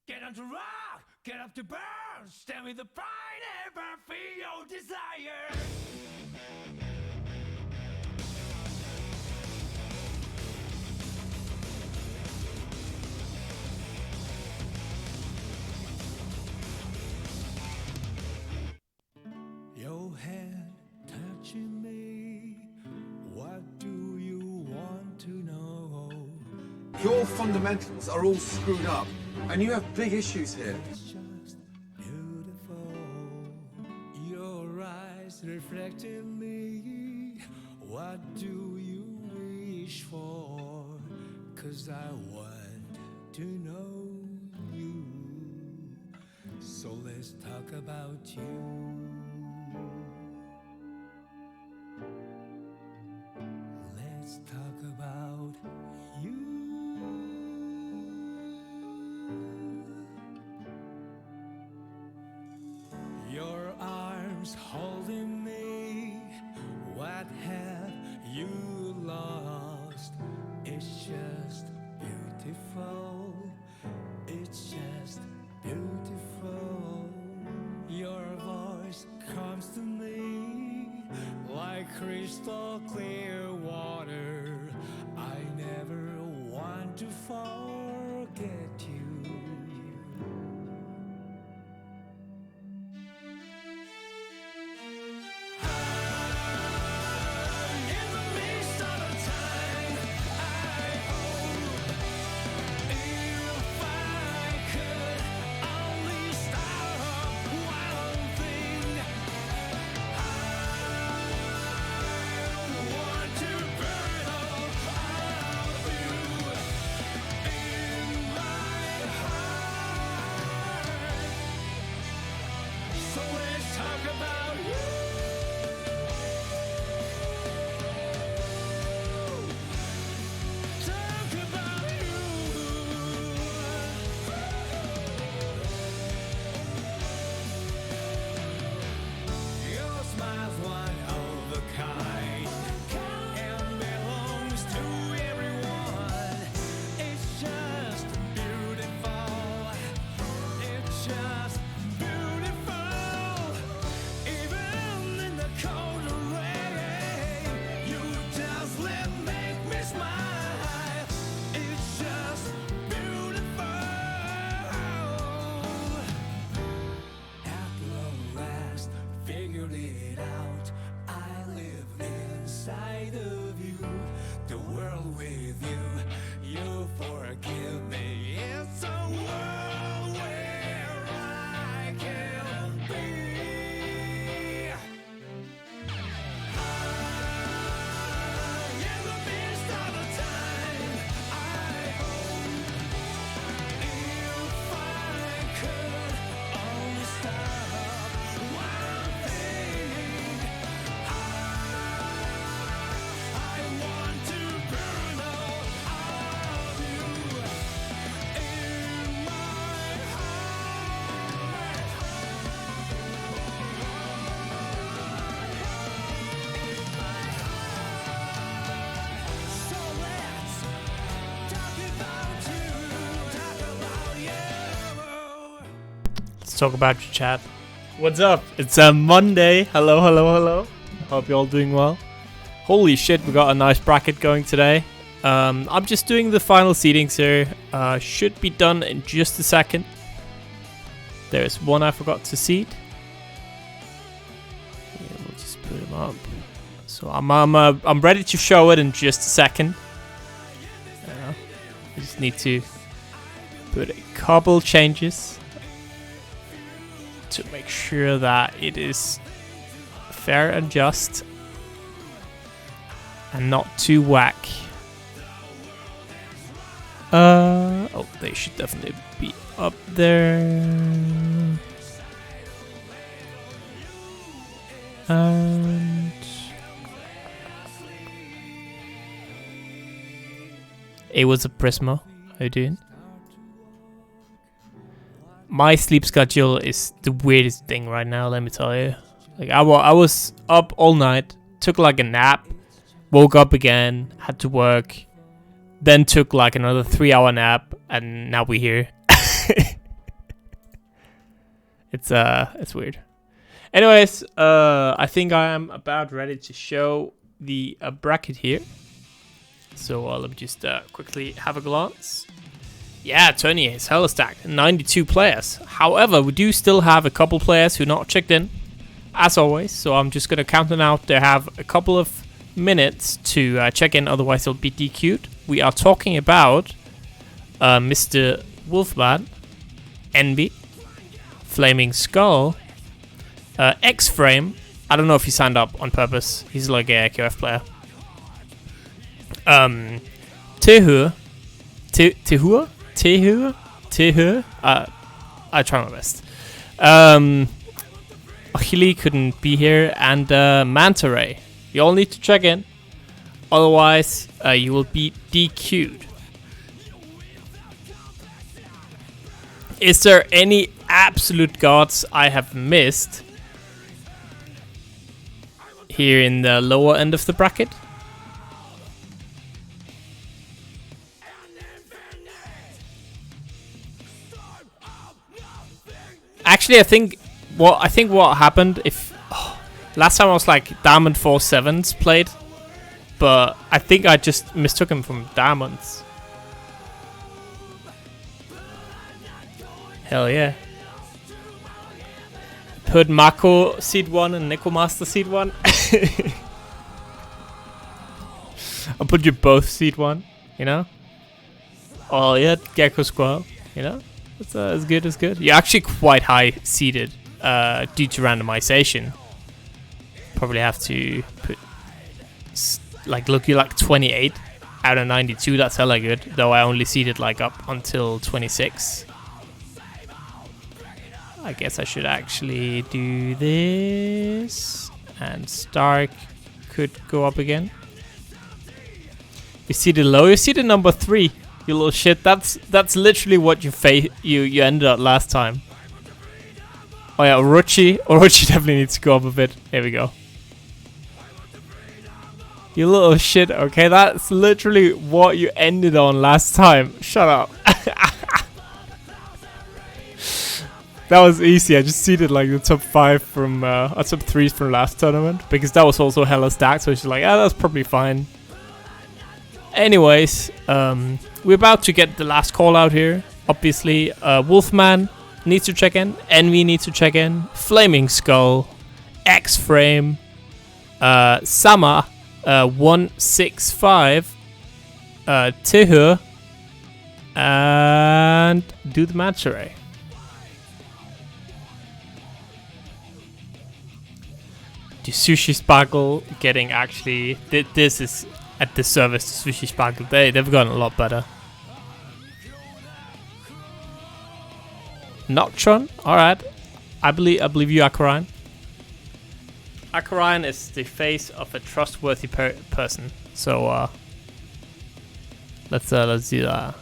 Get on to rock, get up to burn, stand with the pride, ever feel your desire. Your hand touching me, what do you want to know? Your fundamentals are all screwed up, and you have big issues here. It's just beautiful, your eyes reflecting me, what do you wish for? 'Cause I want to know you, so let's talk about you. Let's talk about you. Your arms holding me, what have you lost? It's just beautiful, it's just beautiful. Your voice comes to me like crystal clear water. I never want to forget you. In the midst of the time, I hope if I could only start one thing, I want to burn all of you in my heart. So let's talk about you. Talk about you. Your smile's one of a kind and belongs to everyone. It's just beautiful. It's just beautiful. Even in the cold rain, you just make me smile. It's just beautiful. At long last, figured it out. I live inside of you, the world with you. You forgive me. It's a world where I can be. In the midst of the time, I hope if I could only stop one thing, I want to burn all of you in my heart. So let's talk about you, talk about you. Let's talk about your chat. What's up? It's a Monday. Hello, hello, hello. Hope you're all doing well. Holy shit, we got a nice bracket going today. I'm just doing the final seedings here. Should be done in just a second. There's one I forgot to seed. Yeah, we'll just put him up. So I'm ready to show it in just a second. I just need to put a couple changes to make sure that it is fair and just and not too whack. Oh, they should definitely be up there. And it was a Prisma. How you doing? My sleep schedule is the weirdest thing right now, let me tell you. Like I was up all night, took like a nap, woke up again, had to work, then took like another 3-hour nap, and now we're here. It's weird. Anyways, I think I am about ready to show the bracket here. So let me just quickly have a glance. Yeah, Tony is hella stacked, 92 players. However, we do still have a couple players who not checked in, as always. So I'm just gonna count them out. They have a couple of minutes to check in, otherwise they'll be DQ'd. We are talking about Mr. Wolfman, Envy, Flaming Skull, X-Frame. I don't know if he signed up on purpose. He's like a KOF player. Tehur. I try my best. Achille couldn't be here, and Manta Ray. You all need to check in, otherwise you will be DQ'd. Is there any absolute gods I have missed here in the lower end of the bracket? Actually, I think what happened if last time I was like Diamond 4-7s played, but I think I just mistook him from Diamonds. Hell yeah. Put Mako seed 1 and Necromaster seed 1. I'll put you both seed 1, you know? Oh yeah, Gecko Squirrel, you know? It's good, it's good. You're actually quite high seeded due to randomization. Probably have to put you're like 28 out of 92. That's hella good. Though I only seeded like up until 26. I guess I should actually do this, and Stark could go up again. You seeded low. You seeded number 3. You little shit. That's literally what you ended up last time. Oh yeah, Orochi definitely needs to go up a bit. Here we go. You little shit. Okay, that's literally what you ended on last time. Shut up. That was easy. I just seeded like the top 5 from top 3s from last tournament, because that was also hella stacked. So it's like, yeah, that's probably fine. Anyways, we're about to get the last call out here. Obviously, Wolfman needs to check in. Envy needs to check in. Flaming Skull, X-Frame, Sama, 165, Tehur, and do the Manta Ray. The Sushi Sparkle getting actually... This is at the service to Sushi Sparkle. They've gotten a lot better. Noctron, alright. I believe you, Akarine. Akarine is the face of a trustworthy person. So let's do that.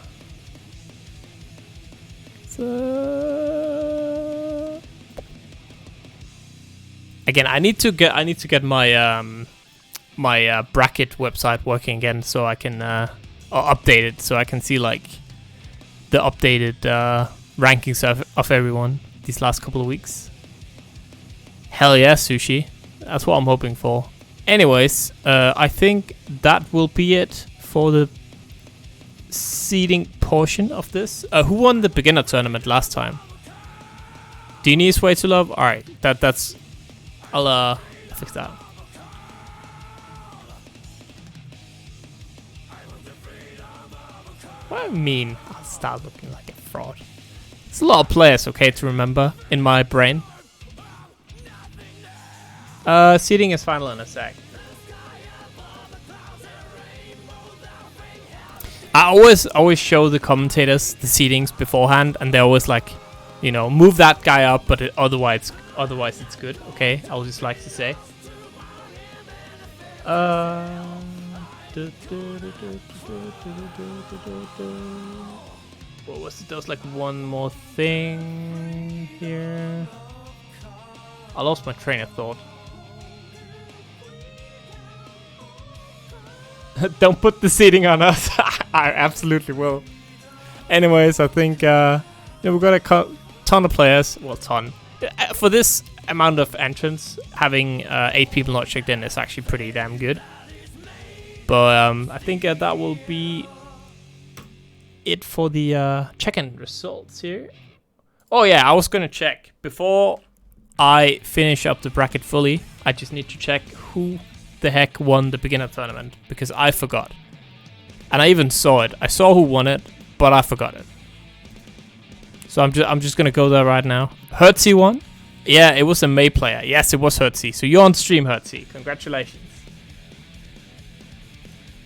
Again, I need to get my my bracket website working again, so I can or update it, so I can see like the updated rankings of everyone these last couple of weeks. Hell yeah, Sushi. That's what I'm hoping for. Anyways, I think that will be it for the seeding portion of this. Who won the beginner tournament last time? Dini's Way to Love? Alright, that's... I'll fix that. What do I mean? I'll start looking like a fraud. It's a lot of players, okay, to remember in my brain. Seeding is final in a sec. I always show the commentators the seedings beforehand, and they're always like, you know, move that guy up, but otherwise it's good. Okay, I'll just like to say. What was it? There was like one more thing here. I lost my train of thought. Don't put the seating on us. I absolutely will. Anyways, I think we've got a ton of players. Well, ton. For this amount of entrants, having 8 people not checked in is actually pretty damn good. But I think that will be it for the check-in results here. Oh yeah, I was gonna check before I finish up the bracket fully. I just need to check who the heck won the beginner tournament, because I forgot. And I even saw it. I saw who won it, but I forgot it. So I'm just gonna go there right now. Hertzy won. Yeah, it was a May player. Yes, it was Hertzy. So you're on stream, Hertzy. Congratulations.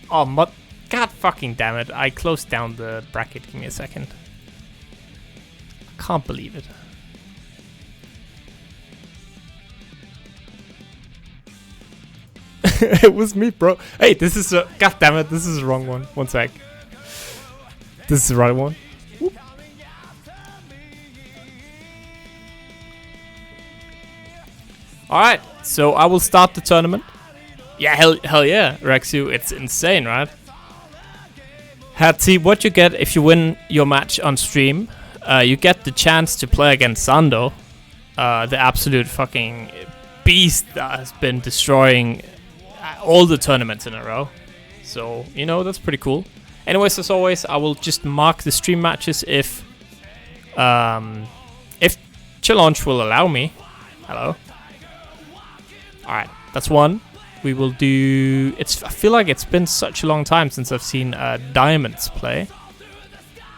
Oh, God fucking damn it. I closed down the bracket. Give me a second. I can't believe it. It was me, bro. Hey, this is a... God damn it. This is the wrong one. One sec. This is the right one. Whoop. Alright, so I will start the tournament. Yeah, hell yeah, Rexu. It's insane, right? Hatsi, what you get if you win your match on stream, you get the chance to play against Sando, the absolute fucking beast that has been destroying all the tournaments in a row. So, you know, that's pretty cool. Anyways, as always, I will just mark the stream matches if Challenge will allow me. Hello. Alright, that's one. We will do... I feel like it's been such a long time since I've seen Diamonds play.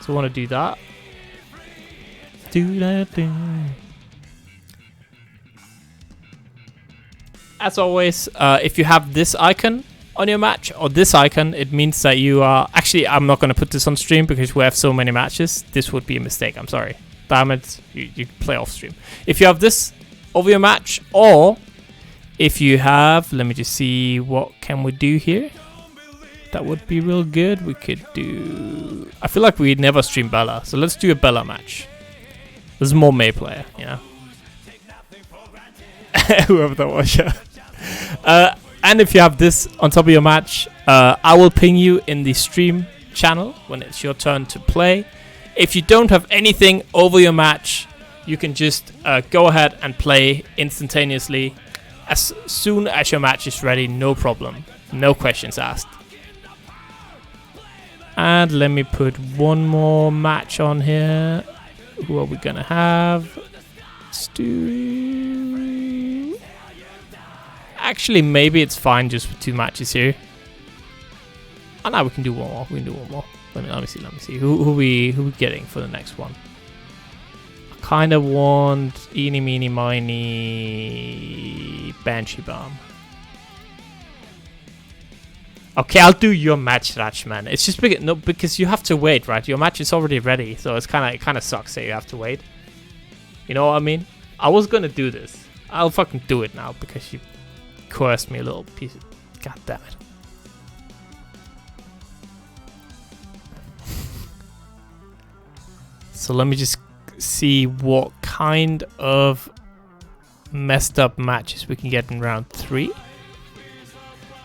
So I want to do that. Do that thing. As always, if you have this icon on your match, or this icon, it means that you are... Actually, I'm not going to put this on stream because we have so many matches. This would be a mistake, I'm sorry. Diamonds, you play off stream. If you have this over your match, or... If you have, let me just see, what can we do here? That would be real good. We could do... I feel like we never stream Bella, so let's do a Bella match. There's more May player, you know? Whoever that was, yeah. And if you have this on top of your match, I will ping you in the stream channel when it's your turn to play. If you don't have anything over your match, you can just go ahead and play instantaneously. As soon as your match is ready, no problem. No questions asked. And let me put one more match on here. Who are we gonna have? Stu. Actually, maybe it's fine just with 2 matches here. Oh, now we can do one more. We can do one more. Let me see. Let me see. Who we getting for the next one? Kind of want eeny meeny miny Banshee Bomb. Okay, I'll do your match, Ratchman. It's just because you have to wait, right? Your match is already ready, so it kind of sucks that you have to wait. You know what I mean? I was gonna do this. I'll fucking do it now because you coerced me a little piece of... God damn it. So let me just see what kind of messed up matches we can get in round 3.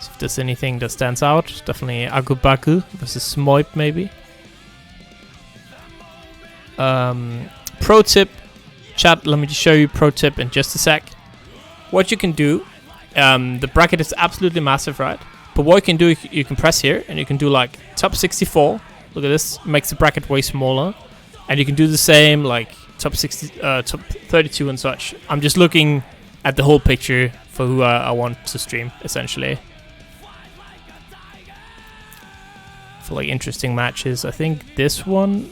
So if there's anything that stands out, definitely Agubaku versus Smoip maybe. Pro tip, chat, let me just show you pro tip in just a sec. What you can do, the bracket is absolutely massive, right? But what you can do, you can press here and you can do like top 64. Look at this, makes the bracket way smaller. And you can do the same, like top 60, top 32 and such. I'm just looking at the whole picture for who I want to stream, essentially. For like interesting matches, I think this one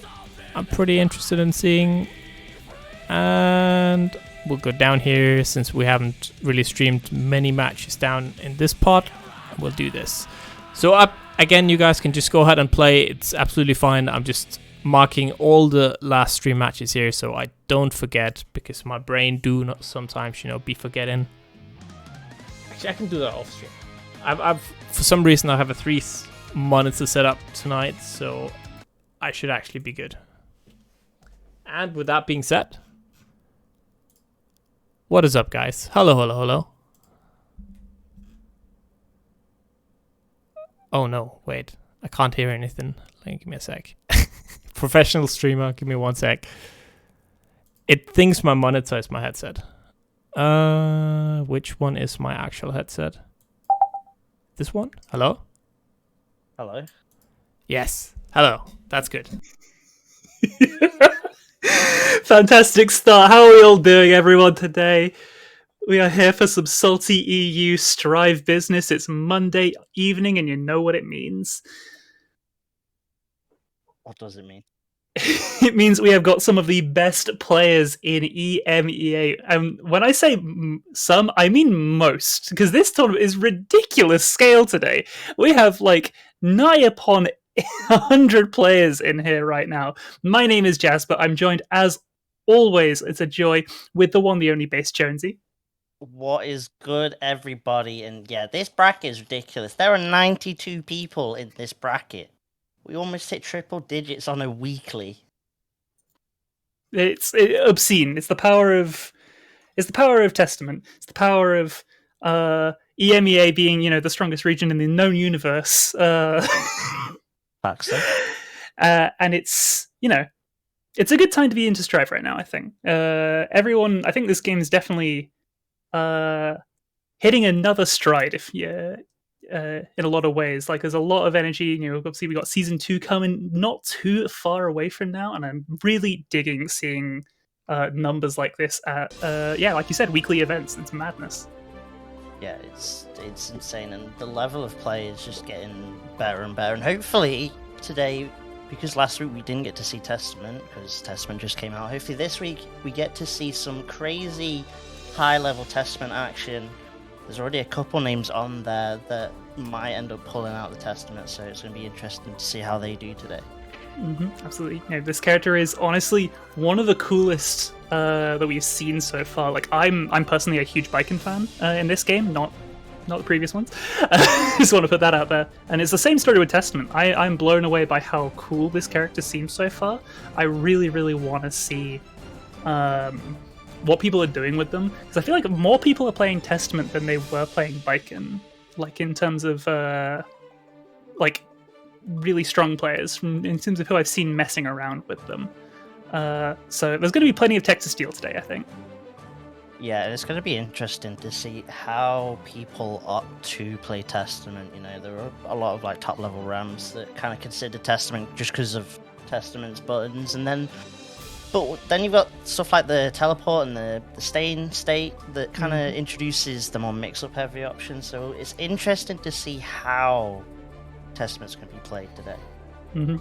I'm pretty interested in seeing. And we'll go down here since we haven't really streamed many matches down in this part. We'll do this. So up again, you guys can just go ahead and play. It's absolutely fine. I'm just marking all the last stream matches here so I don't forget, because my brain do not sometimes, you know, be forgetting. Actually, I can do that off stream. I've for some reason I have a 3 monitor set up tonight, so I should actually be good. And with that being said, what is up, guys? Hello. Oh no, wait, I can't hear anything. Give me a sec. Professional streamer, give me 1 sec. It thinks my monitor is my headset. Which one is my actual headset? This one? Hello? Hello. Yes. Hello. That's good. Fantastic start. How are we all doing, everyone, today? We are here for some Salty EU Strive business. It's Monday evening, and you know what it means. What does it mean? It means we have got some of the best players in EMEA. And when I say some, I mean most, because this tournament is ridiculous scale today. We have like nigh upon 100 players in here right now. My name is Jasper. I'm joined, as always, it's a joy, with the one, the only Base Jonesy. What is good, everybody? And yeah, this bracket is ridiculous. There are 92 people in this bracket. We almost hit triple digits on a weekly. It's obscene. It's the power of Testament. It's the power of EMEA being, the strongest region in the known universe. Facts, though. And it's it's a good time to be into Strive right now. I think everyone. I think this game is definitely hitting another stride. If in a lot of ways, like there's a lot of energy. Obviously we got season 2 coming not too far away from now, and I'm really digging seeing numbers like this at like you said, weekly events. It's madness. Yeah, it's insane, and the level of play is just getting better and better. And hopefully today, because last week we didn't get to see Testament because Testament just came out. Hopefully this week we get to see some crazy high-level Testament action. There's already a couple names on there that might end up pulling out the Testament, so it's going to be interesting to see how they do today. Absolutely. This character is honestly one of the coolest that we've seen so far. Like I'm personally a huge Biken fan in this game, not the previous ones. Just want to put that out there. And it's the same story with Testament. I'm blown away by how cool this character seems so far. I really, really want to see what people are doing with them, because I feel like more people are playing Testament than they were playing Biken, like in terms of like really strong players, in terms of who I've seen messing around with them. So there's going to be plenty of tech to steal today, I think. Yeah, and it's going to be interesting to see how people opt to play Testament. There are a lot of like top level Rams that kind of consider Testament just because of Testament's buttons, but then you've got stuff like the teleport and the stain state that kind of introduces the more mix-up heavy options. So it's interesting to see how Testament's going to be played today.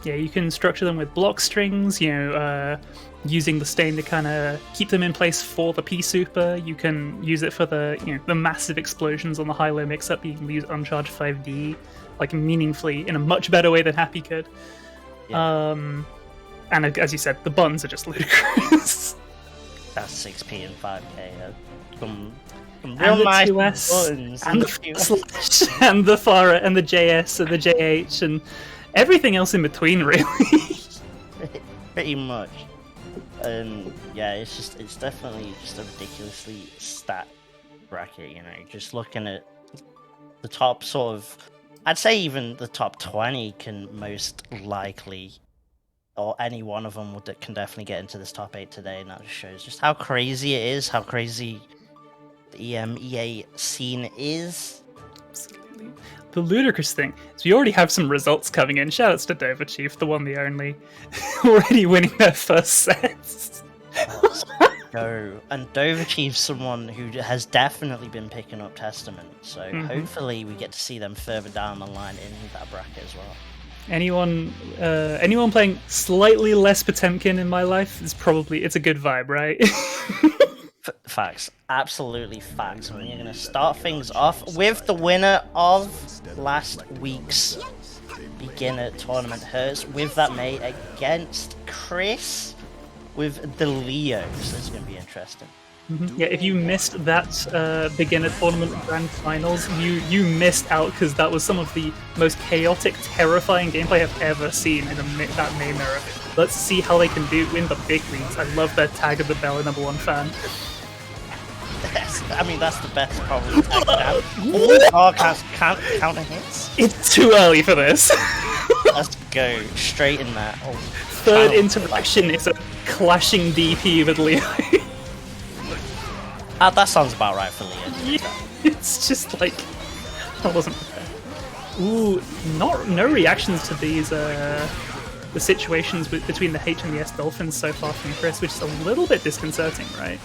Yeah, you can structure them with block strings, using the stain to kind of keep them in place for the P super. You can use it for the the massive explosions on the high-low mix-up. You can use uncharged 5D like meaningfully in a much better way than Happy could. Yeah. And as you said, the buttons are just ludicrous. That's 6p and 5k. Some and real the nice 2S, buttons. and the slash, and the FARA, and the JS, and the JH, and everything else in between, really. Pretty much. Yeah, it's definitely just a ridiculously stat bracket. Just looking at the top sort of, I'd say even the top 20 can most likely, or any one of them can definitely get into this top 8 today, and that just shows just how crazy it is, how crazy the EMEA scene is. Absolutely. The ludicrous thing is we already have some results coming in. Shoutouts to Dover Chief, the one, the only, already winning their first sets. And Dover Chief's someone who has definitely been picking up Testament, so hopefully we get to see them further down the line in that bracket as well. Anyone playing slightly less Potemkin in my life it's a good vibe, right? Facts, absolutely facts. And we're going to start things off with the winner of last week's beginner tournament, Hers, with that mate against Chris with the Leo. So it's going to be interesting. Yeah, if you missed that beginner tournament grand finals, you missed out, because that was some of the most chaotic, terrifying gameplay I've ever seen in that main era. Let's see how they can do in the big leagues. I love their tag of the Bella #1 fan. I mean, that's the best probably tag now. Counter hits. It's too early for this. go straight in there. Oh, Third channel interaction is a clashing DP with Leo. that sounds about right for Leo. It's just like I wasn't prepared. Ooh, no reactions to these the situations between the H and the S Dolphins so far from Chris, which is a little bit disconcerting, right?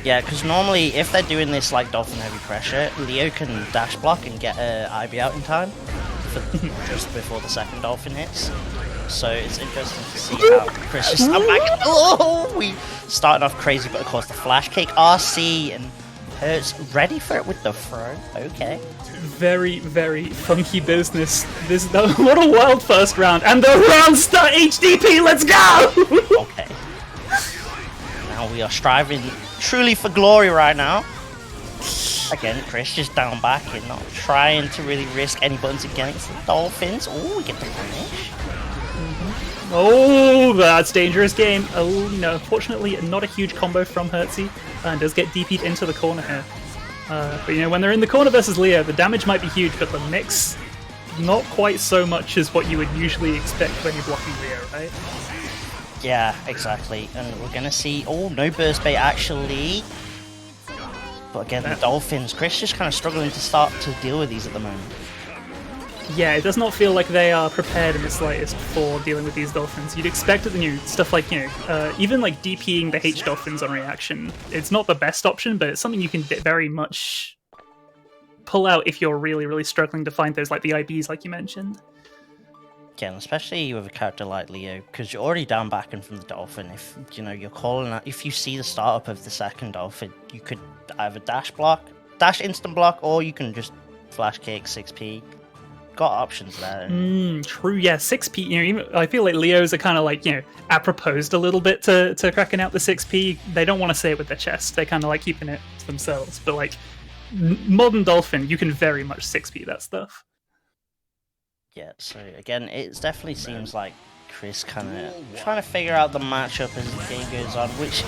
Yeah, because normally if they're doing this like dolphin heavy pressure, Leo can dash block and get IB out in time for just before the second dolphin hits. So it's interesting to see how Chris just we started off crazy, but of course the flash kick, RC, and Hurts ready for it with the throw. Okay. Very, very funky business. What a wild first round, and the round start HDP. Let's go! Okay. Now we are striving truly for glory right now. Again, Chris just down back and not trying to really risk any buttons against the Dolphins. Oh, we get the punish. Oh, that's dangerous game. Oh, unfortunately, not a huge combo from Hertzy, and does get DP'd into the corner here. But when they're in the corner versus Leo, the damage might be huge, but the mix, not quite so much as what you would usually expect when you're blocking Leo, right? Yeah, exactly. And we're gonna see. Oh, no burst bait actually. But again, the Dolphins, Chris just kind of struggling to start to deal with these at the moment. Yeah, it does not feel like they are prepared in the slightest for dealing with these Dolphins. You'd expect that, stuff like, even like DPing the H Dolphins on reaction, it's not the best option, but it's something you can very much pull out if you're really, really struggling to find those, like the IBs, like you mentioned. Yeah, and especially with a character like Leo, because you're already down backing from the Dolphin. If, you're calling out, if you see the startup of the second Dolphin, you could either dash instant block, or you can just flash kick 6p. Got options there. True, yeah, 6p, I feel like Leos are kind of like, apropos a little bit to cracking out the 6p. They don't want to say it with their chest. They kind of like keeping it to themselves. But like, modern Dolphin, you can very much 6p that stuff. Yeah, so again, it definitely seems like Chris kind of trying to figure out the matchup as the game goes on, which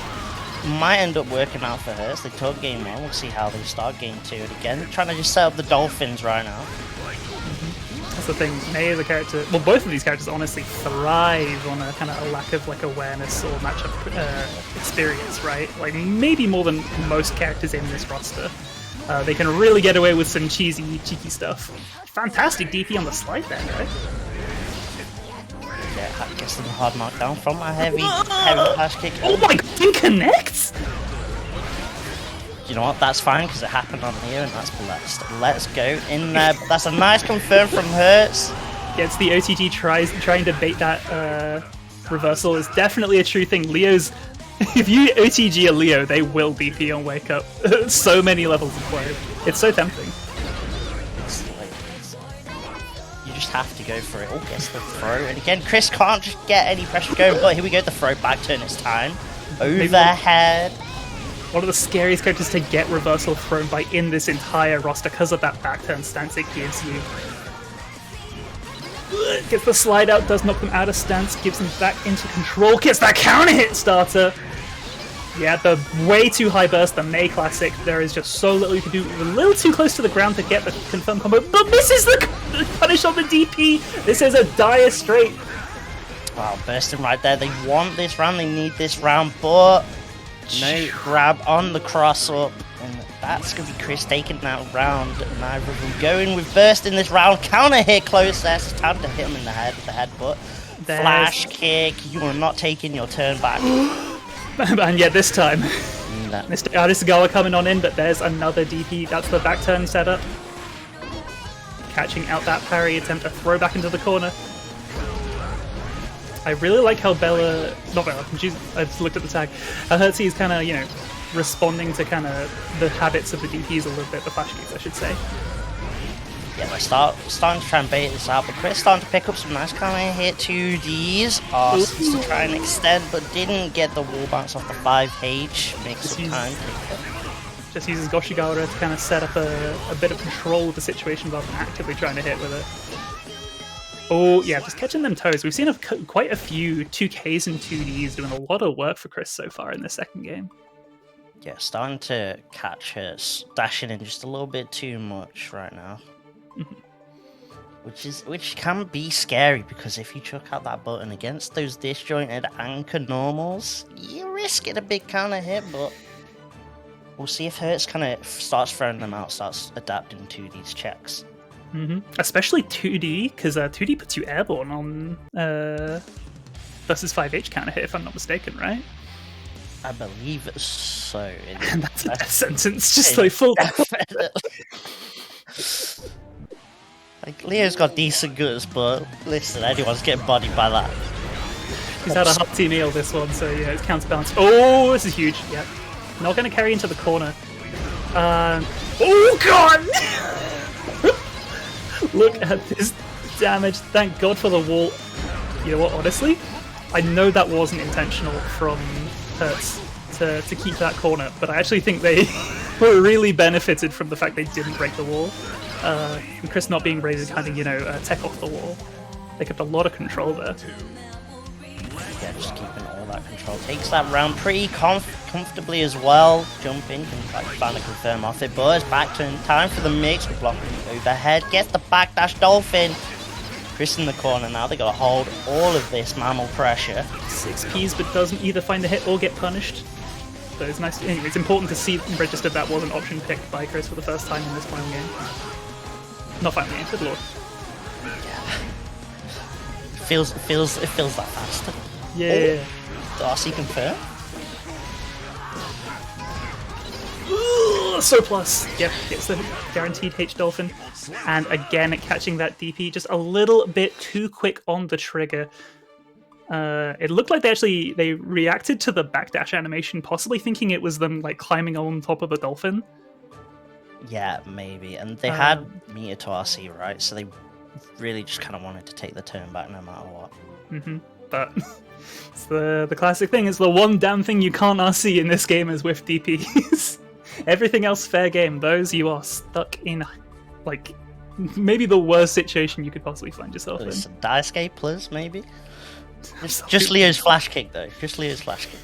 might end up working out for Hurts. They took game 1, we'll see how they start game 2. And again, trying to just set up the Dolphins right now. That's the thing. May is a character. Well, both of these characters honestly thrive on a kind of a lack of like awareness or matchup experience, right? Like maybe more than most characters in this roster. They can really get away with some cheesy, cheeky stuff. Fantastic DP on the slide there, right? Yeah, I guess the hard knockdown from a heavy flash kick. Oh my god, he connects! You know what, that's fine because it happened on here and that's blessed. Let's go in there. That's a nice confirm from Hurts. Gets the OTG trying to bait that reversal is definitely a true thing. Leo's, if you OTG a Leo, they will DP on Wake Up. So many levels of play. It's so tempting. You just have to go for it. Oh, gets the throw. And again, Chris can't just get any pressure going. But here we go, the throw back turn this time. Overhead. One of the scariest characters to get reversal thrown by in this entire roster because of that back turn stance it gives you. Gets the slide out, does knock them out of stance, gives them back into control, gets that counter hit starter! Yeah, the way too high burst, the May Classic, there is just so little you can do. A little too close to the ground to get the confirmed combo, but misses the punish on the DP! This is a dire straight. Wow, bursting right there. They want this round, they need this round, but no grab on the cross up, and that's going to be Chris taking that round. Neither of them going with burst in this round. Counter hit close there, so time to hit him in the head with the headbutt. Flash kick, you are not taking your turn back. And yet this time, Mr. Artisagawa coming on in, but there's another DP. That's the back turn setup. Catching out that parry attempt, a throw back into the corner. I really like how I just looked at the tag. How Hertzy is kind of, responding to kind of the habits of the DPs a little bit, the flash kicks, I should say. Yeah, they're starting to try and bait this out, but Chris starting to pick up some nice counter hit 2Ds. To try and extend, but didn't get the wall bounce off the 5H. Makes some time. Just uses Goshigara to kind of set up a bit of control of the situation rather than actively trying to hit with it. Oh, yeah, just catching them toes. We've seen quite a few 2Ks and 2Ds doing a lot of work for Chris so far in the second game. Yeah, starting to catch her, dashing in just a little bit too much right now. which can be scary because if you chuck out that button against those disjointed anchor normals, you're risking a big counter hit, but we'll see if Hertz kind of starts throwing them out, starts adapting to these checks. Especially 2D, because 2D puts you airborne on versus 5H counter hit, if I'm not mistaken, right? I believe it's so. And that's a death sentence, just like full. Like, Leo's got decent guts, but listen, anyone's getting bodied by that. He's had a hot team meal this one, so yeah, it's counterbalanced. Oh, this is huge. Yep. Not going to carry into the corner. Oh, God! Look at this damage. Thank God for the wall. You know what, honestly? I know that wasn't intentional from Hertz to keep that corner, but I actually think they were really benefited from the fact they didn't break the wall. And Chris not being ready to kind of, tech off the wall. They kept a lot of control there. Yeah, just keeping all that control. Takes that round pretty comfortably as well. Jumping, can like finally confirm off it, but it's back to time for the mix. Blocking overhead, gets the backdash dolphin. Chris in the corner now, they gotta hold all of this mammal pressure. 6 Ps, but doesn't either find the hit or get punished. So it's nice. Anyway, it's important to see registered that was an option picked by Chris for the first time in this final game. Not final game, good lord. It feels that fast. Yeah. Darcy confirmed. Surplus. Yep, gets the guaranteed H Dolphin. And again, catching that DP just a little bit too quick on the trigger. It looked like they reacted to the backdash animation, possibly thinking it was them like climbing on top of a dolphin. Yeah, maybe. And they had meter to RC, right? So they really just kind of wanted to take the turn back no matter what. But it's the classic thing. It's the one damn thing you can't RC in this game is with DPs. Everything else fair game. Those you are stuck in, like, maybe the worst situation you could possibly find yourself in. Some dice plus, maybe? Just Leo's flash kick, though. Just Leo's flash kick.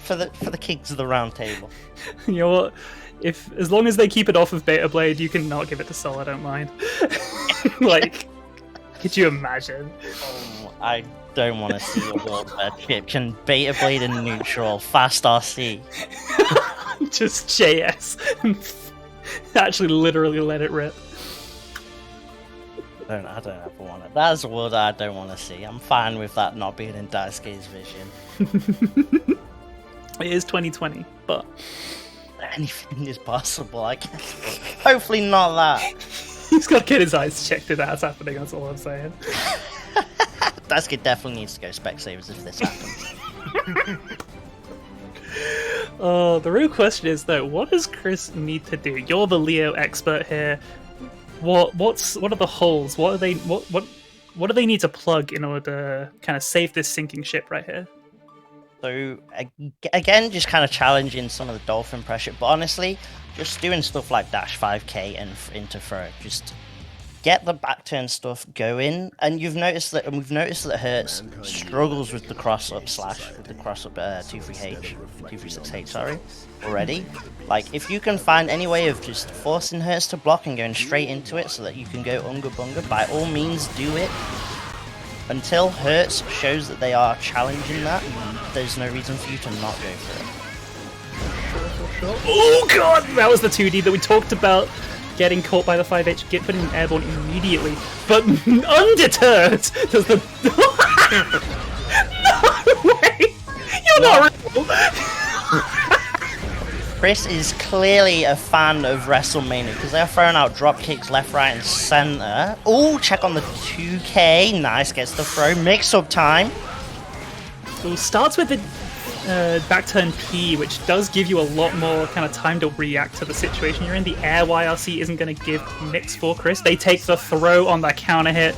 For the kings of the round table. You know what? As long as they keep it off of Beta Blade, you can not give it to Sol, I don't mind. Like, could you imagine? I don't want to see a world where Chip can Beta Blade in neutral, fast RC. Just JS. Actually, literally let it rip. I don't ever want it. That's a world I don't want to see. I'm fine with that not being in Daisuke's vision. It is 2020, but anything is possible, I guess. Hopefully not that. He's got to get his eyes checked if that's happening, that's all I'm saying. Daisuke definitely needs to go Specsavers if this happens. The real question is though, what does Chris need to do? You're the Leo expert here. What are the holes? What do they need to plug in order to kind of save this sinking ship right here? So again, just kind of challenging some of the dolphin pressure, but honestly, just doing stuff like dash 5k and into throw. Just get the back turn stuff going, and we've noticed that Hertz struggles with the cross up slash with the cross up 236H, sorry, already. Like, if you can find any way of just forcing Hertz to block and going straight into it so that you can go unga bunga, by all means do it. Until Hertz shows that they are challenging that, there's no reason for you to not go for it. Oh god, that was the 2D that we talked about. Getting caught by the 5H, putting him airborne immediately, but undeterred does the... No way! You're not real! Chris is clearly a fan of WrestleMania because they're throwing out drop kicks left, right, and center. Oh, check on the 2K. Nice, gets the throw. Mix-up time. So starts with the back turn P, which does give you a lot more kind of time to react to the situation you're in. The air YRC isn't going to give mix for Chris. They take the throw on that counter hit.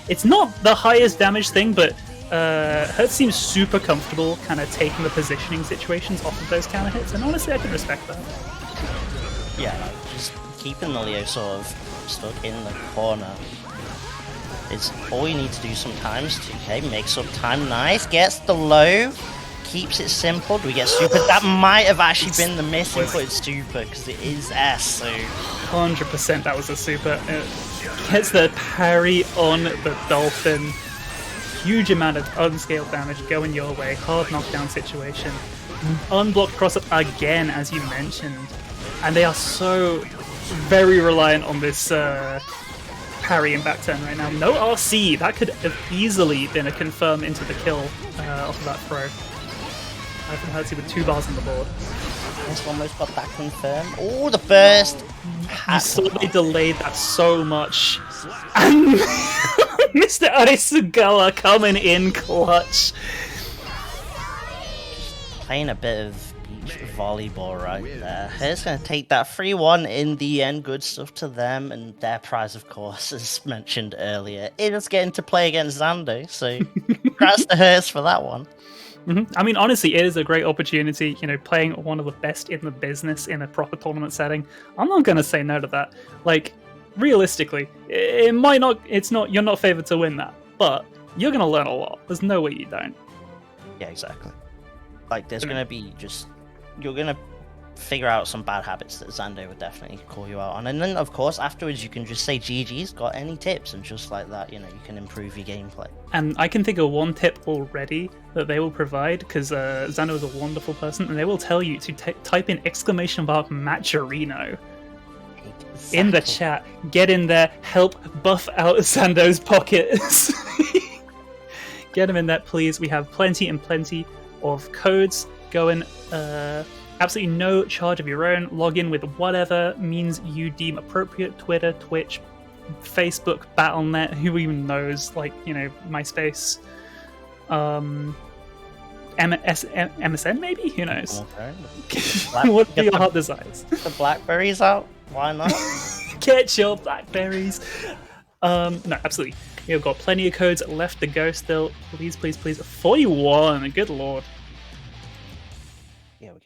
It's not the highest damage thing, but Hertz seems super comfortable kind of taking the positioning situations off of those counter hits, and honestly I can respect that. Yeah, just keeping the Leo sort of stuck in the corner is all you need to do sometimes. 2K, makes up time, nice, gets the low, keeps it simple. Do we get super? That might have actually been the missing, but it's super because it is S, so... 100% that was a super. Gets the parry on the Dolphin. Huge amount of unscaled damage going your way. Hard knockdown situation. Unblocked cross-up again, as you mentioned. And they are so very reliant on this parry and back turn right now. No RC. That could have easily been a confirm into the kill off of that throw. Ivan Hertzy with 2 bars on the board. This almost got that confirmed. Oh, the burst! You saw they delayed that so much. And Mr. Arisugawa coming in clutch. Playing a bit of beach volleyball right there. It's going to take that 3-1 in the end. Good stuff to them. And their prize, of course, as mentioned earlier, is getting to play against Xando. So congrats to hers for that one. I mean, honestly, it is a great opportunity, you know, playing one of the best in the business in a proper tournament setting. I'm not going to say no to that. Like, realistically, it might not, you're not favored to win that, but you're going to learn a lot. There's no way you don't. Yeah, exactly. Like, there's going to be you're going to figure out some bad habits that Xando would definitely call you out on. And then, of course, afterwards, you can just say, GG's, got any tips? And just like that, you know, you can improve your gameplay. And I can think of one tip already that they will provide, because Xando is a wonderful person, and they will tell you to type in !Matcherino in the chat. Get in there, help buff out Xando's pockets. Get him in there, please. We have plenty and plenty of codes going. Absolutely no charge of your own. Log in with whatever means you deem appropriate. Twitter, Twitch, Facebook, Battle.net, who even knows? Like, you know, MySpace, MSN maybe? Who knows? What do your heart desires? The Blackberries out? Why not? Get your Blackberries. No, absolutely. You've got plenty of codes left to go still. Please, please, please. 41. Good lord. Yeah, we're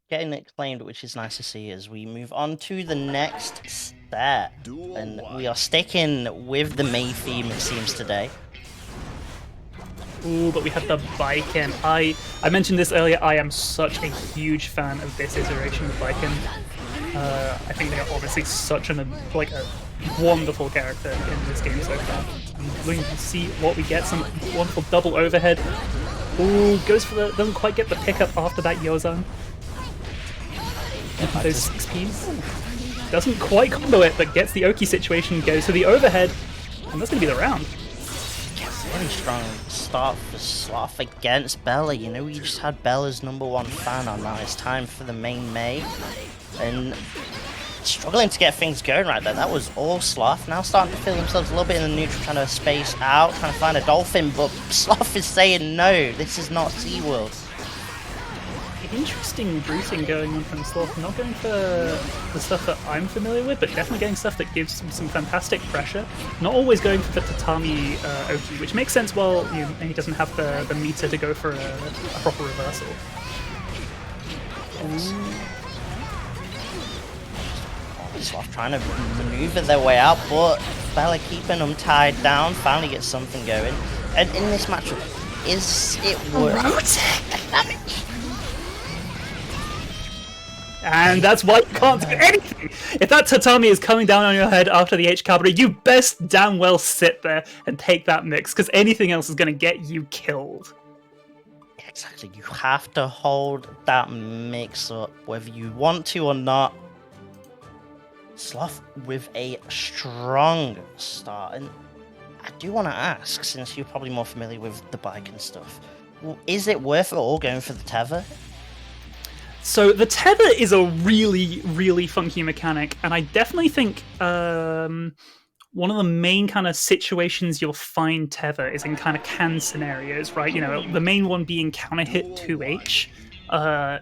getting it claimed, which is nice to see as we move on to the next step. And we are sticking with the May theme, it seems, today. Ooh, but we have the Baiken. I mentioned this earlier, I am such a huge fan of this iteration of Baiken. I think they are obviously such a wonderful character in this game so far. I'm going to see what we get, some wonderful double overhead. Ooh, doesn't quite get the pickup after that Yozan. Those 6 Ps. Doesn't quite combo it, but gets the Oki situation, goes to the overhead, and that's going to be the round. Very strong start for Sloth against Bella. You know, we just had Bella's #1 fan on now. It's time for the main May. And struggling to get things going right there. That was all Sloth. Now starting to feel themselves a little bit in the neutral, trying to space out, trying to find a dolphin, but Sloth is saying no, this is not SeaWorld. Interesting routing going on from Sloth. Not going for the stuff that I'm familiar with, but definitely getting stuff that gives some fantastic pressure. Not always going for the tatami Oki, which makes sense while he doesn't have the meter to go for a proper reversal. Sloth trying to maneuver their way out, but Bella keeping them tied down, finally gets something going. And in this matchup, is it worth damage? And that's why you can't do anything! If that tatami is coming down on your head after the H cavalry, you best damn well sit there and take that mix, because anything else is going to get you killed. Exactly, you have to hold that mix up, whether you want to or not. Sloth with a strong start, and I do want to ask, since you're probably more familiar with the bike and stuff, is it worth it all going for the tether? So the tether is a really, really funky mechanic, and I definitely think one of the main kind of situations you'll find tether is in kind of can scenarios, right? You know, the main one being counter hit 2H.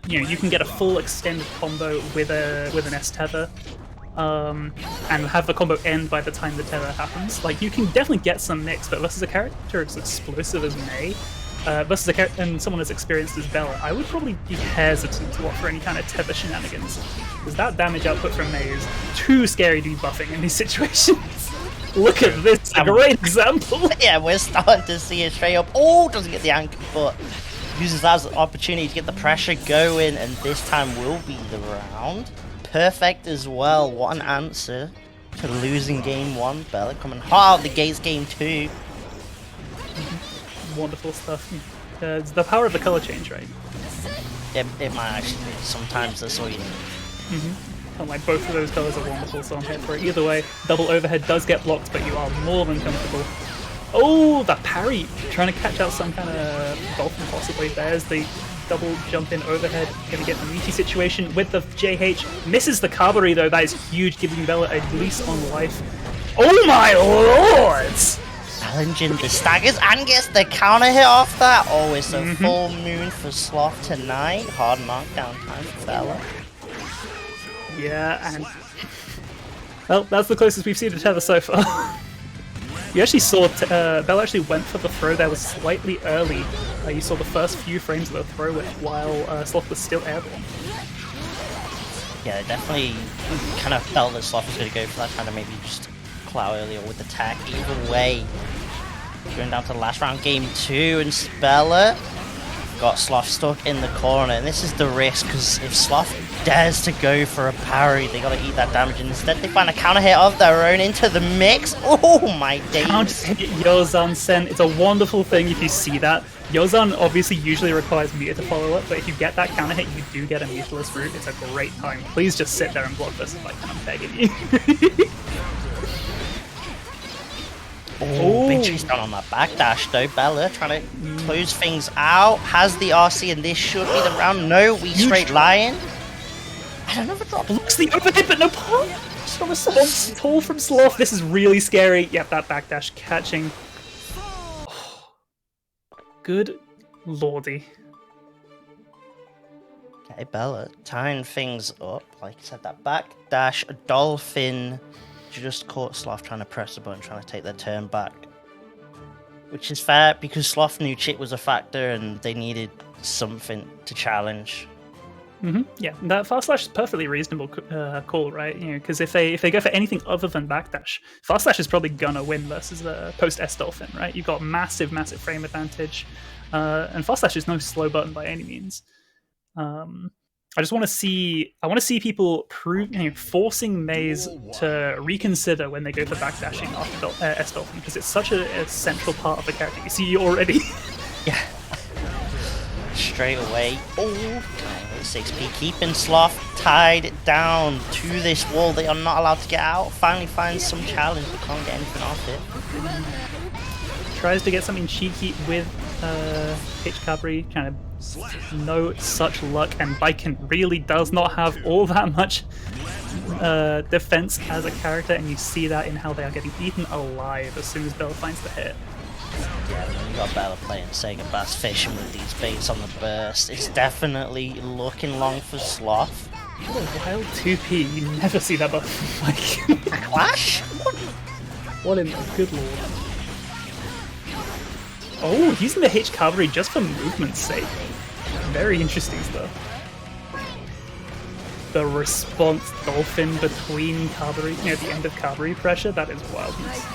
You know, you can get a full extended combo with an S tether. And have the combo end by the time the tether happens. Like, you can definitely get some mix, but versus a character as explosive as May, versus a character and someone as experienced as Bella, I would probably be hesitant to offer any kind of tether shenanigans, because that damage output from May is too scary to be buffing in these situations. Look at this, a great example. Yeah, we're starting to see it straight up. Oh, doesn't get the anchor, but uses that as an opportunity to get the pressure going, and this time will be the round. Perfect as well. What an answer. to losing game 1. Bella coming hard out the gates game 2. Wonderful stuff. It's the power of the color change, right? It might actually be. Sometimes that's all you need. And like both of those colors are wonderful, so I'm here for it. Either way, double overhead does get blocked, but you are more than comfortable. Oh, the parry! Trying to catch out some kind of dolphin possibly. There's the double jump in overhead. Gonna get the meaty situation with the JH. Misses the cavalry though, that is huge, giving Bella a lease on life. Oh my lords! Challenging the staggers and gets the counter hit off that. Oh, it's a full moon for Sloth tonight. Hard knockdown time for Bella. Yeah, and well, that's the closest we've seen to Tether so far. You actually saw Bella actually went for the throw there was slightly early. You saw the first few frames of the throw while Sloth was still airborne. Yeah, definitely kind of felt that Sloth was going to go for that, kind of maybe just clout earlier with the tag. Either way, going down to the last round, game 2, and Bella got Sloth stuck in the corner, and this is the risk, because if Sloth dares to go for a parry, they gotta eat that damage, and instead they find a counter hit of their own into the mix. Oh my days. Counter hit Yozan Sen. It's a wonderful thing if you see that. Yozan obviously usually requires meter to follow up, but if you get that counter hit, you do get a meterless route. It's a great time. Please just sit there and block this, like, I'm begging you. Oh, big chase down on that backdash though. Bella trying to close things out. Has the RC, and this should be the round. No, we straight lion. And another drop. Blocks the overhead, but no pop! Just from a response pull from Sloth. This is really scary. Yep, that backdash catching. Oh, good lordy. Okay, Bella tying things up. Like I said, that backdash dolphin just caught Sloth trying to press the button, trying to take their turn back. Which is fair, because Sloth knew Chit was a factor and they needed something to challenge. Yeah, that fast slash is perfectly reasonable call, right? You know, because if they go for anything other than backdash, fast slash is probably gonna win versus the post S dolphin, right? You've got massive frame advantage, and fast slash is no slow button by any means. I just want to see people forcing Maze to reconsider when they go for backdashing after S dolphin, because it's such a central part of the character. You see already. Yeah. Straight away. Oh, 6p keeping Sloth tied down to this wall. They are not allowed to get out. Finally finds some challenge, but can't get anything off it. Tries to get something cheeky with H Cabri, kind of no such luck, and Baiken really does not have all that much defense as a character, and you see that in how they are getting eaten alive as soon as Bella finds the hit. Yeah, when you got Bella playing Sega Bass Fishing with these baits on the burst, it's definitely looking long for Sloth. What a wild 2P, you never see that button. Like, Clash? what in the good lord. Oh, using the H cavalry just for movement's sake. Very interesting stuff. The response dolphin between cavalry, at the end of cavalry pressure, that is wildness.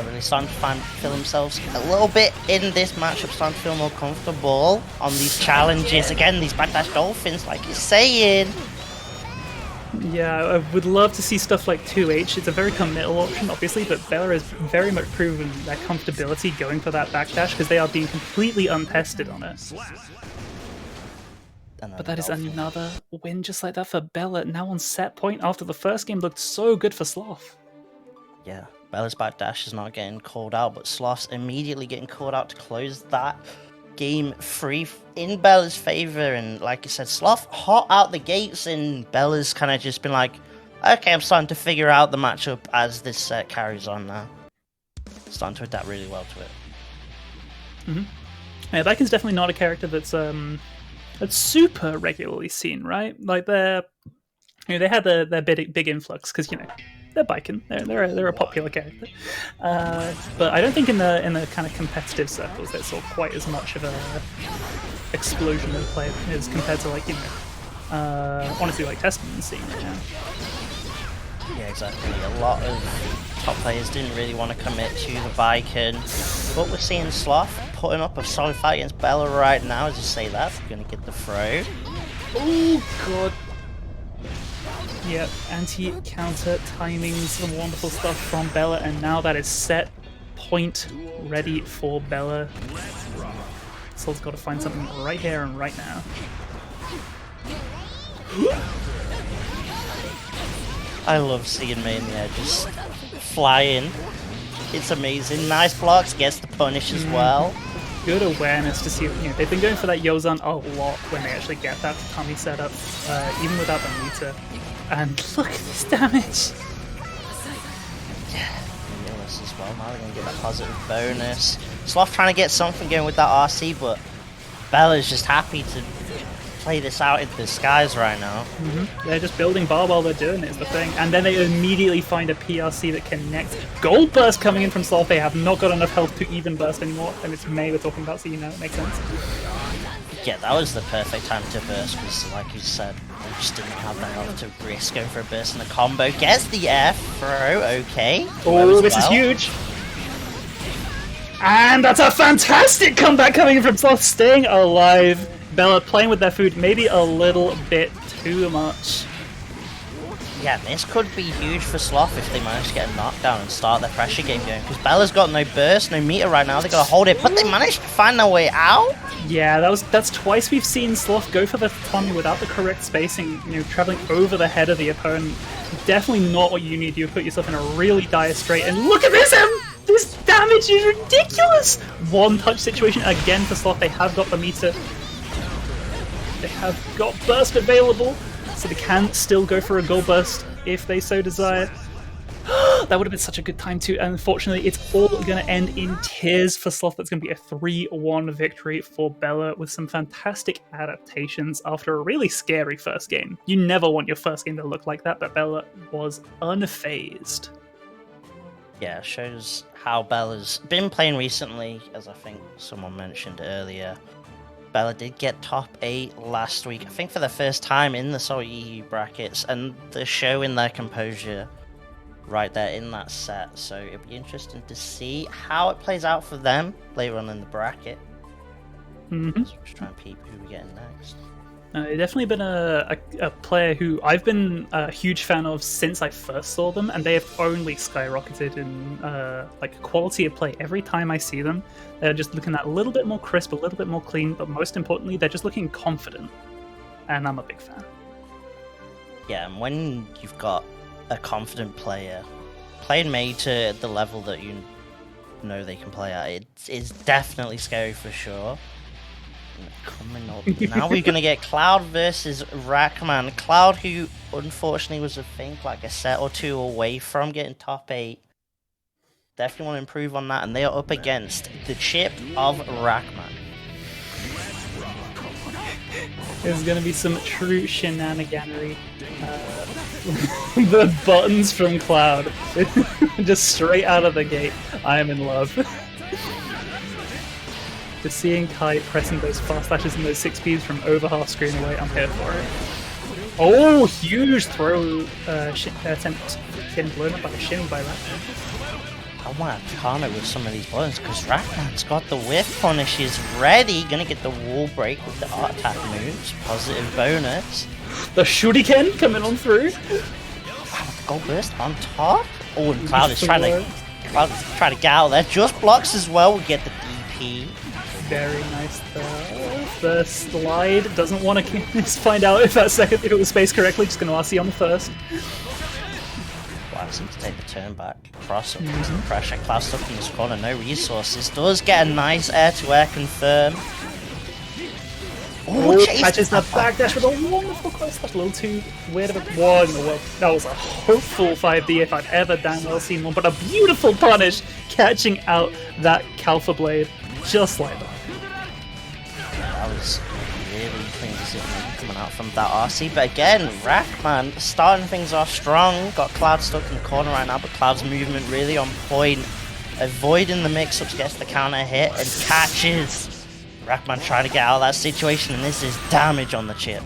Really starting to feel themselves a little bit in this matchup, starting to feel more comfortable on these challenges. Again, these backdash dolphins, like you're saying. Yeah, I would love to see stuff like 2H. It's a very committal option, obviously, but Bella has very much proven their comfortability going for that backdash because they are being completely untested on it. But that is another win just like that for Bella, now on set point after the first game looked so good for Sloth. Yeah, Bella's backdash is not getting called out, but Sloth's immediately getting called out to close that game 3 in Bella's favor. And like you said, Sloth hot out the gates, and Bella's kind of just been like, okay, I'm starting to figure out the matchup as this set carries on now. Starting to adapt really well to it. Yeah, Baiken's definitely not a character that's super regularly seen, right? Like they had their big influx because they're Baiken, they're a popular character, but I don't think in the kind of competitive circles they saw quite as much of a explosion of play as compared to honestly like Testament scene right now. Yeah, exactly. A lot of top players didn't really want to commit to the Baiken, but we're seeing Sloth putting up a solid fight against Bella right now. As you say that, we're going to get the throw. Oh god. Yep, anti-counter timings, some wonderful stuff from Bella, and now that is set point ready for Bella. Salt's got to find something right here and right now. I love seeing Mania just fly in. It's amazing. Nice blocks, gets the punish as well. Good awareness to see, they've been going for that Yozan a lot when they actually get that tummy set up, even without the meter. And look at this damage! This as well. Now they're going to get that positive bonus. Sloth trying to get something going with that RC, but Bella's just happy to play this out into the skies right now. They're just building bar while they're doing it, is the thing. And then they immediately find a PRC that connects. Gold Burst coming in from Sloth. They have not got enough health to even burst anymore. And it's May we're talking about, so it makes sense. Yeah, that was the perfect time to burst, because like you said, they just didn't have the health to risk going for a burst in the combo. Gets the air throw, okay. Oh, this is huge! And that's a fantastic comeback coming in from Sloth, staying alive. Bella playing with their food, maybe a little bit too much. Yeah, this could be huge for Sloth if they manage to get a knockdown and start their pressure game going, because Bella's got no burst, no meter right now, they gotta hold it, but they managed to find their way out. Yeah, that's twice we've seen Sloth go for the Tommy without the correct spacing, traveling over the head of the opponent. Definitely not what you need. You put yourself in a really dire strait, and look at this, This damage is ridiculous! One touch situation again for Sloth. They have got the meter. They have got burst available, so they can still go for a gold burst if they so desire. That would have been such a good time too, and unfortunately it's all going to end in tears for Sloth. That's going to be a 3-1 victory for Bella with some fantastic adaptations after a really scary first game. You never want your first game to look like that, but Bella was unfazed. Yeah, shows how Bella's been playing recently, as I think someone mentioned earlier. Bella did get top 8 last week, I think for the first time in the SaltyEU brackets, and they're showing their composure right there in that set, so it'll be interesting to see how it plays out for them later on in the bracket. So just try and peep who we're getting next. They've definitely been a player who I've been a huge fan of since I first saw them, and they have only skyrocketed in quality of play every time I see them. They're just looking a little bit more crisp, a little bit more clean, but most importantly, they're just looking confident, and I'm a big fan. Yeah, and when you've got a confident player playing Mei to the level that you know they can play at, it's definitely scary for sure. Coming up now, we're gonna get Cloud versus Rackman. Cloud, who unfortunately was, I think, like a set or two away from getting top 8. Definitely want to improve on that, and they are up against the chip of Rackman. There's gonna be some true shenaniganery. The buttons from Cloud, just straight out of the gate. I am in love. Just seeing Kai pressing those fast dashes and those 6Ps from over half screen away, I'm here for it. Oh, huge throw attempt getting blown up by a shimmy by Rackman. I want to counter with some of these buttons because Rackman's got the whiff punishes ready. Gonna get the wall break with the art attack moves. Positive bonus. The shuriken coming on through. Wow, the gold burst on top. Oh, and Cloud is trying to get out there. Just blocks as well. We get the DP. Very nice stuff. The slide doesn't want to find out if it was spaced correctly. Just going to RC on the first. Wow, seems to take the turn back. Cross up some pressure. Cloud stuck in his corner. No resources. Does get a nice air-to-air confirm. Oh, catches the backdash with a wonderful close touch. A little too weird of a one. Well, that was a hopeful 5D if I've ever damn well seen one. But a beautiful punish catching out that Kalfa blade just like that. That was really clean decision coming out from that RC. But again, Rackman starting things off strong. Got Cloud stuck in the corner right now, but Cloud's movement really on point. Avoiding the mix-ups, gets the counter hit and catches. Rackman trying to get out of that situation, and this is damage on the chip.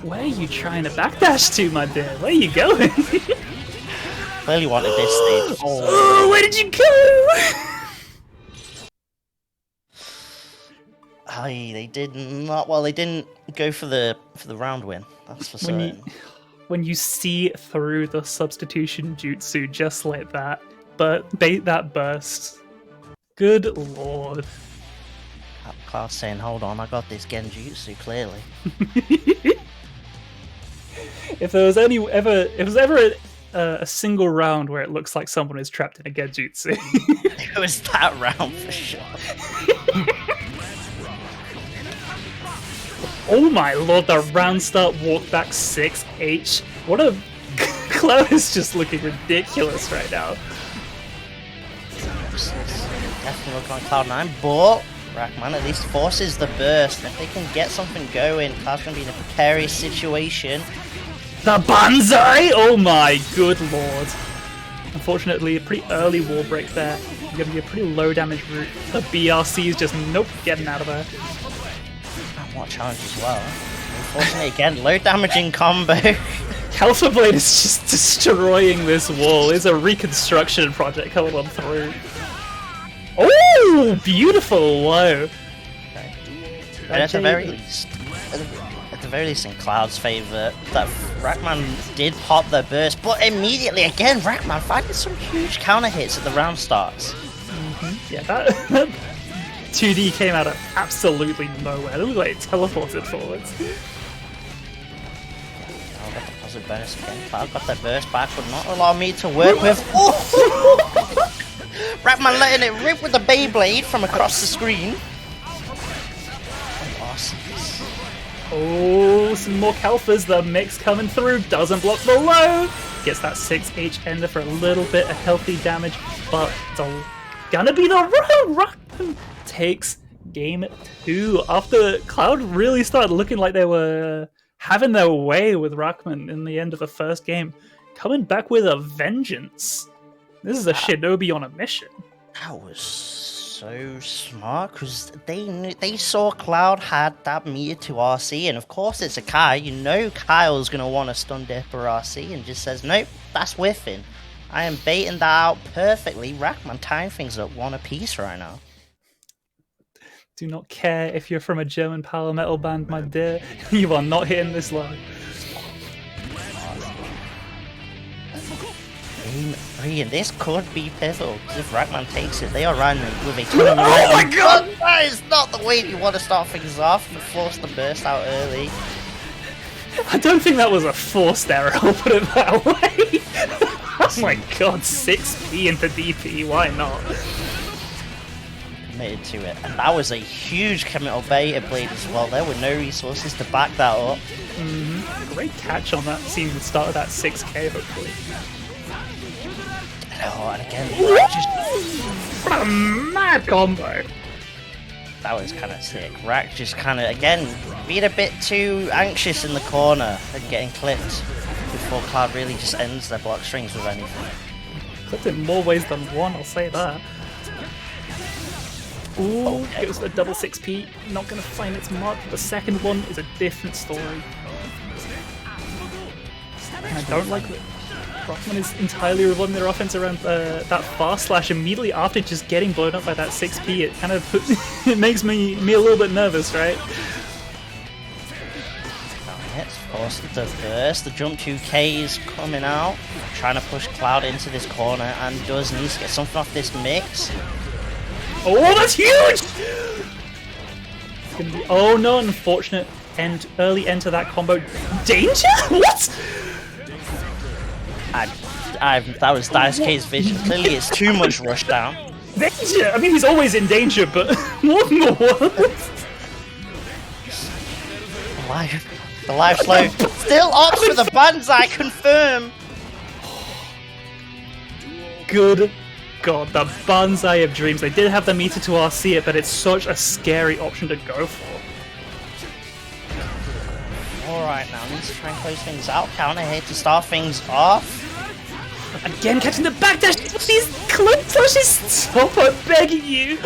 Where are you trying to backdash to, my dear? Where are you going? Clearly wanted this stage. Oh, where did you go? They did not. Well, they didn't go for the round win. That's for certain. when you see through the substitution jutsu just like that, but bait that burst. Good lord. Cloud saying, hold on, I got this Genjutsu, clearly. If there was ever a single round where it looks like someone is trapped in a Genjutsu. It was that round for sure. Oh my lord, the round start walk back 6H. What a... Cloud is just looking ridiculous right now. Definitely looking on Cloud9, but Rackman at least forces the burst. If they can get something going, Cloud's going to be in a precarious situation. The Banzai! Oh my good lord. Unfortunately, a pretty early wall break there. Going to be a pretty low damage route. The BRC is just, nope, getting out of there. And what challenge as well. Unfortunately, again, low damaging combo. Alpha Blade is just destroying this wall. It's a reconstruction project coming on through. Oh, beautiful low. And at the very least, in Cloud's favour, that Rackman did pop their burst, but immediately again, Rackman finding some huge counter hits at the round starts. Yeah, that 2D came out of absolutely nowhere. It looked like it teleported forwards. Oh, got the positive bonus again. Cloud got their burst back, but not allow me to work with. Oh! Rackman letting it rip with the Beyblade from across the screen. Awesome. Oh, some more Kalphas. The mix coming through. Doesn't block the low. Gets that 6H ender for a little bit of healthy damage, but it's gonna be the round. Rackman takes game 2 after Cloud really started looking like they were having their way with Rackman in the end of the first game. Coming back with a vengeance. This is a shinobi on a mission. That was so smart because they saw Cloud had that meter to RC, and of course it's a Kai. You know Kyle's gonna want to stun Dipper RC and just says, nope, that's whiffing. I am baiting that out perfectly. Rackman tying things up 1 apiece right now. Do not care if you're from a German power metal band, my dear. You are not hitting this low. Game 3, and this could be pivotal because if Rackman takes it, they are running with a tournament. Oh my god! That is not the way you want to start things off. You force the burst out early. I don't think that was a forced error, I'll put it that way. Oh my god, 6p into DP, why not? Committed to it, and that was a huge committal beta blade as well. There were no resources to back that up. Great catch on that, seeing the start of that 6k, hopefully. Oh, and again, What a mad combo! that was kind of sick. Rack just kind of, again, being a bit too anxious in the corner and getting clipped before Cloud really just ends their block strings with anything. Clipped in more ways than one, I'll say that. Ooh, Okay. goes for a double 6p, not going to find its mark. The second one is a different story. And I don't like that Rockman is entirely revolving their offense around that fast slash immediately after just getting blown up by that 6p. It kind of it makes me a little bit nervous, right? Hits, force the burst, the jump 2k is coming out, trying to push Cloud into this corner and does need to get something off this mix. Oh, that's huge! It's gonna be, oh no, unfortunate early end to that combo. Danger? What? That was Daisuke's vision. Clearly it's too much rush down. Danger? I mean, he's always in danger, but what in the world? The live slow still opts for the Banzai, confirm. Good God, the Banzai of dreams. They did have the meter to RC it, but it's such a scary option to go for. Alright, now needs to try and close things out. Counter hit to start things off. Again, catching the backdash. These clip flashes. Stop! I'm begging you.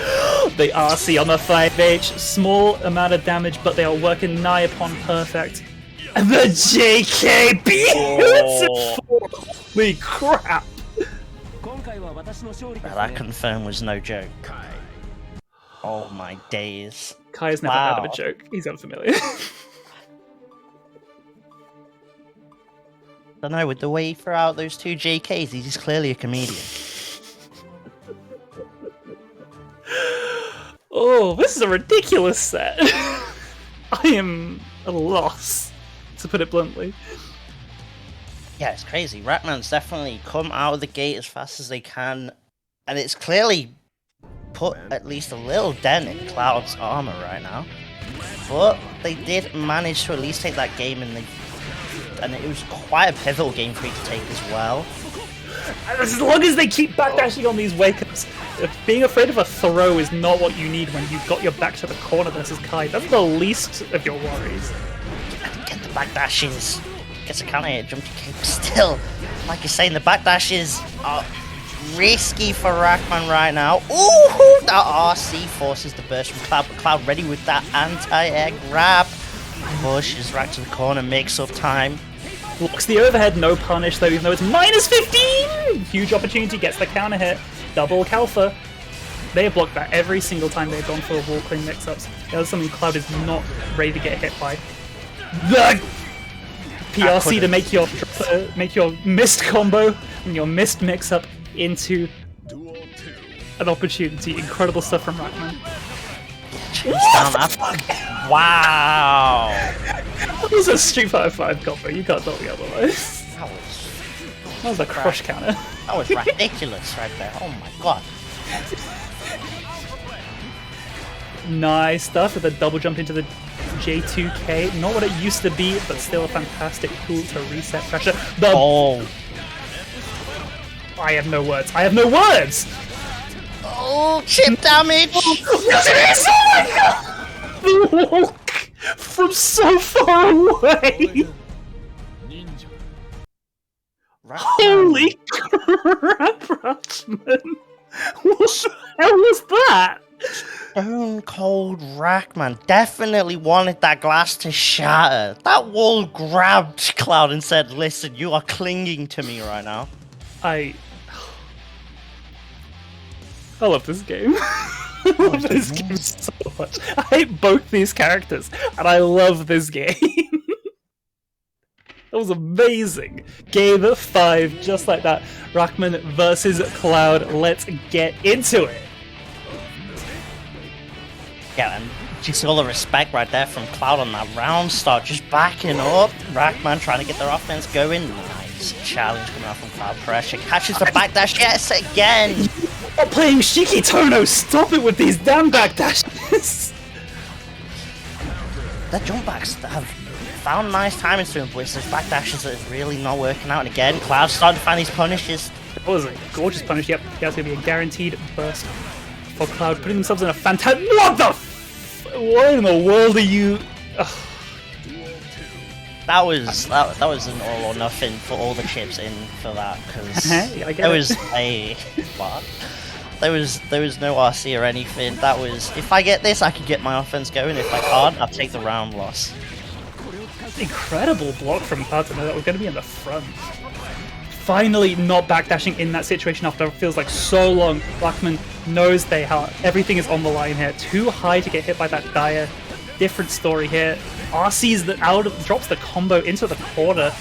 They RC on the 5H. Small amount of damage, but they are working nigh upon perfect. And the JK beautiful. Holy crap! That confirm was no joke. Oh my days. Kai's never heard of a joke. He's unfamiliar. don't know, with the way he threw out those two JKs, he's clearly a comedian. Oh, this is a ridiculous set. I am at a loss, to put it bluntly. Yeah, it's crazy. Rackman's definitely come out of the gate as fast as they can, and it's clearly put at least a little dent in Cloud's armor right now. But they did manage to at least take that game, and it was quite a pivotal game for you to take as well. As long as they keep backdashing on these wake-ups, being afraid of a throw is not what you need when you've got your back to the corner versus Kai. That's the least of your worries. Get the backdashes. Gets a counter hit, jump to kick. Still, like you're saying, the backdashes are risky for Rackman right now. Ooh, that RC forces the burst from Cloud, but Cloud ready with that anti-air grab. Pushes right to the corner, makes up time. Blocks the overhead, no punish though, even though it's minus 15! Huge opportunity, gets the counter hit. Double Kalfa. They have blocked that every single time they've gone for a wall clean mix-ups. That's something Cloud is not ready to get hit by. The PRC to make your missed combo and your missed mix-up into an opportunity. Incredible stuff from Rackman. Wow! That was a Street Fighter 5 combo, you can't tell me otherwise. That was a crush counter. That was ridiculous right there, oh my god. Nice stuff with a double jump into the J2K. Not what it used to be, but still a fantastic tool to reset pressure. Oh! I have no words. I have no words! Oh, chip damage! Yes, it is! Oh my god! The walk from so far away! Holy crap, Rackman! What the hell was that? Stone Cold Rackman definitely wanted that glass to shatter. That wall grabbed Cloud and said, listen, you are clinging to me right now. I love this game. I love this game so much. I hate both these characters, and I love this game. That was amazing. Game 5, just like that. Rackman versus Cloud. Let's get into it. Yeah, and just all the respect right there from Cloud on that round start, just backing up. Rackman trying to get their offense going. Nice challenge coming out from Cloud. Pressure catches the backdash. Yes, again. You're playing Shiki Tono. Stop it with these damn backdashes. The jump backs have found nice timing to him, but it's those backdashes that is really not working out. And again, Cloud's starting to find these punishes. That was a gorgeous punish. Yep, that's going to be a guaranteed burst for Cloud, putting themselves in a fantastic. What the? What in the world are you? Ugh. That was an all or nothing for all the chips in for that because there was a what? There was no RC or anything. That was if I get this, I can get my offense going. If I can't, I'll take the round loss. Incredible block from Cloud to know that we're going to be in the front. Finally, not backdashing in that situation after it feels like so long. Rackman knows everything is on the line here. Too high to get hit by that Dire. Different story here. RC's drops the combo into the corner.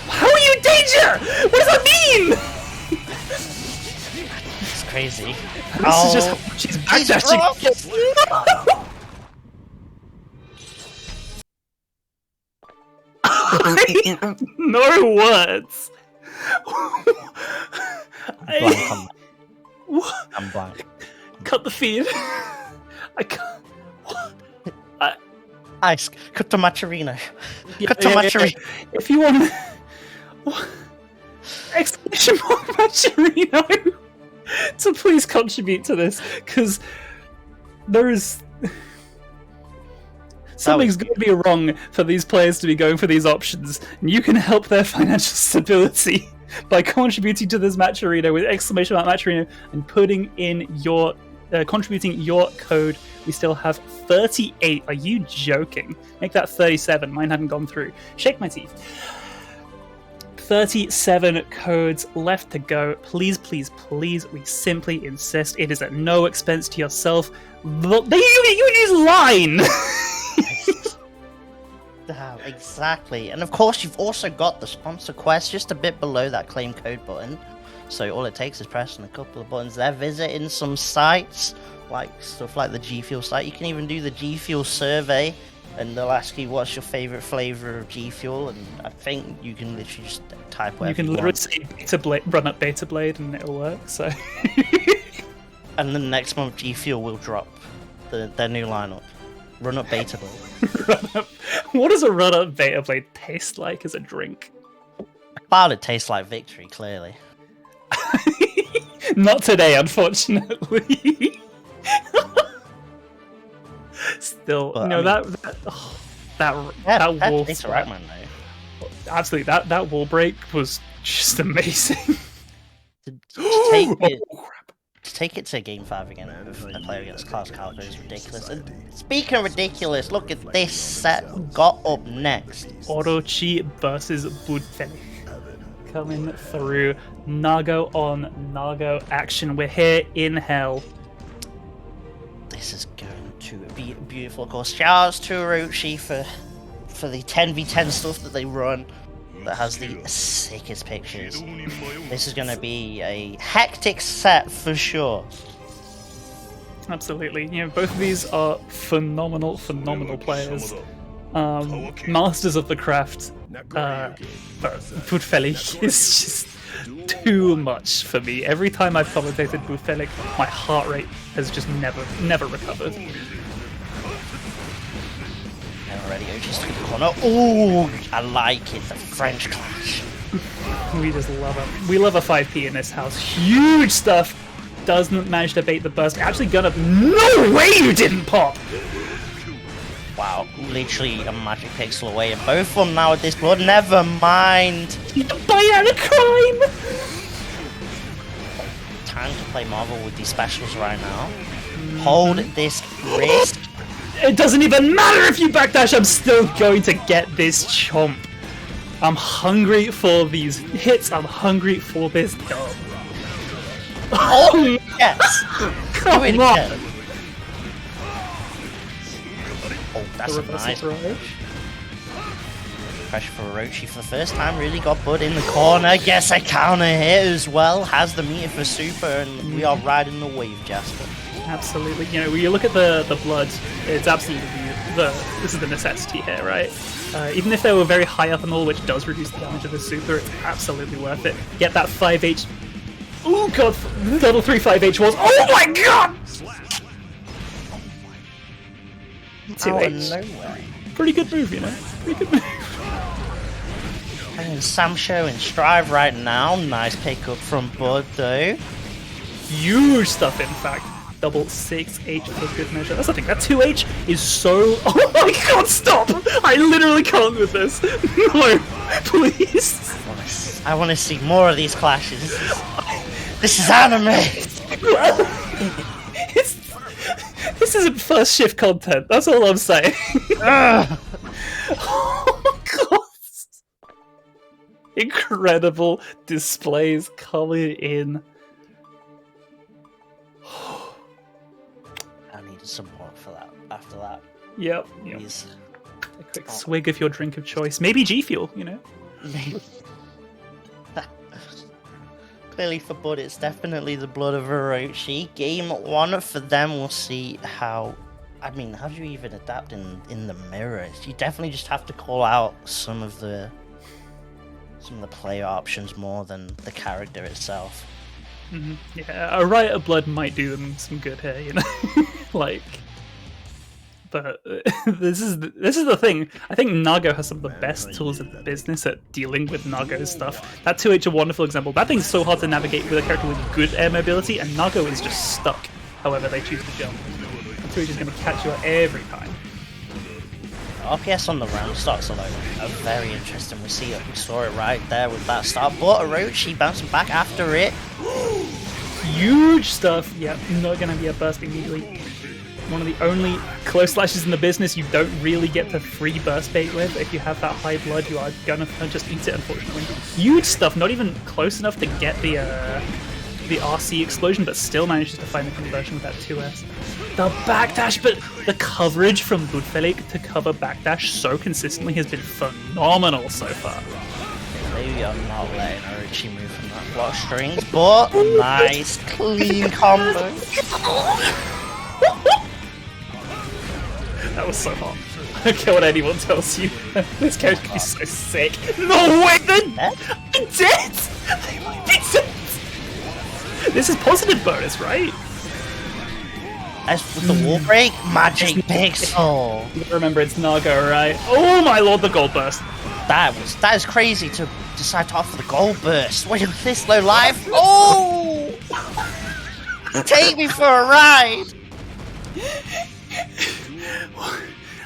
How are you in danger? What does that mean? It's crazy. This is just how much he's backdashing. I have no words. I'm blank. Cut the feed. I can't. What? Ice, cut to Maturino. Cut to Maturino. If you want. Exclamation mark Maturino to please contribute to this, because there is. Something's going to be wrong for these players to be going for these options, and you can help their financial stability by contributing to this Maturino with exclamation mark Maturino and putting in your contributing your code. We still have 38. Are you joking? Make that 37. Mine hadn't gone through. Shake my teeth. 37 codes left to go. Please, please, please, we simply insist it is at no expense to yourself. You use line! Exactly. And of course, you've also got the sponsor quest just a bit below that claim code button. So all it takes is pressing a couple of buttons there, visiting some sites, like stuff like the G Fuel site. You can even do the G Fuel survey, and they'll ask you what's your favorite flavor of G Fuel, and I think you can literally just type whatever You can literally say run up Beta Blade and it'll work, so... And then next month G Fuel will drop their new lineup. Run up Beta Blade. What does a run up Beta Blade taste like as a drink? Well, it tastes like victory, clearly. Not today, unfortunately. Still, But, no, I mean- that wall it's splat- alright, man, though. absolutely, that wall break was just amazing. To take it, Oh, crap. to take it to Game 5 again with a player against Klaus Calico is ridiculous. And speaking of ridiculous, look at this set got up next. Orochi versus Budfeni. Coming through. Nago on Nago action. We're here in hell. This is going to be beautiful. Of course, shouts to Orochi for the 10v10 stuff that they run that has the sickest pictures. This is going to be a hectic set for sure. Absolutely. You know, both of these are phenomenal players. Masters of the craft. Budfeli is just too much for me. Every time I've commentated Budfeli, my heart rate has just never recovered. And already Ochi's through the corner. Ooh, I like it. The French clash. We just love it. We love a 5p in this house. Huge stuff. Doesn't manage to bait the burst. Actually gun up. No way you didn't pop! Wow, literally a magic pixel away, and both of them now with this blood. Never mind. Bionic crime! Time to play Marvel with these specials right now. Hold this risk. It doesn't even matter if you backdash, I'm still going to get this chomp. I'm hungry for these hits, I'm hungry for this dub. Oh, yes. Come Do it on! again. Oh, that's a nice push. Pressure for Orochi for the first time. Really got Bud in the corner. Gets a counter hit as well. Has the meter for super, and we are riding the wave, Jasper. Absolutely. You know, when you look at the blood, it's absolutely this is the necessity here, right? Even if they were very high up and all, which does reduce the damage of the super, it's absolutely worth it. Get that 5H. Oh god, level 3 5H was. Oh my god! 2H. Out of nowhere. Pretty good move, you know? Pretty good move. And Samsho in Strive right now. Nice pickup from Bud, though. Huge stuff, in fact. Double 6H for good measure. That's the thing, that 2H is so... Oh my god, stop! I literally can't with this. No, please. I want to see more of these clashes. This is anime! This isn't first shift content, that's all I'm saying. Oh god. Incredible displays coming in. I needed some more for that. After that, Yep. please. A quick swig of your drink of choice. Maybe G Fuel, you know? Clearly for Bud, it's definitely the blood of Orochi. Game 1 for them, we'll see how... I mean, how do you even adapt in the mirrors? You definitely just have to call out some of the player options more than the character itself. Yeah, a Riot of Blood might do them some good here, you know? Like... But this is the thing. I think Nago has some of the best tools in the business at dealing with Nago's stuff. That 2H a wonderful example. That thing's so hard to navigate with a character with good air mobility, and Nago is just stuck however they choose to jump. That 2H is going to catch you out every time. RPS on the round starts alone. Very interesting. We saw it right there with that start. But Orochi bouncing back after it. Huge stuff. Yep, not going to be a burst immediately. One of the only close slashes in the business you don't really get to free burst bait with. If you have that high blood, you are gonna just eat it, unfortunately. Huge stuff, not even close enough to get the RC explosion, but still manages to find the conversion with that 2S. The backdash, but the coverage from Budfelik to cover backdash so consistently has been phenomenal so far. They are not letting Orochi move from that block strings, but nice clean combo. That was so hot. I don't care what anyone tells you. This character can be so sick. No way, then I'm dead! They might be dead! This is positive bonus, right? As with the wall break, magic pixel. Remember, it's Naga, right? Oh my lord, the gold burst. That is crazy to decide to offer the gold burst. When you're this low life. Oh! Take me for a ride!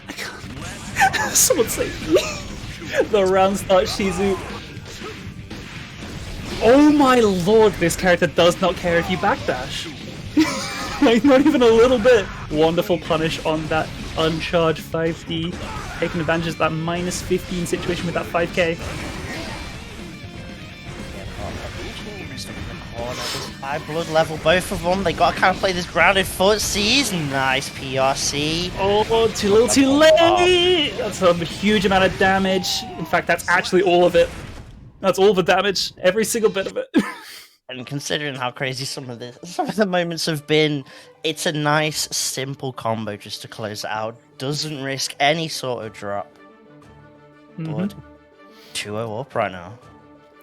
I can't. Someone save me. The round start Shizu. Oh my lord, this character does not care if you backdash. Like, not even a little bit. Wonderful punish on that uncharged 5D. Taking advantage of that minus 15 situation with that 5k. High blood level, both of them. They gotta kind of play this grounded footsies. Nice PRC. Oh, too little, too late! That's a huge amount of damage. In fact, that's actually all of it. That's all the damage. Every single bit of it. And considering how crazy some of the moments have been, it's a nice, simple combo just to close it out. Doesn't risk any sort of drop. But 2-0 up right now.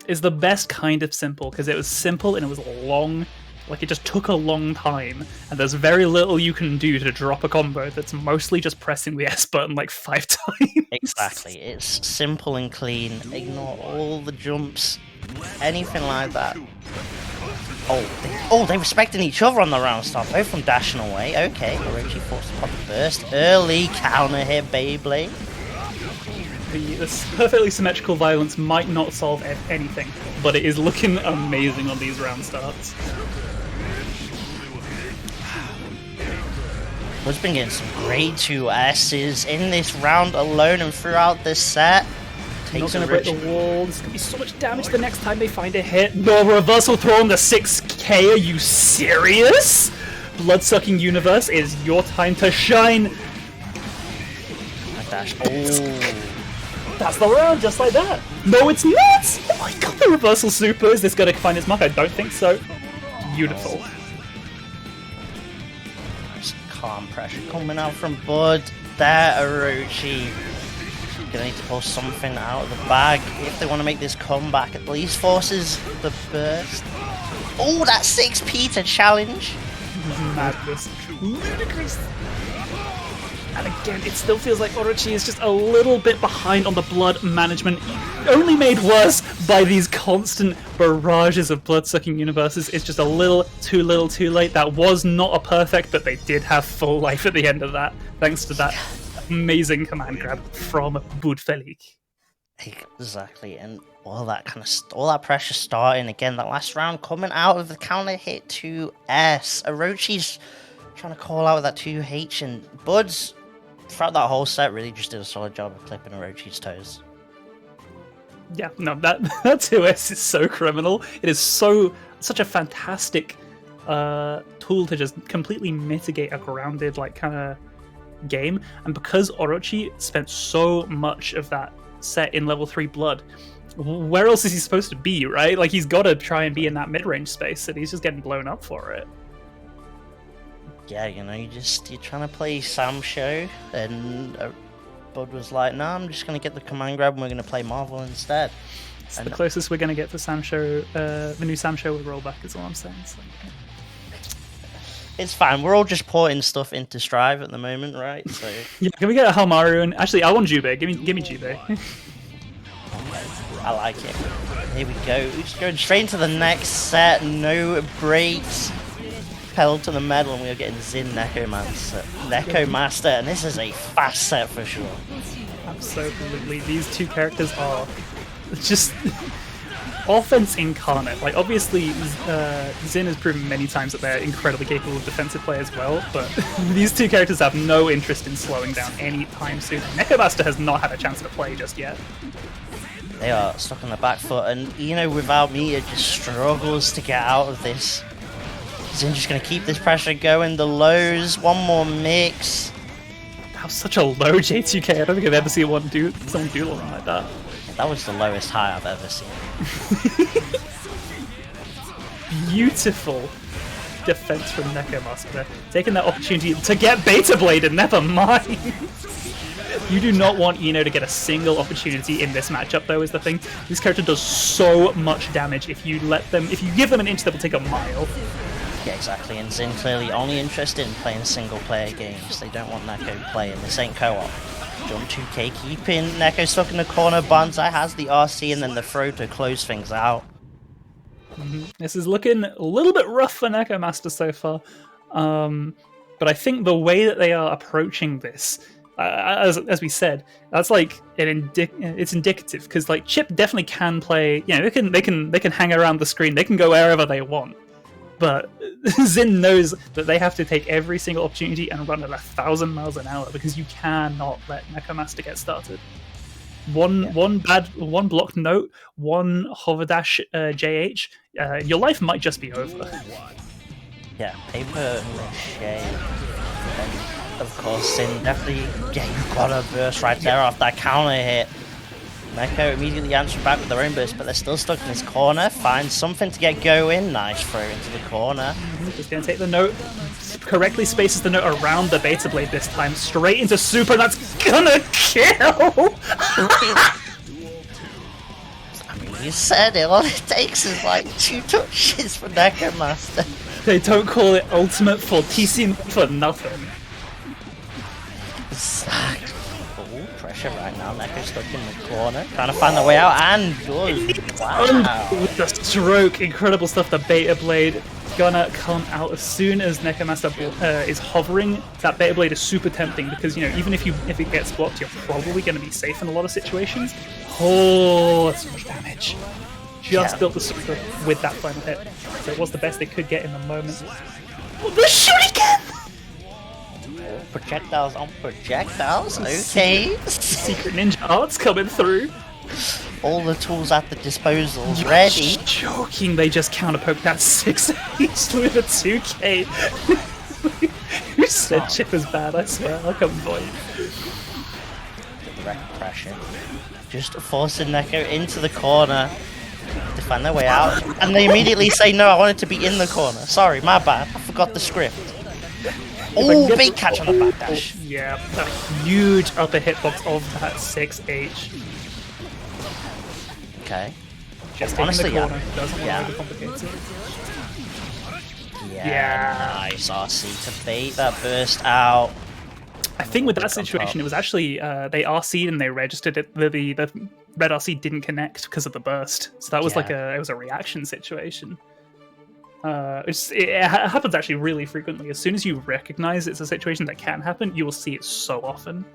Is the best kind of simple, because it was simple and it was long. Like, it just took a long time, and there's very little you can do to drop a combo that's mostly just pressing the S button like 5 times. Exactly. It's simple and clean. Ignore all the jumps, anything like that. Oh, they respecting each other on the round start, both from dashing away. Okay, Orochi forced to pop the burst. Early counter hit, Beyblade. This perfectly symmetrical violence might not solve anything, but it is looking amazing on these round starts. Bud's been getting some grade 2 S's in this round alone and throughout this set. Not gonna break the wall. There's gonna be so much damage the next time they find a hit. No reversal throw on the 6k. Are you serious? Blood-sucking universe, it is your time to shine. Dash. Oh. That's the round, just like that. No, it's not. Oh my god, the reversal super. Is this gonna find its mark? I don't think so. Beautiful. Just calm pressure coming out from Bud. There, Orochi. Gonna need to pull something out of the bag if they want to make this comeback. At least forces the burst. Oh, that 6p to challenge. Madness. Ludicrous. And again, it still feels like Orochi is just a little bit behind on the blood management, only made worse by these constant barrages of blood-sucking universes. It's just a little too late. That was not a perfect, but they did have full life at the end of that, thanks to that amazing command grab from Budfelik. Exactly, and all that pressure starting again. That last round coming out of the counter hit to S. Orochi's trying to call out with that 2H, and Bud's throughout that whole set really just did a solid job of clipping Orochi's toes. Yeah, no, that 2S is so criminal. It is such a fantastic tool to just completely mitigate a grounded kind of game, and because Orochi spent so much of that set in level 3 blood, where else is he supposed to be, right? Like, he's got to try and be in that mid-range space, and he's just getting blown up for it. Yeah, you know, you're trying to play Sam Show, and Bud was like, "No, I'm just gonna get the command grab, and we're gonna play Marvel instead." It's the closest we're gonna get to Sam Show, the new Sam Show with rollback, is all I'm saying. So. It's fine. We're all just porting stuff into Strive at the moment, right? So yeah, can we get a Halmaru? And actually, I want Jubei. Give me Jubei. I like it. Here we go. We're just going straight into the next set. No breaks. Pedal to the metal, and we are getting Zin Neko Master, and this is a fast set for sure. Absolutely. These two characters are just offense incarnate. Like, obviously, Zin has proven many times that they're incredibly capable of defensive play as well, but these two characters have no interest in slowing down any time soon. Neko Master has not had a chance to play just yet. They are stuck on the back foot, and you know, without me, it just struggles to get out of this. Zin just going to keep this pressure going. The lows, one more mix. That was such a low J2K. I don't think I've ever seen someone do something like that. That was the lowest high I've ever seen. Beautiful defense from Necromaster there. Taking that opportunity to get Beta Bladed, never mind. You do not want Eno to get a single opportunity in this matchup, though, is the thing. This character does so much damage if you give them an inch, they will take a mile. Yeah, exactly, and Zin clearly only interested in playing single-player games. They don't want Neko playing. This ain't co-op. Jump 2K, keeping Neko stuck in the corner. Banzai has the RC and then the throw to close things out. This is looking a little bit rough for Necromaster so far, but I think the way that they are approaching this, as we said, that's like it's indicative, because like Chip definitely can play. You know, they can hang around the screen, they can go wherever they want, but Zin knows that they have to take every single opportunity and run at 1,000 miles an hour, because you cannot let Necromaster get started. One blocked note, one hover dash JH, your life might just be over. Yeah, paper mache. And of course, Sin definitely, yeah, you got a burst right there off that counter hit. Neko immediately answered back with their own burst, but they're still stuck in this corner. Finds something to get going. Nice throw into the corner. Just gonna take the note, correctly spaces the note around the Beta Blade this time, straight into super, that's gonna kill! I mean, you said it, all it takes is like 2 touches for Necromaster. They don't call it ultimate fortissimo for nothing. Oh, pressure right now. Neko stuck in the corner, trying to find the way out, and does. Wow. With the stroke, incredible stuff. The Beta Blade gonna come out as soon as Necromaster is hovering. That Beta Blade is super tempting, because you know, even if it gets blocked, you're probably gonna be safe in a lot of situations. Oh, that's so much damage. Just built the super with that final hit, so it was the best they could get in the moment. Oh, the shuriken! Projectiles on projectiles, okay. Secret ninja arts coming through. All the tools at the disposal, ready. Joking, they just counterpoked that 6H with a 2K. Who said Chip is bad? I swear, I can't believe. Direct pressure. Just forcing Neko into the corner to find their way out. And they immediately say, no, I wanted to be in the corner. Sorry, my bad. I forgot the script. Oh, big catch on the backdash. Yeah, a huge upper hitbox of that 6H. Okay. Just honestly, in the corner. Doesn't want to overcomplicate it. Yeah, nice RC to bait that burst out. I think with that situation, it was actually they RC'd and they registered it. The red RC didn't connect because of the burst, so that was it was a reaction situation. It happens actually really frequently. As soon as you recognize it's a situation that can happen, you will see it so often.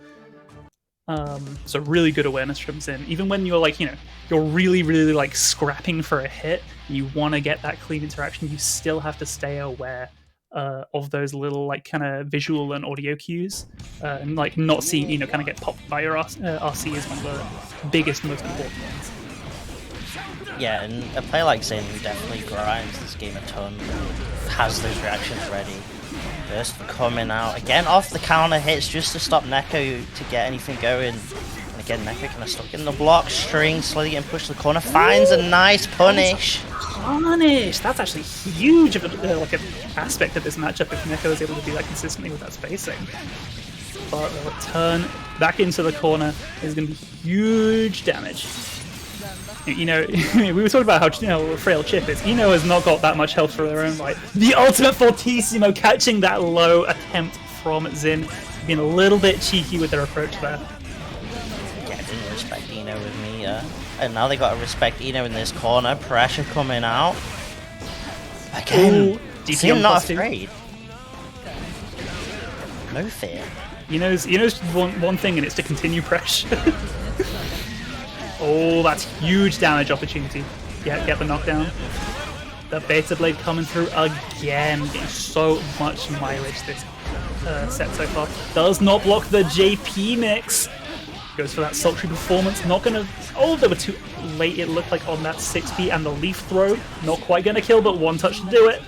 So really good awareness from Zin. Even when you're like, you're really, really like scrapping for a hit, you want to get that clean interaction, you still have to stay aware of those little like kind of visual and audio cues, and like not seeing kind of get popped by your RC is one of the biggest, most important ones. Yeah, and a player like Zin who definitely grinds this game a ton, has those reactions ready. Burst coming out again off the counter hits just to stop Neko to get anything going. And again, Neko kind of stuck in the block string, slowly getting pushed to the corner, finds a nice punish. Punish! That's actually huge of like an aspect of this matchup if Neko is able to do that consistently with that spacing. But the return back into the corner is going to be huge damage. We were talking about how frail Chip is. Eno has not got that much health for their own right. The ultimate fortissimo, catching that low attempt from Zin, being a little bit cheeky with their approach there. Yeah, didn't respect Eno with me, and now they got to respect Eno in this corner. Pressure coming out. Again, Zin not afraid. No fear. Eno's one thing, and it's to continue pressure. Oh, that's huge damage opportunity. Yeah, get the knockdown. The Beta Blade coming through again, getting so much mileage this set so far. Does not block the JP mix. Goes for that sultry performance. Not gonna. Oh, they were too late. It looked like on that 6B and the leaf throw. Not quite gonna kill, but one touch to do it.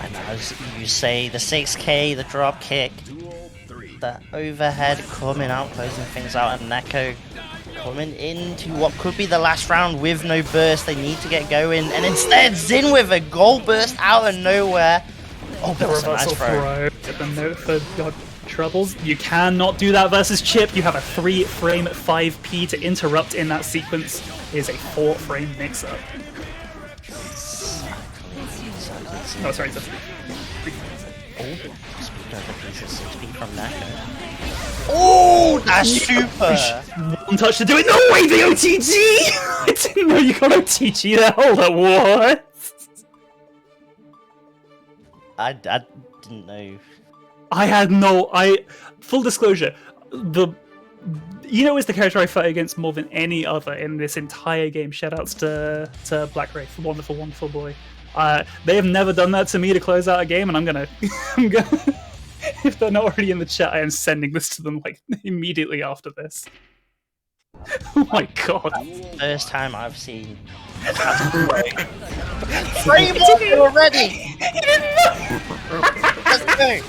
And as you say, the 6K, the drop kick. the overhead coming out, closing things out, and Neko coming into what could be the last round with no burst. They need to get going, and instead Zin with a gold burst out of nowhere. Oh, The that's a nice reversal throw. Get the note for your troubles. You cannot do that versus Chip. You have a 3-frame 5p to interrupt in that sequence. It is a 4-frame mix-up. Oh, sorry, it's a 3. Speaking of the piece of 6p from Neko. Oh, that's super! One touch to do it. No way, the OTG! I didn't know you got OTG there. Hold up, what? I didn't know. I had no. Full disclosure, Eno is the character I fight against more than any other in this entire game. Shoutouts to Black Wraith, wonderful, wonderful boy. They have never done that to me to close out a game, and I'm gonna. If they're not already in the chat, I am sending this to them like immediately after this. Oh my god! First time I've seen. Frame already! Let's go!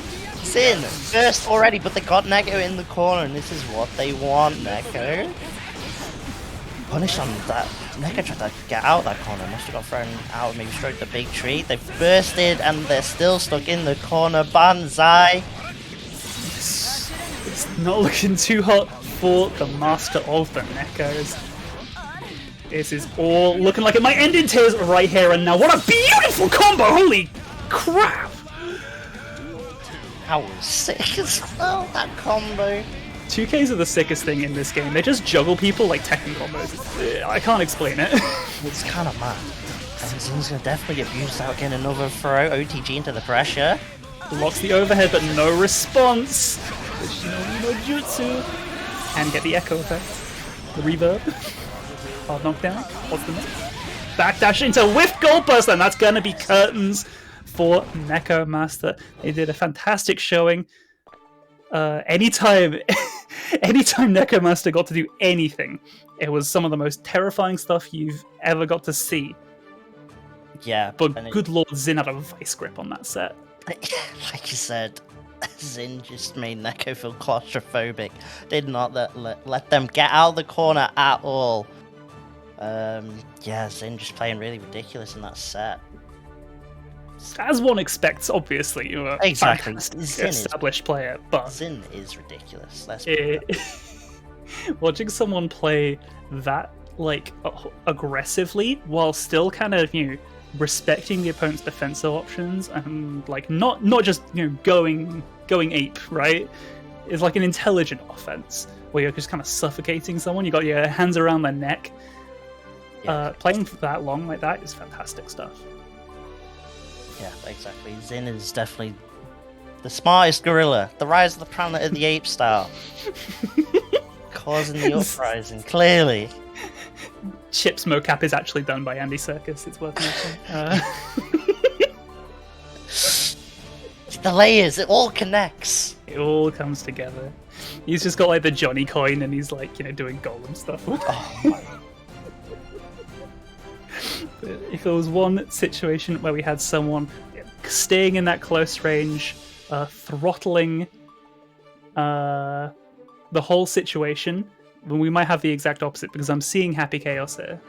Sin, first already, but they got Neko in the corner, and this is what they want, Neko. Punish on that. Neko tried to get out of that corner, must have got thrown out, maybe stroked the big tree. They've bursted, and they're still stuck in the corner. Banzai! It's not looking too hot for the master of the Nekos. This is all looking like it might end in tears right here and now. What a beautiful combo! Holy crap! That was sick as well, that combo. 2Ks are the sickest thing in this game. They just juggle people like Tekken combos. I can't explain it. It's kind of mad. And Zin's gonna definitely get abused out, getting another throw. OTG into the pressure. Blocks the overhead, but no response. The Shinobi no Jutsu. And get the echo effect. The reverb. Hard knockdown. What's the next? Backdash into whiff gold burst, and that's gonna be curtains for Neko Master. They did a fantastic showing. Anytime Neko Master got to do anything, it was some of the most terrifying stuff you've ever got to see. Yeah, But good lord, Zin had a vice grip on that set. Like you said, Zin just made Neko feel claustrophobic. Did not let them get out of the corner at all. Yeah, Zin just playing really ridiculous in that set. As one expects, obviously, you're a Exactly. fantastic established player, but Zin is ridiculous. Let's be watching someone play that like aggressively while still kind of respecting the opponent's defensive options and like not just going ape, right? It's like an intelligent offense where you're just kind of suffocating someone. You got your hands around their neck. Playing for that long like that is fantastic stuff. Yeah, exactly. Zin is definitely the smartest gorilla. The Rise of the Planet of the Apes style. Causing the uprising, clearly. Chip's mocap is actually done by Andy Serkis, it's worth mentioning. The layers, it all connects. It all comes together. He's just got like the Johnny coin and he's like, doing golem stuff. Oh my. If there was one situation where we had someone staying in that close range, throttling the whole situation, then we might have the exact opposite because I'm seeing Happy Chaos here.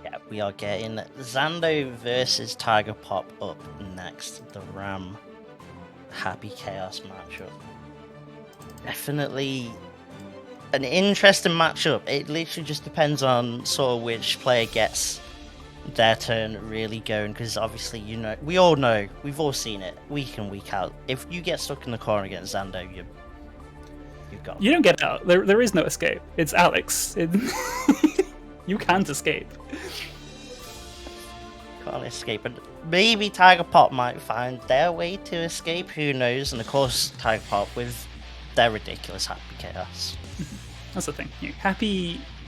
Yeah, we are getting Zando versus Tiger Pop up next. The Ram Happy Chaos matchup. Definitely an interesting matchup. It literally just depends on sort of which player gets their turn really going, because obviously we all know, we've all seen it week in, week out. If you get stuck in the corner against Zando, you've got you don't get out. There is no escape. It's Alex. You can't escape. Can't escape. And maybe Tiger Pop might find their way to escape, who knows? And of course Tiger Pop with their ridiculous Happy Chaos. That's the thing.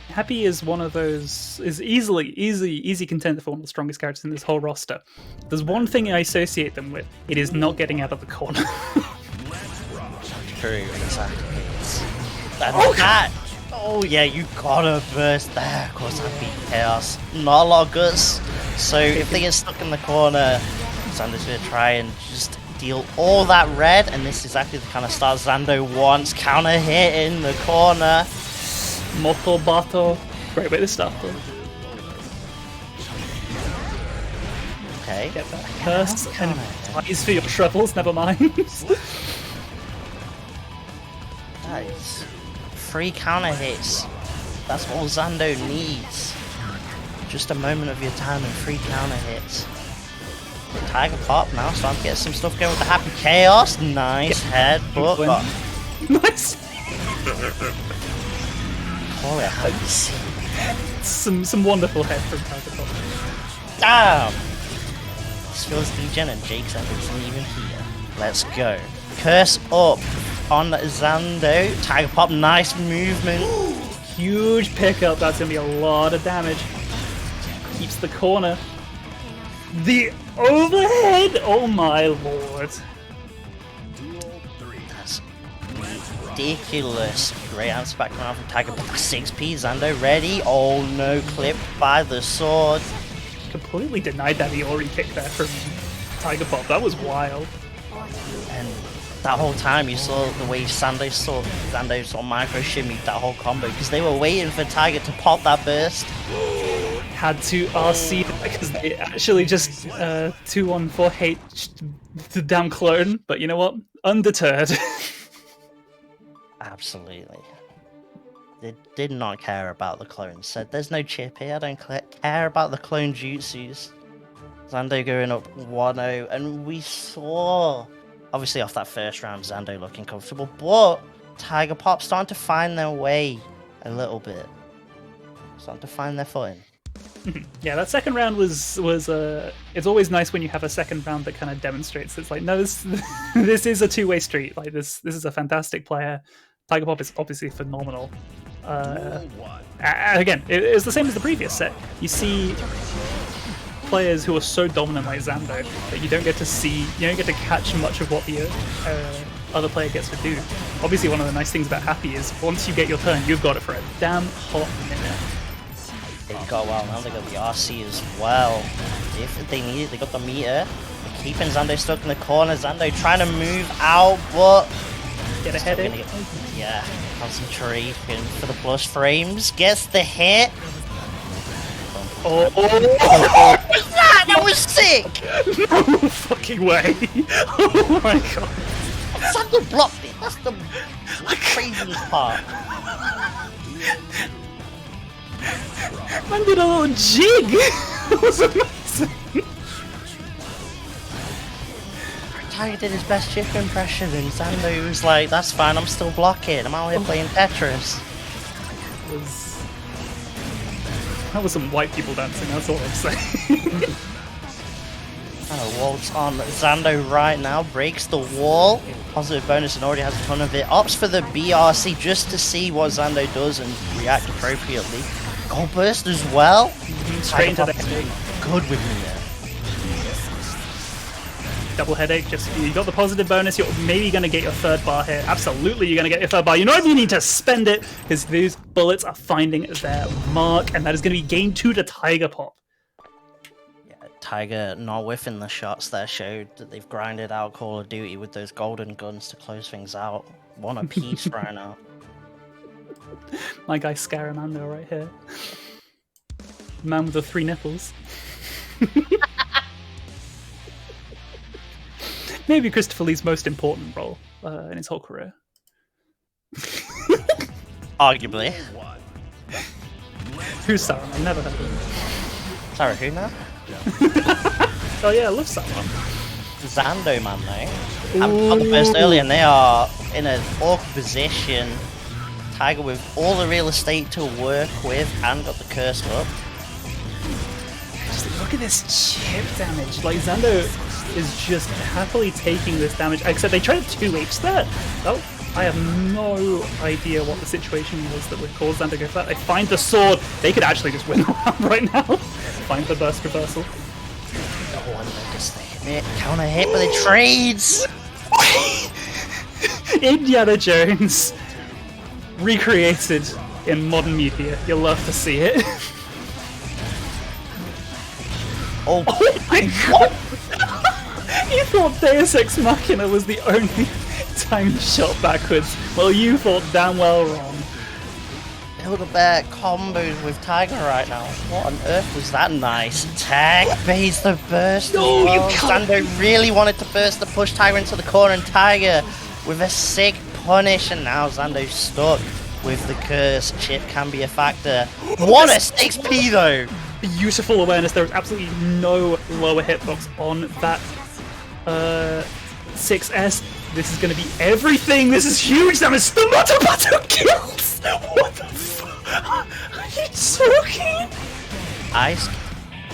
Happy is one of those, is easy contender for one of the strongest characters in this whole roster. There's one thing I associate them with. It is not getting out of the corner. True, exactly. Oh yeah, you gotta burst there. Of course, Happy Chaos. Not a lot of guts. So if they get stuck in the corner, Xander's gonna try and just deal all that red, and this is exactly the kind of start Zando wants. Counter hit in the corner. Moto Bato. Great way to start though. Okay. Get that curse and ties for your shrevels, never mind. Nice. 3 counter hits. That's all Zando needs. Just a moment of your time and 3 counter hits. The Tiger Pop now starting to get some stuff going with the Happy Chaos. Nice headbutt. Nice. Holy hopes. Some wonderful head from Tiger Pop. Damn! This feels degen and Jake's isn't even here. Let's go. Curse up on Zando. Tiger Pop, nice movement. Huge pickup, that's gonna be a lot of damage. Keeps the corner. The overhead! Oh my lord. That's ridiculous. Great answer back around from Tiger Pop. 6p, Zando ready. Oh no, clipped by the sword. Completely denied that Iori kick there from Tiger Pop. That was wild. And that whole time you saw the way Zando saw micro shimmy that whole combo because they were waiting for Tiger to pop that burst. Had to RC because they actually just 2-1-4 hate the damn clone, but you know what? Undeterred. Absolutely. They did not care about the clones. Said, there's no chip here, I don't care about the clone jutsus. Zando going up 1-0, and we saw, obviously off that first round, Zando looking comfortable, but Tiger Pop starting to find their way a little bit. Starting to find their footing. Yeah, that second round was it's always nice when you have a second round that kind of demonstrates it's like, no, this is a two-way street. Like this is a fantastic player. Tiger Pop is obviously phenomenal. Again, it's the same as the previous set. You see players who are so dominant like Zando that you don't get to catch much of what the other player gets to do. Obviously, one of the nice things about Happy is once you get your turn, you've got it for a damn hot minute. They got well, now they got the RC as well. If they need it, they got the meter. They're keeping Zando stuck in the corner. Zando trying to move out, but Get ahead in. Yeah, concentrating for the plus frames. Gets the hit. Oh, That was sick! no fucking way! Oh my god! Zando blocked it. That's the craziest part. Man did a little jig! It was amazing! Tiger did his best chip impression and Zando was like, that's fine, I'm still blocking. I'm out here playing Tetris. That was some white people dancing, that's all I'm saying. Waltz on Zando right now, breaks the wall. Positive bonus and already has a ton of it. Opts for the BRC just to see what Zando does and react appropriately. Gold burst as well. Straight into the headache. Good with me there. Double headache, just you got the positive bonus, you're maybe going to get your third bar here. Absolutely, you're going to get your third bar. You know if you need to spend it, because these bullets are finding their mark, and that is going to be game 2 to Tiger Pop. Yeah, Tiger not whiffing the shots there showed that they've grinded out Call of Duty with those golden guns to close things out. One apiece right now. My guy Scaramando right here. Man with the 3 nipples. Maybe Christopher Lee's most important role in his whole career. Arguably. Who's Saruman? I've never heard of him. Sorry, who now? Oh yeah, I love Saruman. Zando, man, though. Haven't got the burst early, and they are in an awkward position. Tiger with all the real estate to work with, and got the curse up. Just look at this chip damage. Like, Zando is just happily taking this damage. Except they tried to 2H that. Oh, I have no idea what the situation was that would cause Zando to go for that. They find the sword. They could actually just win the round right now. Find the burst reversal. No wonder just they hit. Counter hit, but it trades! Indiana Jones recreated in modern media. You'll love to see it. Oh Oh my god! You thought Deus Ex Machina was the only time you shot backwards. Well, you thought damn well wrong. Build-A-Bear combos with Tiger right now. What on earth was that nice? Tech base the burst. No, you can't. Zando really wanted to burst the push Tiger into the corner, and Tiger with a sick punish, and now Zando's stuck with the curse. Chip can be a factor. What a 6p though! Beautiful awareness. There is absolutely no lower hitbox on that 6S. This is going to be everything. This is huge damage. The Motobato kills. What the fuck? Are you joking?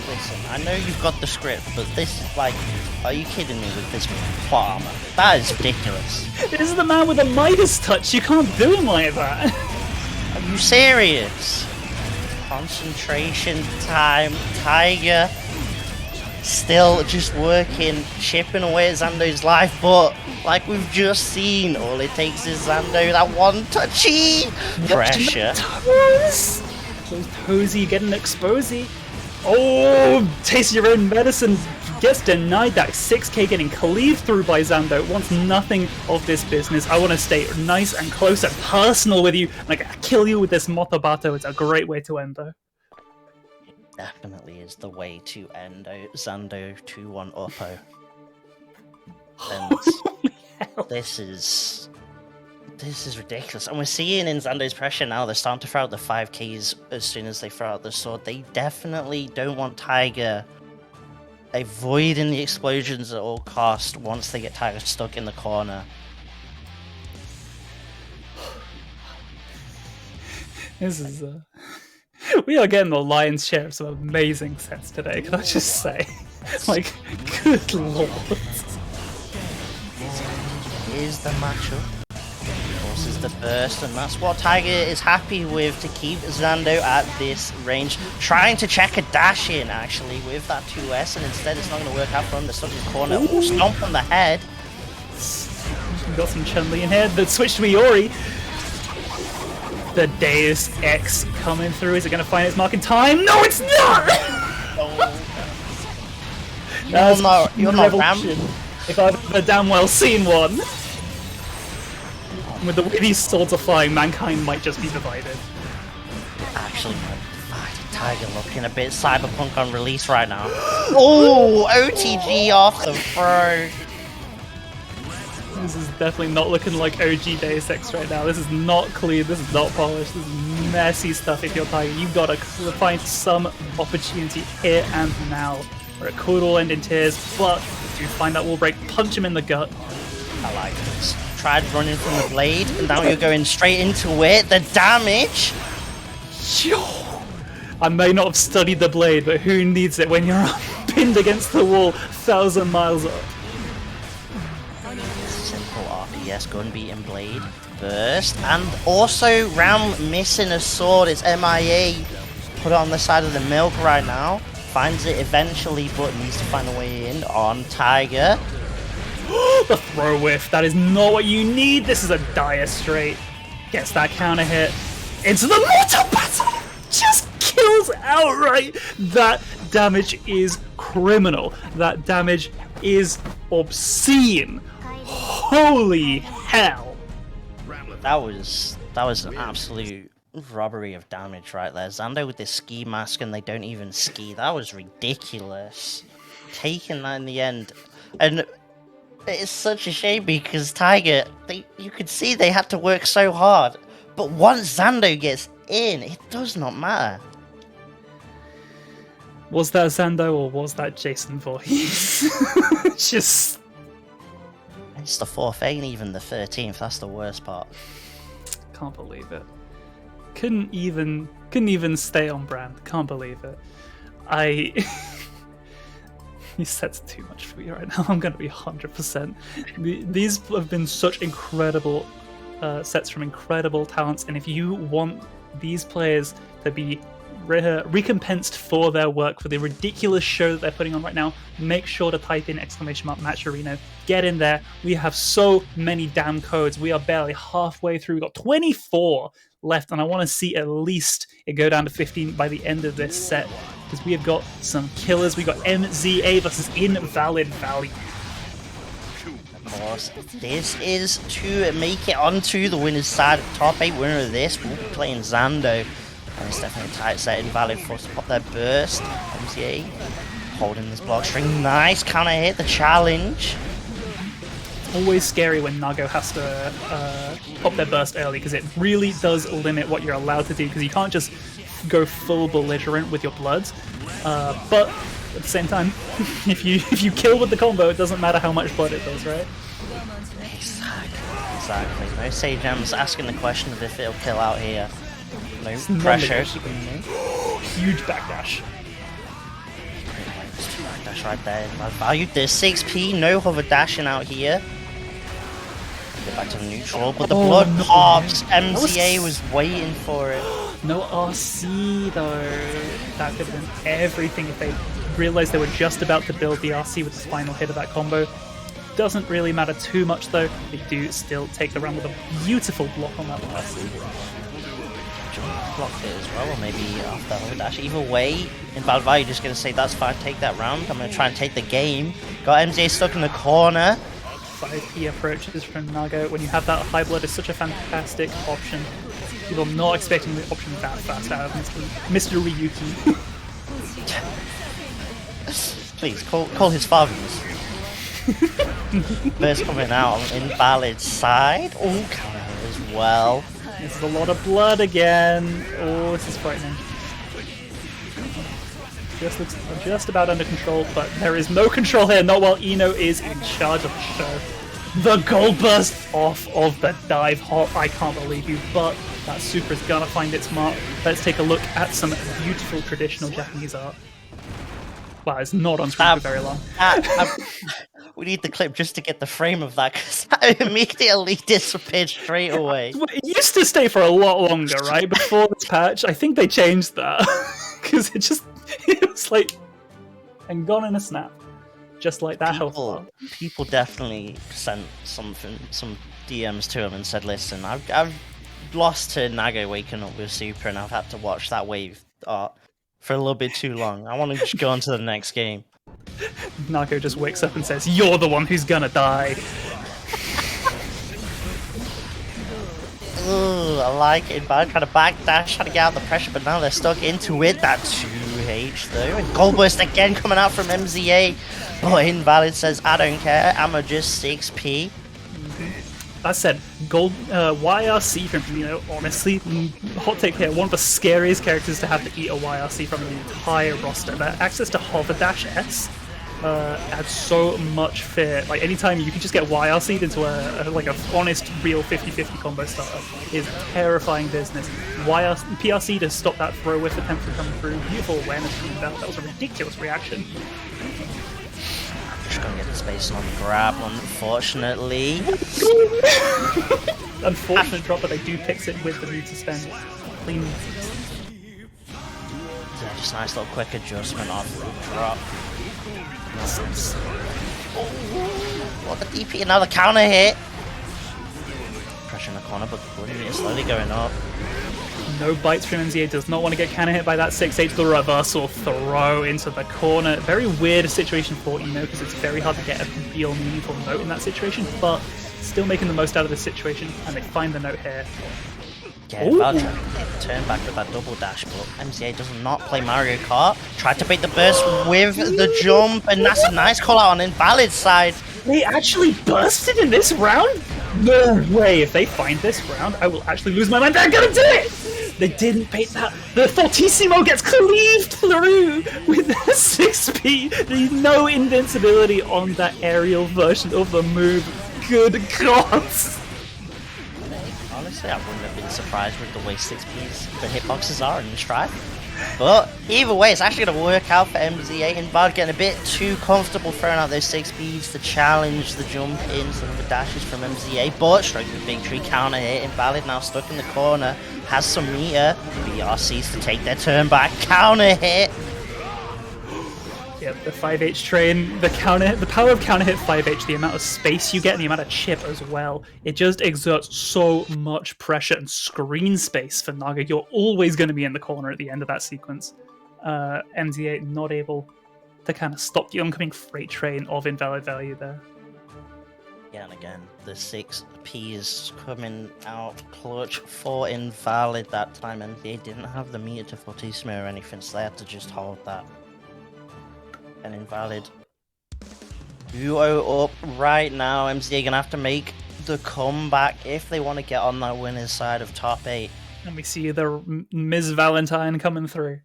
Listen, I know you've got the script, but this is like, are you kidding me with this plot armor? That is ridiculous. This is the man with a Midas touch. You can't do him like that. Are you serious? Concentration time. Tiger still just working, chipping away at Zando's life, but like we've just seen, all it takes is Zando, that one touchy pressure. Those Posey getting exposy. Oh, taste your own medicine. Gets denied that 6k getting cleaved through by Zando. Wants nothing of this business. I want to stay nice and close and personal with you. Like, I kill you with this Motobato. It's a great way to end though. Definitely is the way to end Zando 2-1 Oppo. And this is ridiculous. And we're seeing in Zando's pressure now, they're starting to throw out the 5Ks as soon as they throw out the sword. They definitely don't want Tiger avoiding the explosions at all cost once they get Tiger stuck in the corner. This is we are getting the lion's share of some amazing sets today, can I just say? Like, good lord. Here's the matchup. Forces the burst, and that's what Tiger is happy with to keep Zando at this range. Trying to check a dash in, actually, with that 2S, and instead it's not going to work out for him. They're stuck in the corner. Ooh, stomp on the head. We've got some Chun-Li in here. The switch to Iori. The Deus Ex coming through. Is it going to find its mark in time? No, it's not! You're not ramping. If I've ever damn well seen one. With the way these swords are flying, mankind might just be divided. Actually, Tiger looking a bit cyberpunk on release right now. Oh, OTG off the throw. This is definitely not looking like OG Deus Ex right now. This is not clean, this is not polished, this is messy stuff if you're Tiger. You've got to find some opportunity here and now. Or it could all end in tears, but if you find that wall break, punch him in the gut. I like this. Tried running from the blade, and now you're going straight into it. The damage! Yo! I may not have studied the blade, but who needs it when you're pinned against the wall 1,000 miles up? Simple RPS gun beating blade. Burst. And also Ram missing a sword. It's MIA. Put it on the side of the milk right now. Finds it eventually, but needs to find a way in on Tiger. The throw whiff, that is not what you need. This is a dire straight. Gets that counter hit into the Motobato. Just kills outright. That damage is criminal. That damage is obscene. Holy hell. That was an absolute robbery of damage right there. Zando with this ski mask and they don't even ski. That was ridiculous. Taking that in the end. And it's such a shame because Tiger, you could see they had to work so hard. But once Zando gets in, it does not matter. Was that Zando or was that Jason Voorhees? Just... It's the 4th, ain't even the 13th. That's the worst part. Can't believe it. Couldn't even stay on brand. Can't believe it. These sets are too much for me right now. I'm going to be 100%. These have been such incredible sets from incredible talents, and if you want these players to be recompensed for their work, for the ridiculous show that they're putting on right now, make sure to type in !Matcherino. Get in there. We have so many damn codes. We are barely halfway through. We've got 24 left, and I want to see at least it go down to 15 by the end of this set, because we have got some killers. We got MZA versus Invalid Valley. course, this is to make it onto the winner's side. Top 8 winner of this will be playing Zando. And it's definitely a tight set. Invalid forced to pop their burst. MCA holding this block string. Nice counter hit, the challenge. Always scary when Nago has to pop their burst early, because it really does limit what you're allowed to do, because you can't just go full belligerent with your bloods. But at the same time, if you kill with the combo, it doesn't matter how much blood it does, right? Exactly. No Sage M's asking the question of if it'll kill out here. No pressure. Huge backdash. Backdash right there. Valued this 6p. No hover dashing out here. Get back to the neutral, but the blood pops. MCA was waiting for it. No RC though. That could have been everything if they realized they were just about to build the RC with the final hit of that combo. Doesn't really matter too much though. They do still take the round with a beautiful block on that one. Blocked it as well, or maybe off the hover dash. Either way, Invalid Value just gonna say that's fine, take that round. I'm gonna try and take the game. Got MCA stuck in the corner. 5p approaches from Nago. When you have that high blood, is such a fantastic option. People are not expecting the option that fast out of Mr. Ryuki. Please call his father. Burst coming out on Invalid's side. Oh, counter as well. This is a lot of blood again. Oh, this is frightening. Just looks just about under control, but there is no control here, not while Eno is in charge of the show. The gold burst off of the dive hop. I can't believe you, but that super is gonna find its mark. Let's take a look at some beautiful traditional Japanese art. Wow, it's not on screen for very long. We need the clip just to get the frame of that, because that immediately disappeared straight away. It used to stay for a lot longer, right? Before this patch, I think they changed that. Because it was like, and gone in a snap. Just like that health bar. People definitely sent some DMs to him and said, listen, I've lost to Nago waking up with super, and I've had to watch that wave art for a little bit too long. I want to just go on to the next game. Nago just wakes up and says, "You're the one who's gonna die." Ooh, I like it, but I'm trying to backdash, trying to get out the pressure, but now they're stuck into it. That 2H though, and Gold Burst again coming out from MZA. But Invalid says, I don't care, I'm just 6p. I said, gold YRC from, honestly, hot take here, one of the scariest characters to have to eat a YRC from the entire roster. That access to Hover Dash S adds so much fear. Like, anytime you can just get YRC'd into a honest, real 50-50 combo starter is terrifying business. PRC to stop that throw whiff attempt from coming through. Beautiful awareness from that. That was a ridiculous reaction. Just gonna get the space on the grab, unfortunately. Unfortunate drop, but they do fix it with the need to spend clean. Yeah, just a nice little quick adjustment off the drop. What the DP, another counter hit. Pressure in the corner, but the blood is slowly going up. No bites from MZA, does not want to get counter hit by that 6H, the reversal throw into the corner. Very weird situation for Eno, because it's very hard to get a real meaningful note in that situation, but still making the most out of the situation, and they find the note here. Yeah, about trying to get the turn back with that double dash, but MZA does not play Mario Kart. Tried to bait the burst with the jump, and that's a nice call out on Invalid's side. They actually bursted in this round? No way! If they find this round, I will actually lose my mind. They're gonna do it! They didn't bait that. The Fortissimo gets cleaved through with the 6p. There's no invincibility on that aerial version of the move. Good God! Honestly, I wouldn't have been surprised with the way 6Ps the hitboxes are in this try. But either way, it's actually going to work out for MZA. Invalid getting a bit too comfortable throwing out those 6Bs to challenge the jump ins and the dashes from MZA. But straight to victory, counter hit. Invalid now stuck in the corner, has some meter. BRCs to take their turn back, counter hit. Yep, the 5H train, the power of counter hit 5H, the amount of space you get and the amount of chip as well. It just exerts so much pressure and screen space for Naga. You're always going to be in the corner at the end of that sequence. MZA not able to kind of stop the oncoming freight train of Invalid Value there. And again, the 6P is coming out clutch for Invalid that time, and they didn't have the meter to Fortissimo or anything, so they had to just hold that. And Invalid duo up right now. MZA gonna have to make the comeback if they want to get on that winner's side of top 8. And we see the Ms. Valentine coming through.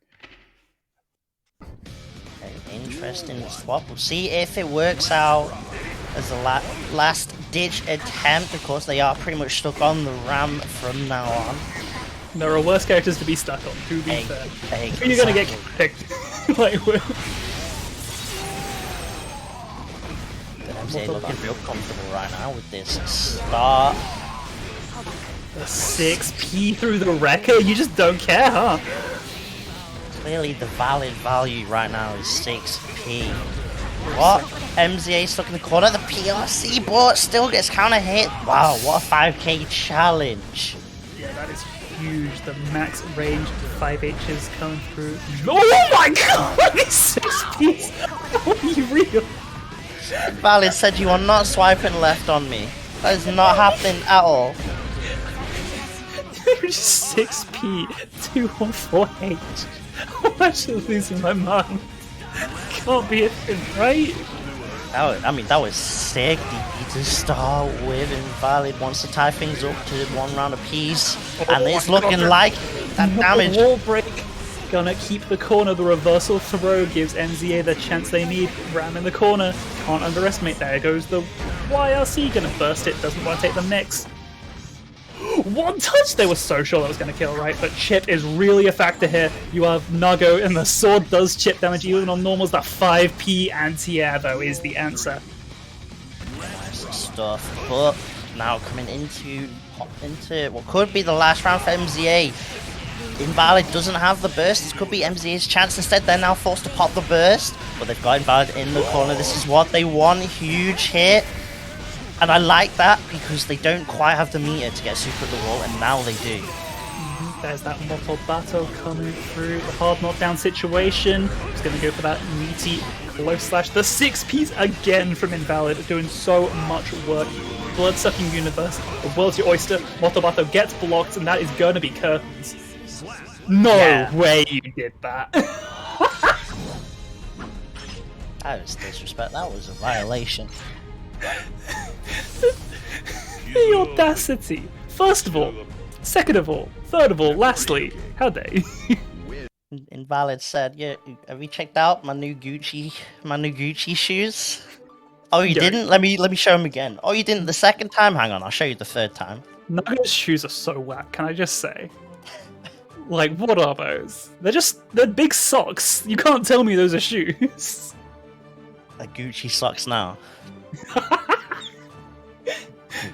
An interesting swap. We'll see if it works out as a last-ditch attempt. Of course, they are pretty much stuck on the Ram from now on. There are worse characters to be stuck on, to be fair. Exactly. You're gonna get picked. Like, MZA looking real comfortable right now with this start. the 6P through the wrecker? You just don't care, huh? Clearly, the valid value right now is 6P. What? MZA stuck in the corner. The PRC bot still gets counter hit. Wow, what a 5k challenge. Yeah, that is huge. The max range 5H's coming through. Oh my god! These 6Ps! Are you real? Valid said you are not swiping left on me. That is not happening at all. There's 6P, 214H. I'm actually losing my mind. Can't be a thing, right? That was sick DP to start with. Invalid wants to tie things up to 1 round apiece. And it's looking like that damage. Wall break. Gonna keep the corner. The reversal throw gives MZA the chance they need. Ram in the corner. Can't underestimate. There goes the YRC. Gonna burst it. Doesn't want to take the mix. One touch! They were so sure that was going to kill, right? But chip is really a factor here. You have Nago, and the sword does chip damage even on normals. That 5P anti-air, though, is the answer. Nice stuff. But now coming into what could be the last round for MZA. Invalid doesn't have the burst. This could be MZA's chance. Instead, they're now forced to pop the burst. But they've got Invalid in the corner. This is what they want. Huge hit. And I like that because they don't quite have the meter to get super at the wall, and now they do. There's that Mortal Battle coming through. The hard knockdown situation. He's going to go for that meaty close slash. The 6Ps again from Invalid, doing so much work. Blood-sucking universe. The world's your oyster. Mortal Battle gets blocked, and that is going to be curtains. No way you did that. That was disrespect. That was a violation. The audacity. First of all, second of all, third of all, lastly, how they? Invalid said, "Yeah, have you checked out my new Gucci shoes?" Oh, you didn't? Let me show them again. Oh, you didn't the second time? Hang on, I'll show you the third time. Naga's shoes are so whack. Can I just say? Like, what are those? They're big socks. You can't tell me those are shoes. The Gucci socks now.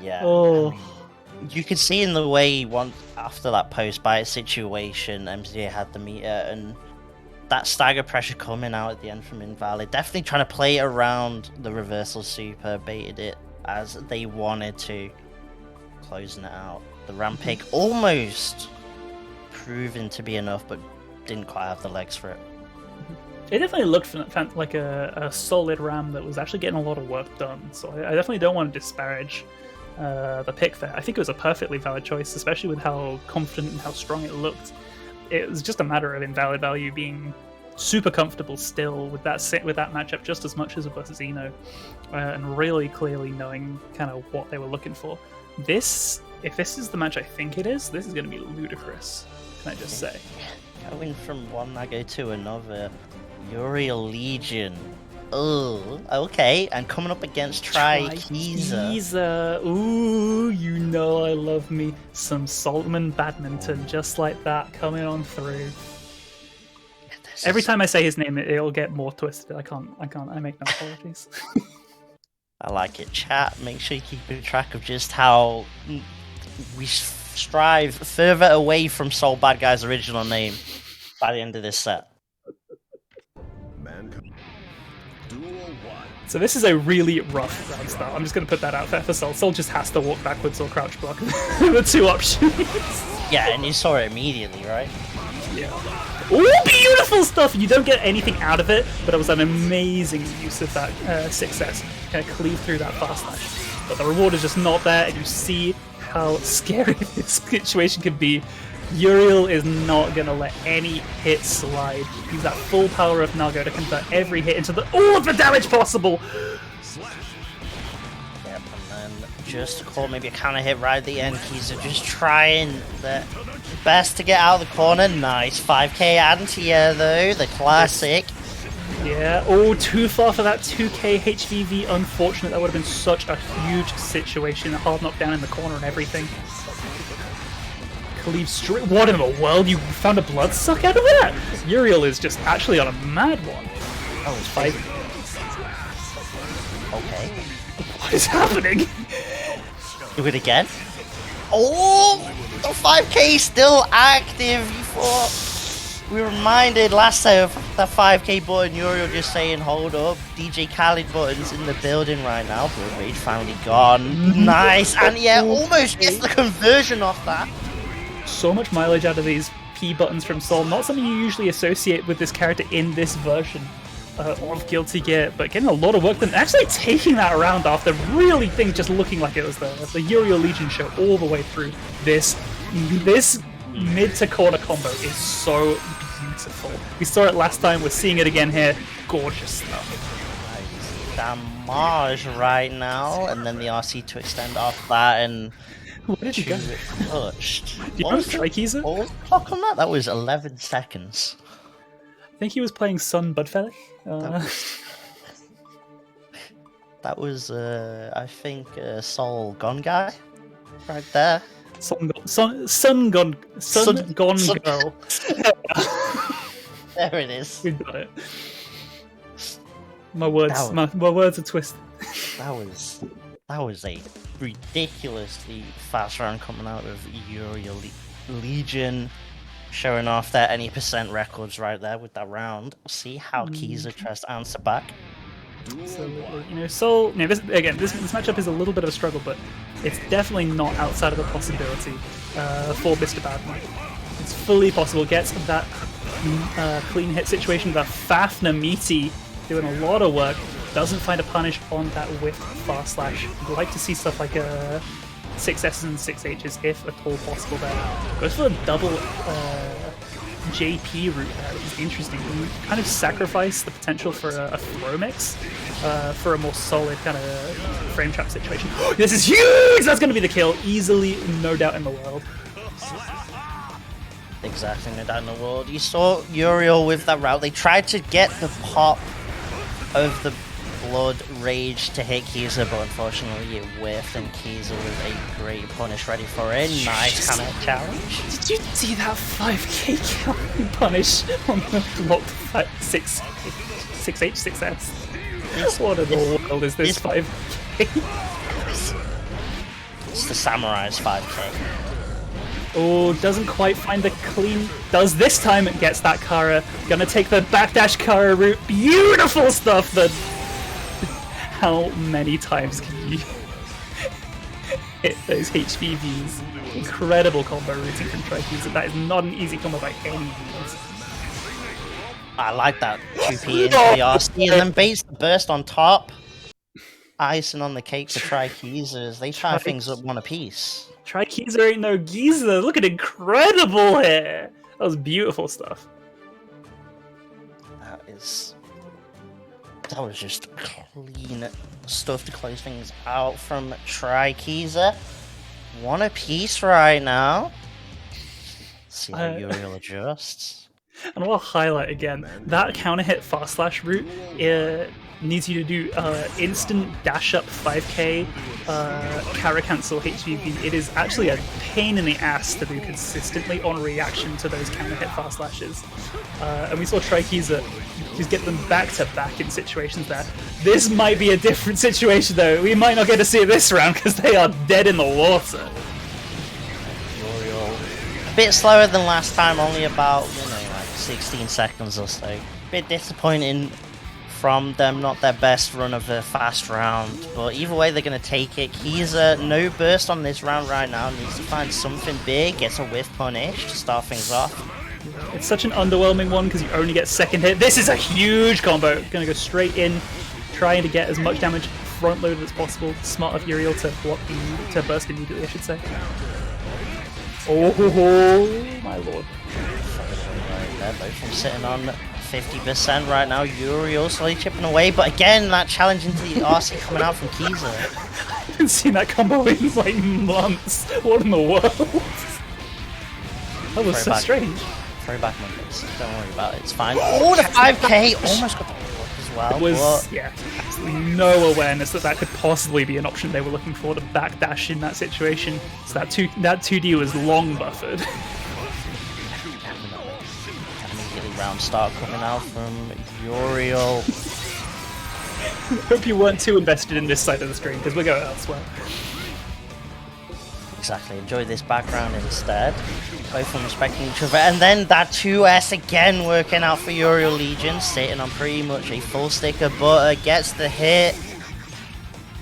Yeah. Oh. You could see in the way after that post-bite situation, MZA had the meter, and that stagger pressure coming out at the end from Invalid. Definitely trying to play around the reversal super, baited it as they wanted to. Closing it out. The ramp pick almost proven to be enough, but didn't quite have the legs for it. It definitely looked like a solid ram that was actually getting a lot of work done. So I definitely don't want to disparage the pick there. I think it was a perfectly valid choice, especially with how confident and how strong it looked. It was just a matter of Invalid value being super comfortable still with that matchup just as much as it versus Eno, and really clearly knowing kind of what they were looking for. If this is the match I think it is, this is going to be ludicrous. Can I just say? Going from one Nago to another. Uriel Legion. Oh, okay. And coming up against Trikiza. Ooh, you know I love me some Saltman badminton, just like that, coming on through. Every time I say his name, it'll get more twisted. I make no apologies. I like it. Chat, make sure you keep track of just how we strive further away from Soul Bad Guy's original name by the end of this set. So this is a really rough round start. I'm just going to put that out there for Sol. Sol just has to walk backwards or crouch block. The two options. Yeah, and you saw it immediately, right? Yeah. Ooh, beautiful stuff! You don't get anything out of it, but it was an amazing use of that 6S. Kind of cleave through that fast slash. but the reward is just not there, and you see how scary this situation can be. Uriel is not going to let any hit slide. Use that full power of Nago to convert every hit into all of the damage possible. Yep, and then just to call maybe a counter hit right at the end. He's just trying their best to get out of the corner. Nice 5k anti-air though, the classic. Yeah, oh, too far for that 2k HVV. Unfortunate, that would have been such a huge situation. A hard knockdown in the corner and everything. Khalif straight. What in the world? You found a blood suck out of that? Uriel is just actually on a mad one. Oh, it's 5. Okay. What is happening? Do it again. Oh, the 5k still active. You thought we were reminded last time of that 5k button. Uriel just saying, hold up. DJ Khaled button's in the building right now. Blood Rage finally gone. Nice. And yeah, almost gets the conversion off that. So much mileage out of these P buttons from Sol. Not something you usually associate with this character in this version of Guilty Gear, but getting a lot of work done. Actually taking that round after really things just looking like it was the Uriel Legion show all the way through. This mid to corner combo is so beautiful. We saw it last time, we're seeing it again here. Gorgeous stuff. Damage right now, and then the RC to extend off that, and Where did you go? touched. Do you know Strikey's? What was the clock on that? That was 11 seconds. I think he was playing Sun Budfelly. That was, I think, Soul Gone Guy, right there. Sun Gone Girl. There it is. We got it. My words are twisted. That was a ridiculously fast round coming out of Uriel Legion, showing off their any percent records right there with that round. See how Kiza tries to answer back. Absolutely. You know, Sol. You know, this matchup is a little bit of a struggle, but it's definitely not outside of the possibility for Mr. Badman. It's fully possible. Gets that clean hit situation. The Fafnir Meaty doing a lot of work. Doesn't find a punish on that whiff fast slash. You'd like to see stuff like 6S's and 6H's if at all possible there. Goes for a double JP route there, which is interesting. You kind of sacrifice the potential for a throw mix for a more solid kind of frame trap situation. This is huge! That's going to be the kill. Easily, no doubt in the world. Exactly, no doubt in the world. You saw Uriel with that route. They tried to get the pop of the Blood Rage to hit Kiza, but unfortunately it whiffed, and Kiza with a great punish ready for a nice kind of challenge. Did you see that 5k kill punish on the blocked 6H, 6S? What in the world is this 5k? It's the Samurai's 5k. Oh, doesn't quite find the clean. Does this time, it gets that Kara. Gonna take the backdash Kara route. Beautiful stuff. How many times can you hit those HVVs? Incredible combo routing from Trikey's. That is not an easy combo by any means. I like that 2P into the RC and then baits the burst on top. Icing on the cake for Trikey's as they try things up one apiece. Trikey's ain't no geezer. Look at incredible here. That was beautiful stuff. That was just clean stuff to close things out from Trikey's. One apiece right now. See how Uriel adjusts. And I want to highlight again, that counter hit fast slash route needs you to do instant dash up 5k Kara cancel HVV. It is actually a pain in the ass to do consistently on reaction to those counter hit fast slashes. And we saw Trikey's just get them back to back in situations there. This might be a different situation though. We might not get to see it this round because they are dead in the water. Uriel a bit slower than last time, only about 16 seconds or so. Bit disappointing from them, not their best run of a fast round, but either way they're going to take it. He's no burst on this round right now, needs to find something big, gets a whiff punish to start things off. It's such an underwhelming one because you only get second hit. This is a huge combo, going to go straight in, trying to get as much damage front loaded as possible. Smart of Uriel to burst immediately, I should say. Oh my lord. They're both sitting on 50% right now. Uriel slowly chipping away, but again, that challenge into the RC coming out from Kiza. I haven't seen that combo in like months. What in the world? That was so strange. Throwback Mondays. Don't worry about it. It's fine. Oh, the 5k almost got the block as well. It was, yeah, absolutely no awareness that could possibly be an option they were looking for to backdash in that situation. So that 2D was long buffered. Immediately round start coming out from Uriel. Hope you weren't too invested in this side of the screen because we're going elsewhere. Exactly, enjoy this background instead. Both of them respecting each other. And then that 2S again working out for Uriel Legion, sitting on pretty much a full stick of butter, gets the hit.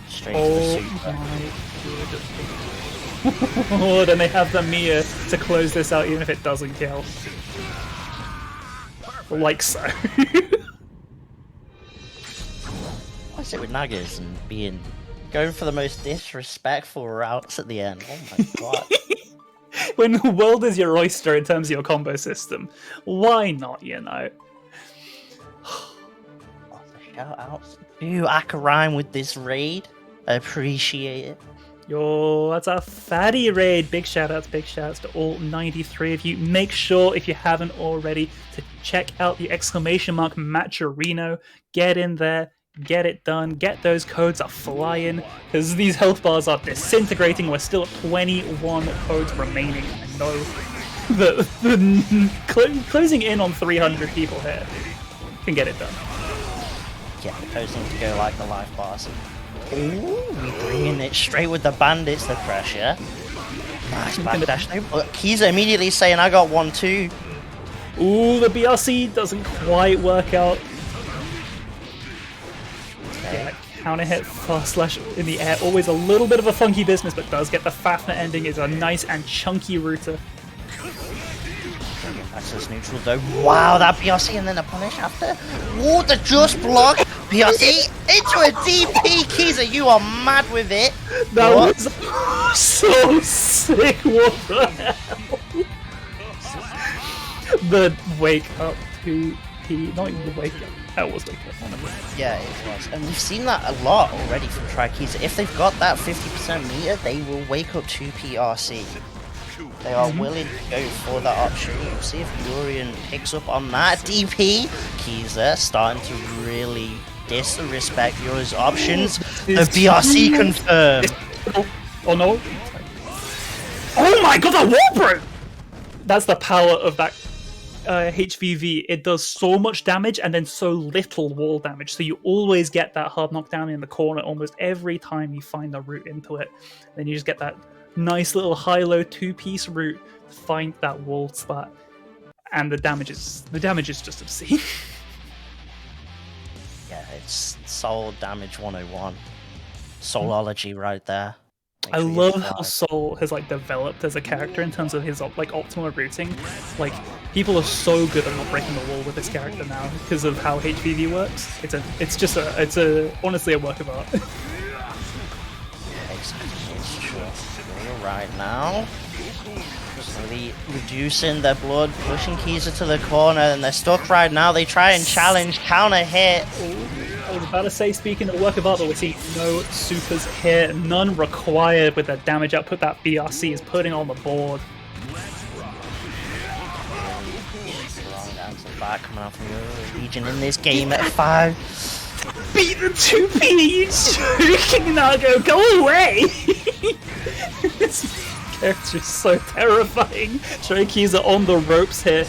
Straight to the super. Oh, then they have the Mia to close this out even if it doesn't kill. Like so. What's it with Nagas and going for the most disrespectful routes at the end? Oh my god. When the world is your oyster in terms of your combo system, why not, you know? Oh, the shout outs to Akarime with this raid. I appreciate it. Yo, that's a fatty raid. Big shout outs to all 93 of you. Make sure, if you haven't already, to check out the exclamation mark Matcherino. Get in there. Get it done. Get those codes are flying because these health bars are disintegrating. We're still at 21 codes remaining. I know the closing in on 300 people here can get it done. Yeah, the codes need to go like the life bars. Ooh, we bringing it straight with the bandits, the pressure. Nice backdash though. But Kiza immediately saying, I got one too. Ooh, the BRC doesn't quite work out. Yeah, counter hit fast slash in the air, always a little bit of a funky business, but does get the Fafner ending. Is a nice and chunky router. Access neutral though. Wow, that BRC and then a punish after. Ooh, the just block. BRC into a DP. Kiza, you are mad with it. That was so sick. What the hell? The wake up 2P, not even the wake up. That was wake up. Yeah, it was. And we've seen that a lot already from Trikiza. If they've got that 50% meter, they will wake up 2PRC. They are willing to go for that option. You'll see if Urian picks up on that. DP, Kiza starting to really disrespect Uri's options. The BRC confirmed. Oh no. Oh my god, that wall broke! That's the power of that HVV. It does so much damage and then so little wall damage, so you always get that hard knockdown in the corner almost every time you find a route into it. Then you just get that nice little high-low two-piece route to find that wall spot, and the damage is just obscene. Yeah, it's soul damage 101. Soulology right there. I love how Soul has like developed as a character in terms of his like optimal routing. Like people are so good at not breaking the wall with this character now because of how HVV works. It's honestly a work of art. Exactly, it's true. Right now, slowly reducing their blood, pushing Kiza to the corner, and they're stuck right now. They try and challenge, counter hit. I was about to say, speaking of work of art, but we see no supers here, none required with the damage output that BRC is putting on the board. Strong down to the back, coming out from your Legion in this game at 5. Beat the 2P, you joking, Nago, go away! This character is so terrifying. Shoki's are on the ropes here.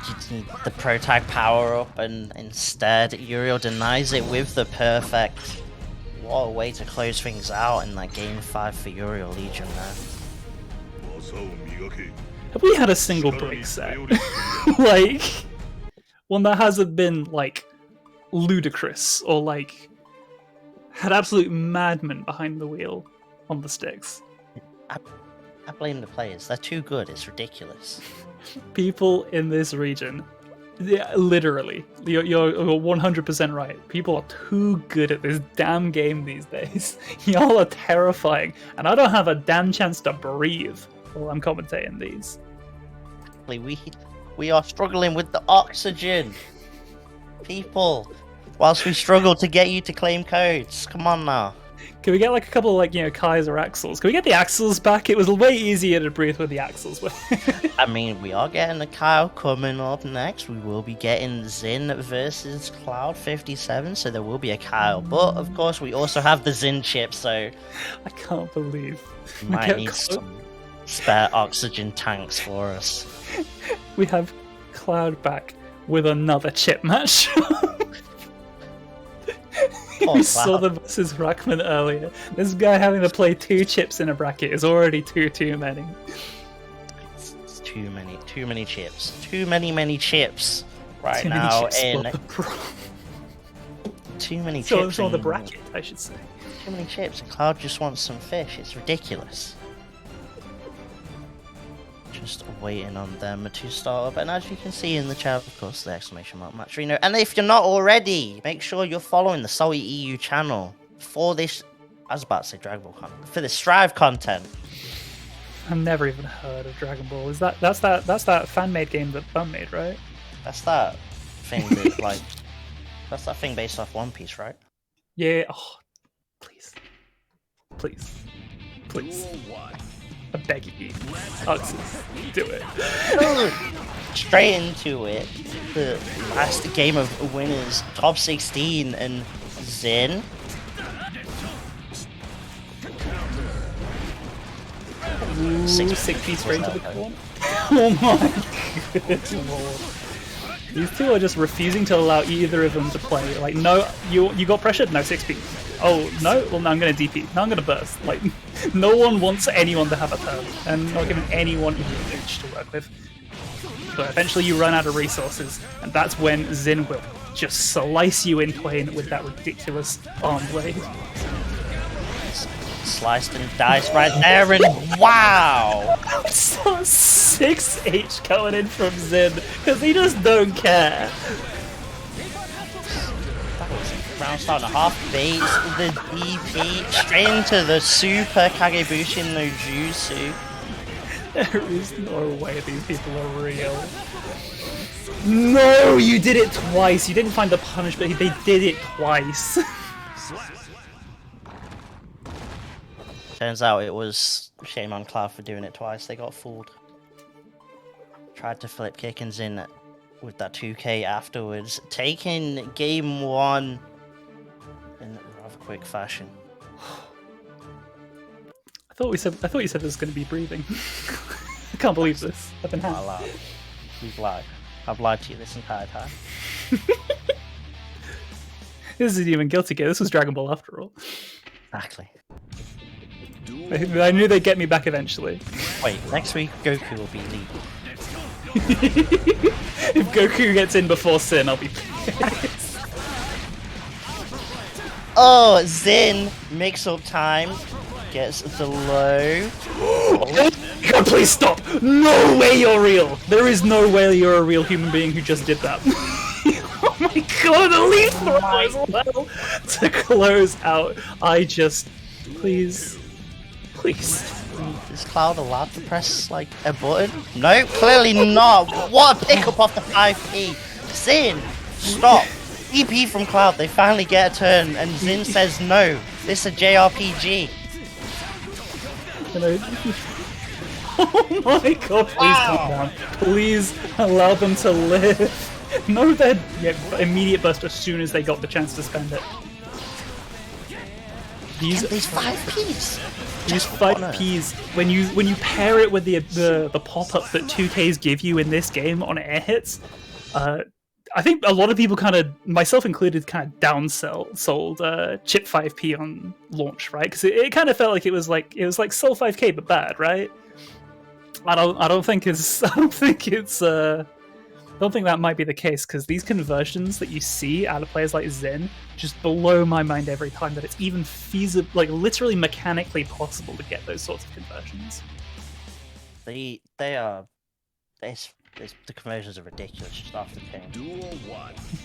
You need the pro tag power up, and instead Uriel denies it with the perfect. What a way to close things out in that game 5 for Uriel Legion there. Have we had a single break set? Like, one that hasn't been, like, ludicrous or, like, had absolute madmen behind the wheel on the sticks? I blame the players. They're too good. It's ridiculous. People in this region Yeah, literally. You're 100% right. People are too good at this damn game these days. Y'all are terrifying, and I don't have a damn chance to breathe while I'm commentating these. We are struggling with the oxygen. People, whilst we struggle to get you to claim codes. Come on now. Can we get like a couple of like, Kais or Axles? Can we get the Axles back? It was way easier to breathe with the Axles. I mean, we are getting a Kyle coming up next. We will be getting Zin versus Cloud 57, so there will be a Kyle. But of course, we also have the Zin chip, so I can't believe we might need some spare oxygen tanks for us. We have Cloud back with another chip match. Oh, We saw the versus Rackman earlier. This guy having to play 2 chips in a bracket is already too many. It's too many chips. Too many chips right Too now. many chips In for the pro. too many So chips. it's the in- bracket, I should say. Too many chips. Cloud just wants some fish. It's ridiculous. Just waiting on them to start up, and as you can see in the chat, of course, the exclamation mark match Reno. And if you're not already, make sure you're following the SaltyEU channel for this. I was about to say Dragon Ball content, for the Strive content. I've never even heard of Dragon Ball. That's that fan-made game that Bum made, right? That's that thing that like that's that thing based off One Piece, right? Yeah. Oh, please, I beg you, Oxus, do it. Straight into it. The last game of winners, top 16, and Zin. Ooh, 60 straight to the corner. Oh my good lord. These two are just refusing to allow either of them to play. Like, no, you got pressured? No, 6p. Oh, no? Well, now I'm going to DP. Now I'm going to burst. Like, no one wants anyone to have a turn, and not giving anyone even inch to work with. But eventually you run out of resources, and that's when Zin will just slice you in twain with that ridiculous arm blade. Sliced and diced right there, and wow! So 6H coming in from Zin, because he just don't care. Round start and a half bait, the DP, straight into the super Kagebushi no Jutsu. There is no way these people are real. No, you did it twice. You didn't find the punishment. They did it twice. Turns out it was shame on Cloud for doing it twice. They got fooled. Tried to flip kick and Zin with that 2k afterwards, taking game 1 in rather quick fashion. I thought you said this was going to be breathing. I can't believe this. I've been hacked. I lied. We've lied. I've lied to you this entire time. This isn't even Guilty Gear. This was Dragon Ball after all. Exactly. I knew they'd get me back eventually. Wait, next week Goku will be lead. If Goku gets in before Sin, I'll be pissed. Oh, Zin, mix-up time. Gets the low. God, please stop! No way you're real! There is no way you're a real human being who just did that. Oh my god, a leaf throw as well! To close out, please. Is Cloud allowed to press, like, a button? No, clearly not. What a pickup off the 5p. Zin, stop. EP from Cloud, they finally get a turn, and Zin says no. This is a JRPG. Oh my god, please calm down. Please allow them to live. No, they're immediate burst as soon as they got the chance to spend it. These 5ps. These 5ps, when you pair it with the pop-up that 2Ks give you in this game on air hits, I think a lot of people kind of, myself included, kind of sold Chip 5p on launch, right? Because it kind of felt like it was like Soul 5k but bad, right? I don't think that might be the case, because these conversions that you see out of players like Zen just blow my mind every time that it's even feasible, like literally mechanically possible to get those sorts of conversions. They are. the conversions are ridiculous just off the ping.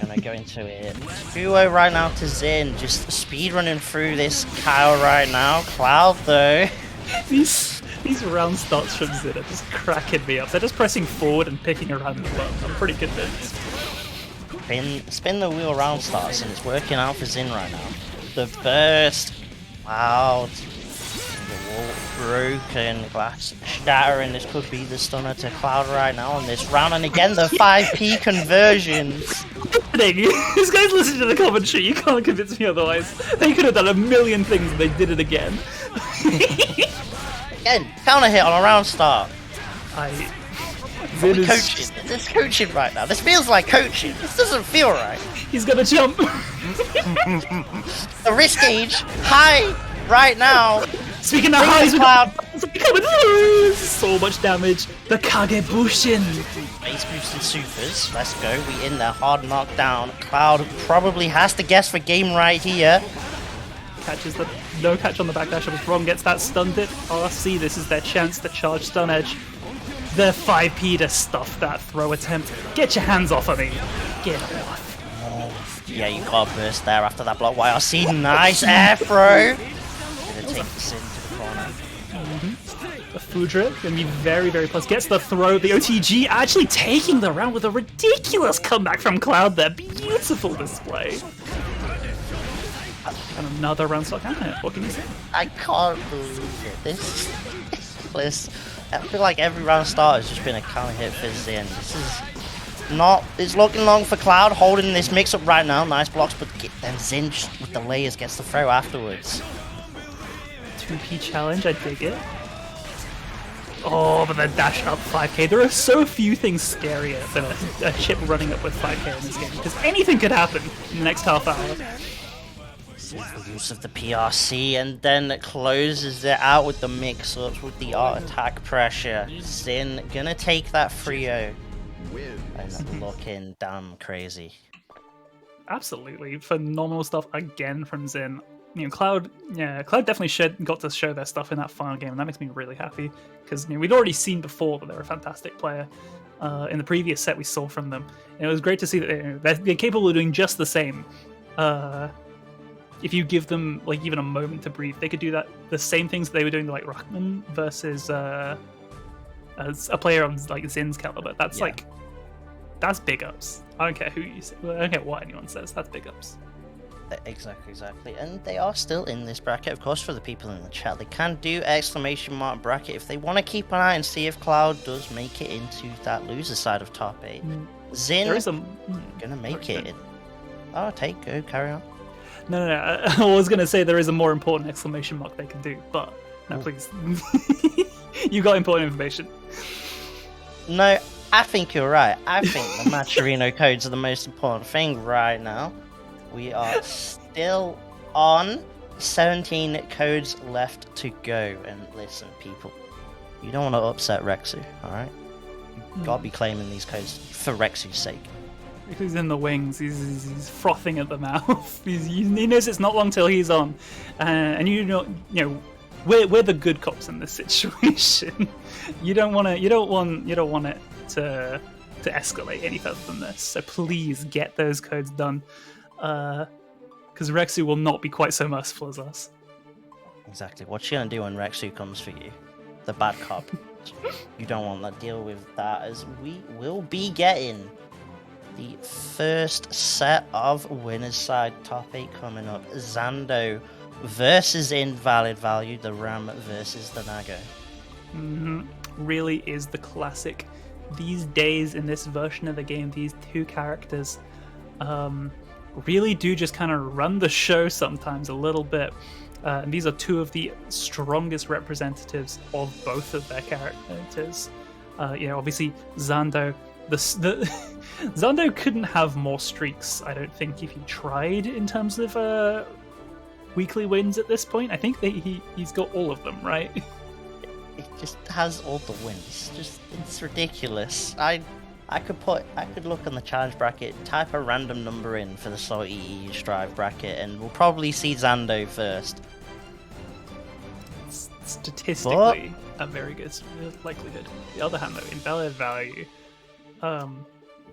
Gonna go into it. Duo right now to Zin, just speedrunning through this Kyle right now. Cloud though. These round starts from Zin are just cracking me up. They're just pressing forward and picking a random button. I'm pretty convinced. Spin the wheel round starts and it's working out for Zin right now. The burst. Wow. The wall broken. Glass shattering. This could be the stunner to Cloud right now on this round. And again, the 5p conversions. This guy's listening to the commentary. You can't convince me otherwise. They could have done a million things and they did it again. Again, counter hit on a round start. Zin is Coaching. This is coaching right now. This feels like coaching. This doesn't feel right. He's gonna jump. The risk gauge high right now. Speaking of highs, Cloud. So much damage. The Kagebushin. Base boosted supers. Let's go. We in there. Hard knockdown. Cloud probably has to guess for game right here. Catches the no catch on the backdash. I was wrong. Gets that stunned hit. RC. This is their chance to charge stun edge. The 5p to stuff that throw attempt. Get your hands off of me. Get off. Yeah, you got a burst there after that block. YRC, nice air throw. Gonna take this into the corner. The Fudra gonna be very, very close. Gets the throw. The OTG actually taking the round with a ridiculous comeback from Cloud there. Beautiful display. And another round stock counter hit. What can you say? I can't believe it. This is ridiculous. I feel like every round start has just been a counter hit for Zin. This is not. It's looking long for Cloud, holding this mix up right now. Nice blocks, but then Zin just with the layers gets the throw afterwards. 2p challenge, I dig it. Oh, but the dash up 5k. There are so few things scarier than a chip running up with 5k in this game, because anything could happen in the next half hour. Use of the PRC and then closes it out with the mix-ups with the art attack pressure. Zin gonna take that 3-0 and looking damn crazy. Absolutely phenomenal stuff again from Zin. You know, Cloud definitely got to show their stuff in that final game, and that makes me really happy because we'd already seen before that they're a fantastic player. In the previous set we saw from them, and it was great to see that they're capable of doing just the same. If you give them like even a moment to breathe, they could do that. The same things they were doing to like Rahman versus as a player on like Zin's caliber. That's that's big ups. I don't care who you say. I don't care what anyone says. That's big ups. Exactly. And they are still in this bracket, of course. For the people in the chat, they can do exclamation mark bracket if they want to keep an eye and see if Cloud does make it into that loser side of top 8. Zin There is gonna make it. Oh, go carry on. No. I was going to say there is a more important exclamation mark they can do, but no, please. You got important information. No, I think you're right. I think the Maturino codes are the most important thing right now. We are still on 17 codes left to go. And listen, people, you don't want to upset Rexu, alright? You gotta be claiming these codes for Rexu's sake. He's in the wings. He's frothing at the mouth. He knows it's not long till he's on, and we're the good cops in this situation. You don't want it to escalate any further than this. So please get those codes done, because Rexu will not be quite so merciful as us. Exactly. What you gonna do when Rexu comes for you? The bad cop. You don't want to deal with that, as we will be getting the first set of winners side top 8 coming up. Zando versus Invalid Value, the Ram versus the Nago. Really is the classic these days in this version of the game. These two characters really do just kind of run the show sometimes a little bit. And these are two of the strongest representatives of both of their characters. Obviously Zando. Zando couldn't have more streaks, I don't think, if he tried in terms of weekly wins at this point. I think that he's got all of them, right? It just has all the wins. It's ridiculous. I could look on the challenge bracket, type a random number in for the SaltyEU Strive bracket, and we'll probably see Zando first. Statistically, a very good likelihood. The other hand, though, Invalid Value.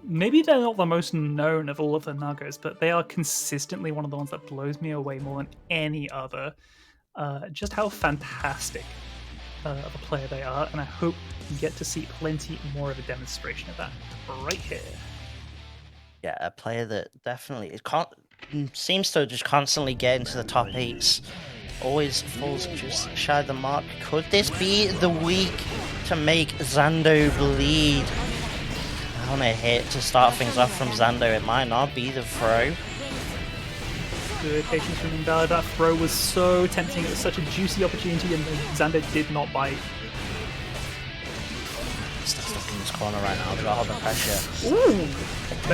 maybe they're not the most known of all of the Nagos, but they are consistently one of the ones that blows me away more than any other. Just how fantastic of a player they are, and I hope we get to see plenty more of a demonstration of that right here. Yeah, a player that definitely seems to just constantly get into the top 8s. Always falls just shy of the mark. Could this be the week to make Xando bleed? On a hit to start things off from Xando. It might not be the throw. Good patience from Invalid. That throw was so tempting. It was such a juicy opportunity, and Xando did not bite. Still stuck in this corner right now. They've got all the pressure. Ooh!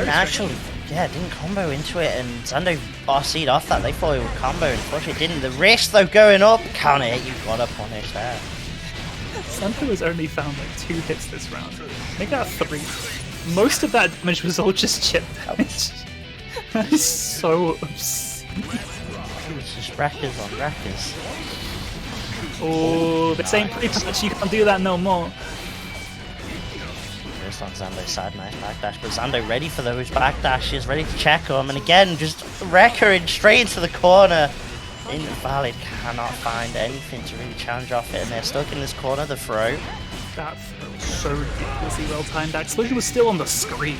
Actually, yeah, didn't combo into it, and Xando RC'd off that. They thought it would combo, and unfortunately it didn't. The wrist, though, going up. Counter hit, you've got to punish there. Xando has only found like 2 hits this round. Make that 3. Most of that damage was all just chip damage. That is so obscene. It's just wreckers on wreckers. Oh, this ain't pretty much. You can't do that no more. Just on Xando's side, nice backdash, but Xando ready for those backdashes, ready to check them, and again, just wreckering straight into the corner. Invalid cannot find anything to really challenge off it, and they're stuck in this corner. The throw. That throw was so ridiculously well timed. That explosion was still on the screen.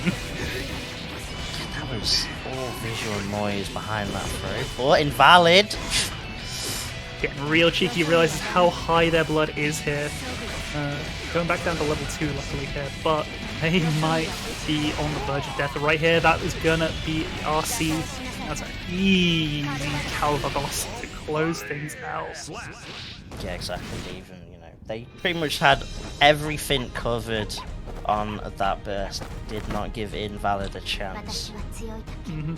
That was all visual noise behind that throw. But Invalid. Getting real cheeky, realizes how high their blood is here. Going back down to level 2, luckily here, but they might be on the verge of death. Right here, that is gonna be the RC. That's an easy Calvados to close things out. Yeah, exactly. Even, they pretty much had everything covered on that burst. Did not give Invalid a chance.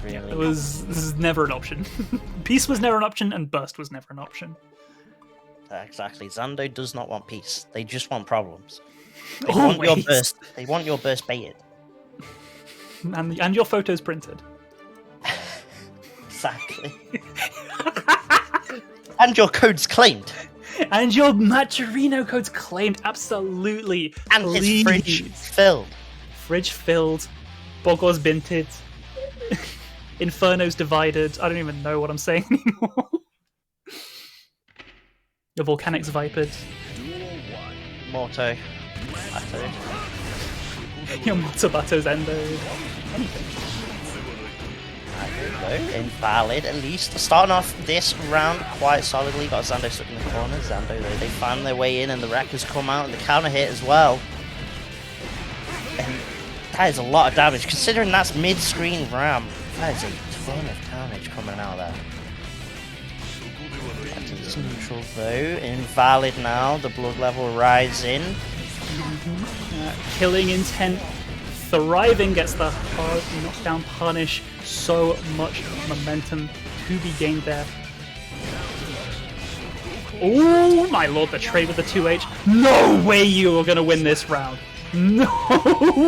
Really. This is never an option. Peace was never an option, and burst was never an option. Exactly. Xando does not want peace. They just want problems. They want your burst. They want your burst baited. And your photos printed. Exactly. And your code's claimed. And your Maturino code's claimed. Absolutely. And his fridge filled. Fridge filled. Bogor's binted. Inferno's divided. I don't even know what I'm saying anymore. Your Volcanic's vipered. Morto. Your Motabato's endoed. Anything. Invalid, at least. Starting off this round quite solidly. Got Xando stuck in the corner. Xando, though, they find their way in, and the wreckers come out, and the counter hit as well. And that is a lot of damage, considering that's mid-screen ram. That is a ton of damage coming out there. Back to this neutral, though. Invalid now. The blood level rising. Killing intent. Thriving gets the hard knockdown punish. So much momentum to be gained there. Oh my lord, the trade with the 2H. No way you are going to win this round. No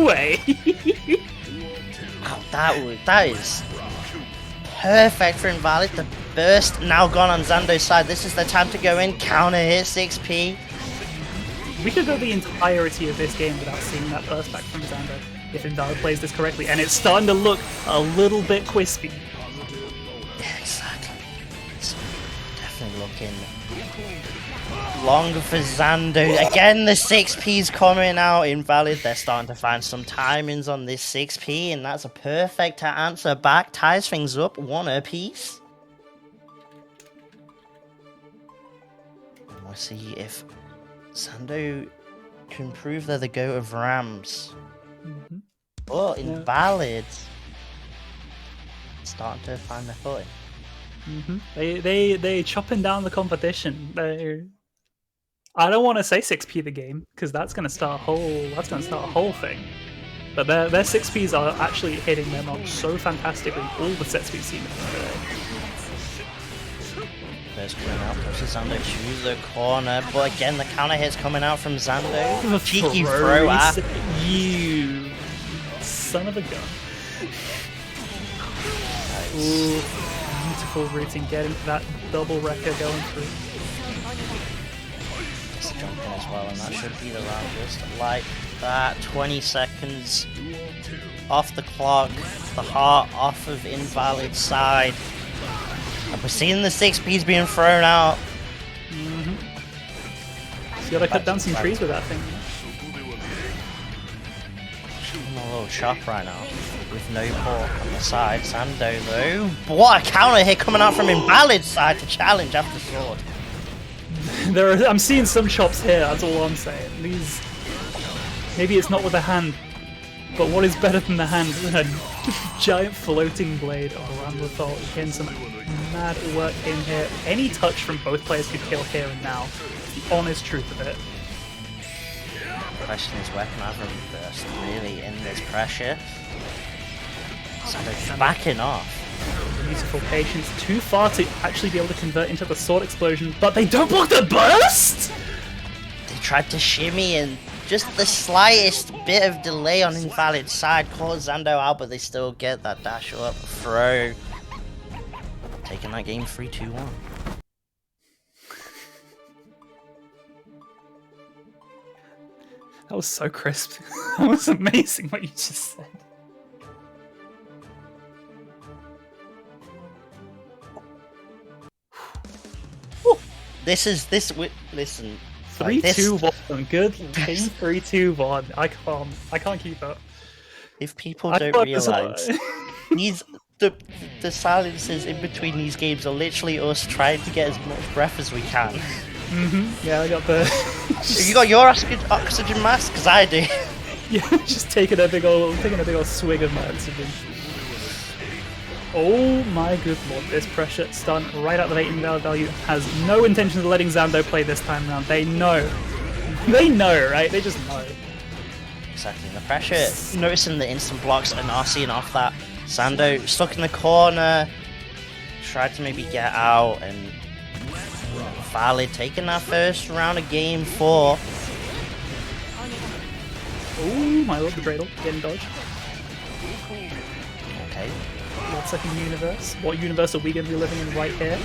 way. Oh, that is perfect for Invalid. The burst now gone on Xando's side. This is the time to go in. Counter hit 6p. We could go the entirety of this game without seeing that burst back from Xando if Invalid plays this correctly, and it's starting to look a little bit quispy. Yeah, exactly. It's definitely looking long for Xando. Again, the 6p's coming out. Invalid, they're starting to find some timings on this 6p, and that's a perfect answer back. Ties things up, 1 apiece. We'll see if Xando can prove they're the GOAT of Rams. Oh, Invalid. Starting to find their footing. They chopping down the competition. I don't want to say 6p the game because that's going to start a whole thing. But their 6ps are actually hitting their mark so fantastically. All the sets we've seen today. First coming out, pushes Xando to the corner, but again the counter hit's coming out from Xando. The cheeky throw at you son of a gun. Ooh, beautiful routing, getting that double wrecker going through. gets the jump in as well, and that should be the round just like that. 20 seconds off the clock, the heart off of invalid side. And we're seeing the 6Ps being thrown out. You gotta cut down some trees with that thing. I'm a little shocked right now. With no port on the side. Zando though. What a counter here coming out from invalid side to challenge after sword. I'm seeing some chops here, that's all I'm saying. These... Maybe it's not with a hand, but what is better than the hand than a giant floating blade around the thought. Getting some mad work in here. Any touch from both players could kill here and now. The honest truth of it. The question is, where can I burst really in this pressure? Zando backing off. Beautiful patience, too far to actually be able to convert into the sword explosion, but they don't block the burst! They tried to shimmy and just the slightest bit of delay on invalid side caught Zando out, but they still get that dash up throw. Taking that game 3-2-1. That was so crisp. That was amazing what you just said. Listen. 3-2-1. Good game. 3-2-1. I can't keep up. If people don't realize, the silences in between these games are literally us trying to get as much breath as we can. Yeah, I got the. You got your oxygen mask, because I do. Yeah, just taking a big old swig of my oxygen. Oh my good lord, this pressure stun right out the gate. Invalid value has no intention of letting Zando play this time around. They know. They know, right? They just know. Exactly, the pressure, noticing the instant blocks and RCing off that. Zando stuck in the corner, tried to maybe get out, and Valid taking that first round of game 4. Oh my lord, the dreidel getting dodged. Okay. What second universe? What universe are we going to be living in right here?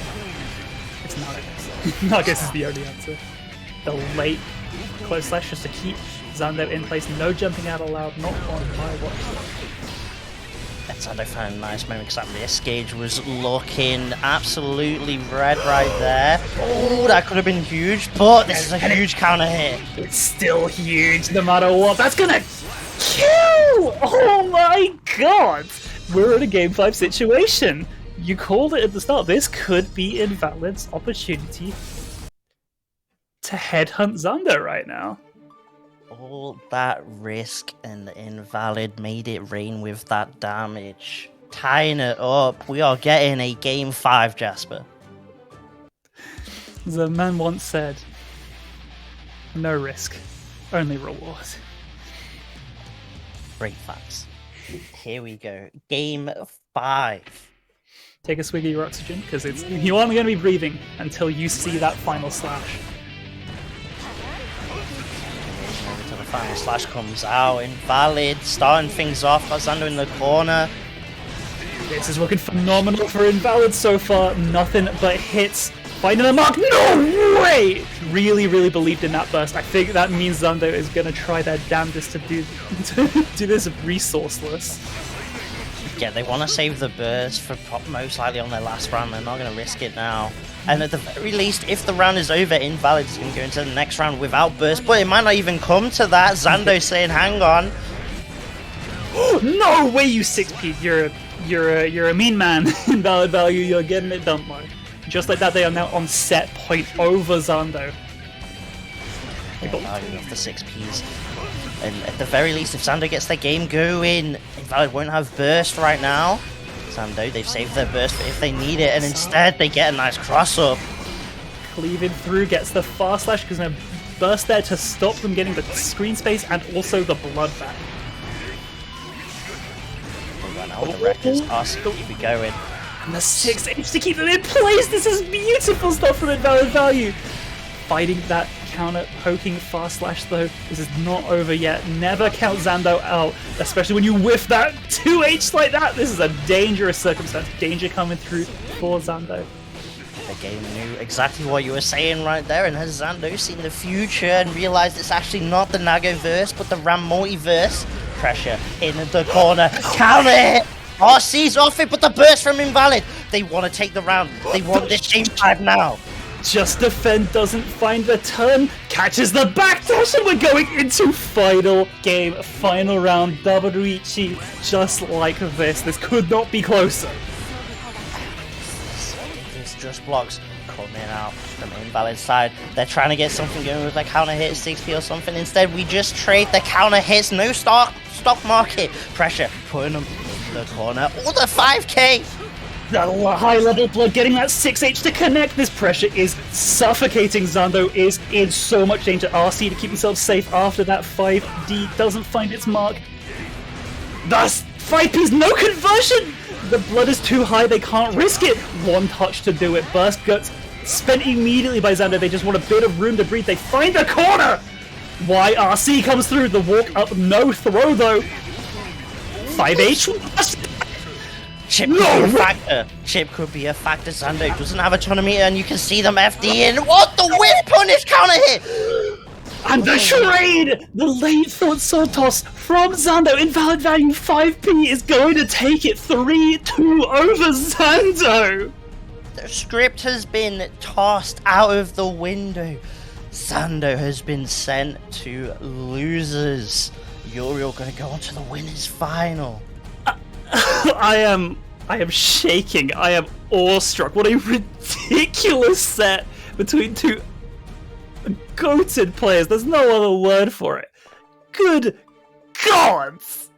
It's Nagas. Nagas is the only answer. The late close slash just to keep Zando in place. No jumping out allowed, not on my watch. And Zando found a nice moment because that risk gauge was looking absolutely red right there. Oh, that could have been huge, but this is a huge counter hit. It's still huge no matter what. That's gonna kill! Oh my god! We're in a game 5 situation. You called it at the start. This could be Invalid's opportunity to headhunt Zando right now. All that risk and Invalid made it rain with that damage. Tying it up, we are getting a game 5, Jasper. As a man once said, no risk, only reward. Great facts. Here we go. Game 5. Take a swig of your oxygen, because you're only going to be breathing until you see that final slash. Until the final slash comes out. Invalid, starting things off. Got Zando in the corner. This is looking phenomenal for Invalid so far. Nothing but hits. Finding a mark. No way! Really, really believed in that burst. I think that means Zando is going to try their damnedest to do this resourceless. Yeah, they want to save the burst for most likely on their last round. They're not going to risk it now. And at the very least, if the round is over, Invalid is going to go into the next round without burst. But it might not even come to that. Zando saying, hang on. No way, you 6P. You're a mean man. Invalid value, you're getting it done, Mark. Just like that, they are now on set point over Zando. Value of the 6Ps. And at the very least, if Zando gets their game going, Invalid won't have burst right now. Zando, they've saved their burst for if they need it, and instead they get a nice cross-up. Cleaving through, gets the fast slash, because now burst there to stop them getting the screen space and also the blood back. Right now the records are still keep it going. And the 6H to keep them in place! This is beautiful stuff from Invalid value! Fighting that counter, poking fast slash though. This is not over yet. Never count Zando out, especially when you whiff that 2H like that. This is a dangerous circumstance. Danger coming through for Zando. the game knew exactly what you were saying right there, and has Xando seen the future and realized it's actually not the Nagoverse, but the Ram multiverse? Pressure in the corner, counter hit! RC's off it, but the burst from Invalid! They want to take the round, they want this game 5 now! Just Defend doesn't find the turn, catches the backdash, and we're going into final game, final round. WWE, just like this could not be closer. It's just blocks coming out from Invalid side. They're trying to get something going with like counter hit 6p or something. Instead, we just trade the counter hits, no stock market. Pressure, putting them in the corner. Oh, the 5k! The high level blood getting that 6H to connect. This pressure is suffocating. Xando is in so much danger. RC to keep himself safe after that 5D doesn't find its mark. Thus, 5P's no conversion! The blood is too high, they can't risk it. One touch to do it. Burst Guts spent immediately by Xando. They just want a bit of room to breathe. They find the corner! YRC comes through. The walk up, no throw though. 5H. Chip could be a factor. Chip could be a factor. Xando doesn't have a ton of meter, and you can see them FD in. What the whip punish counter hit! And the trade! The late thought sword toss from Xando. Invalid value 5p is going to take it 3-2 over Xando. The script has been tossed out of the window. Xando has been sent to losers. Uriel gonna go on to the winners final. I am shaking. I am awestruck. What a ridiculous set between two goated players. There's no other word for it. Good gods!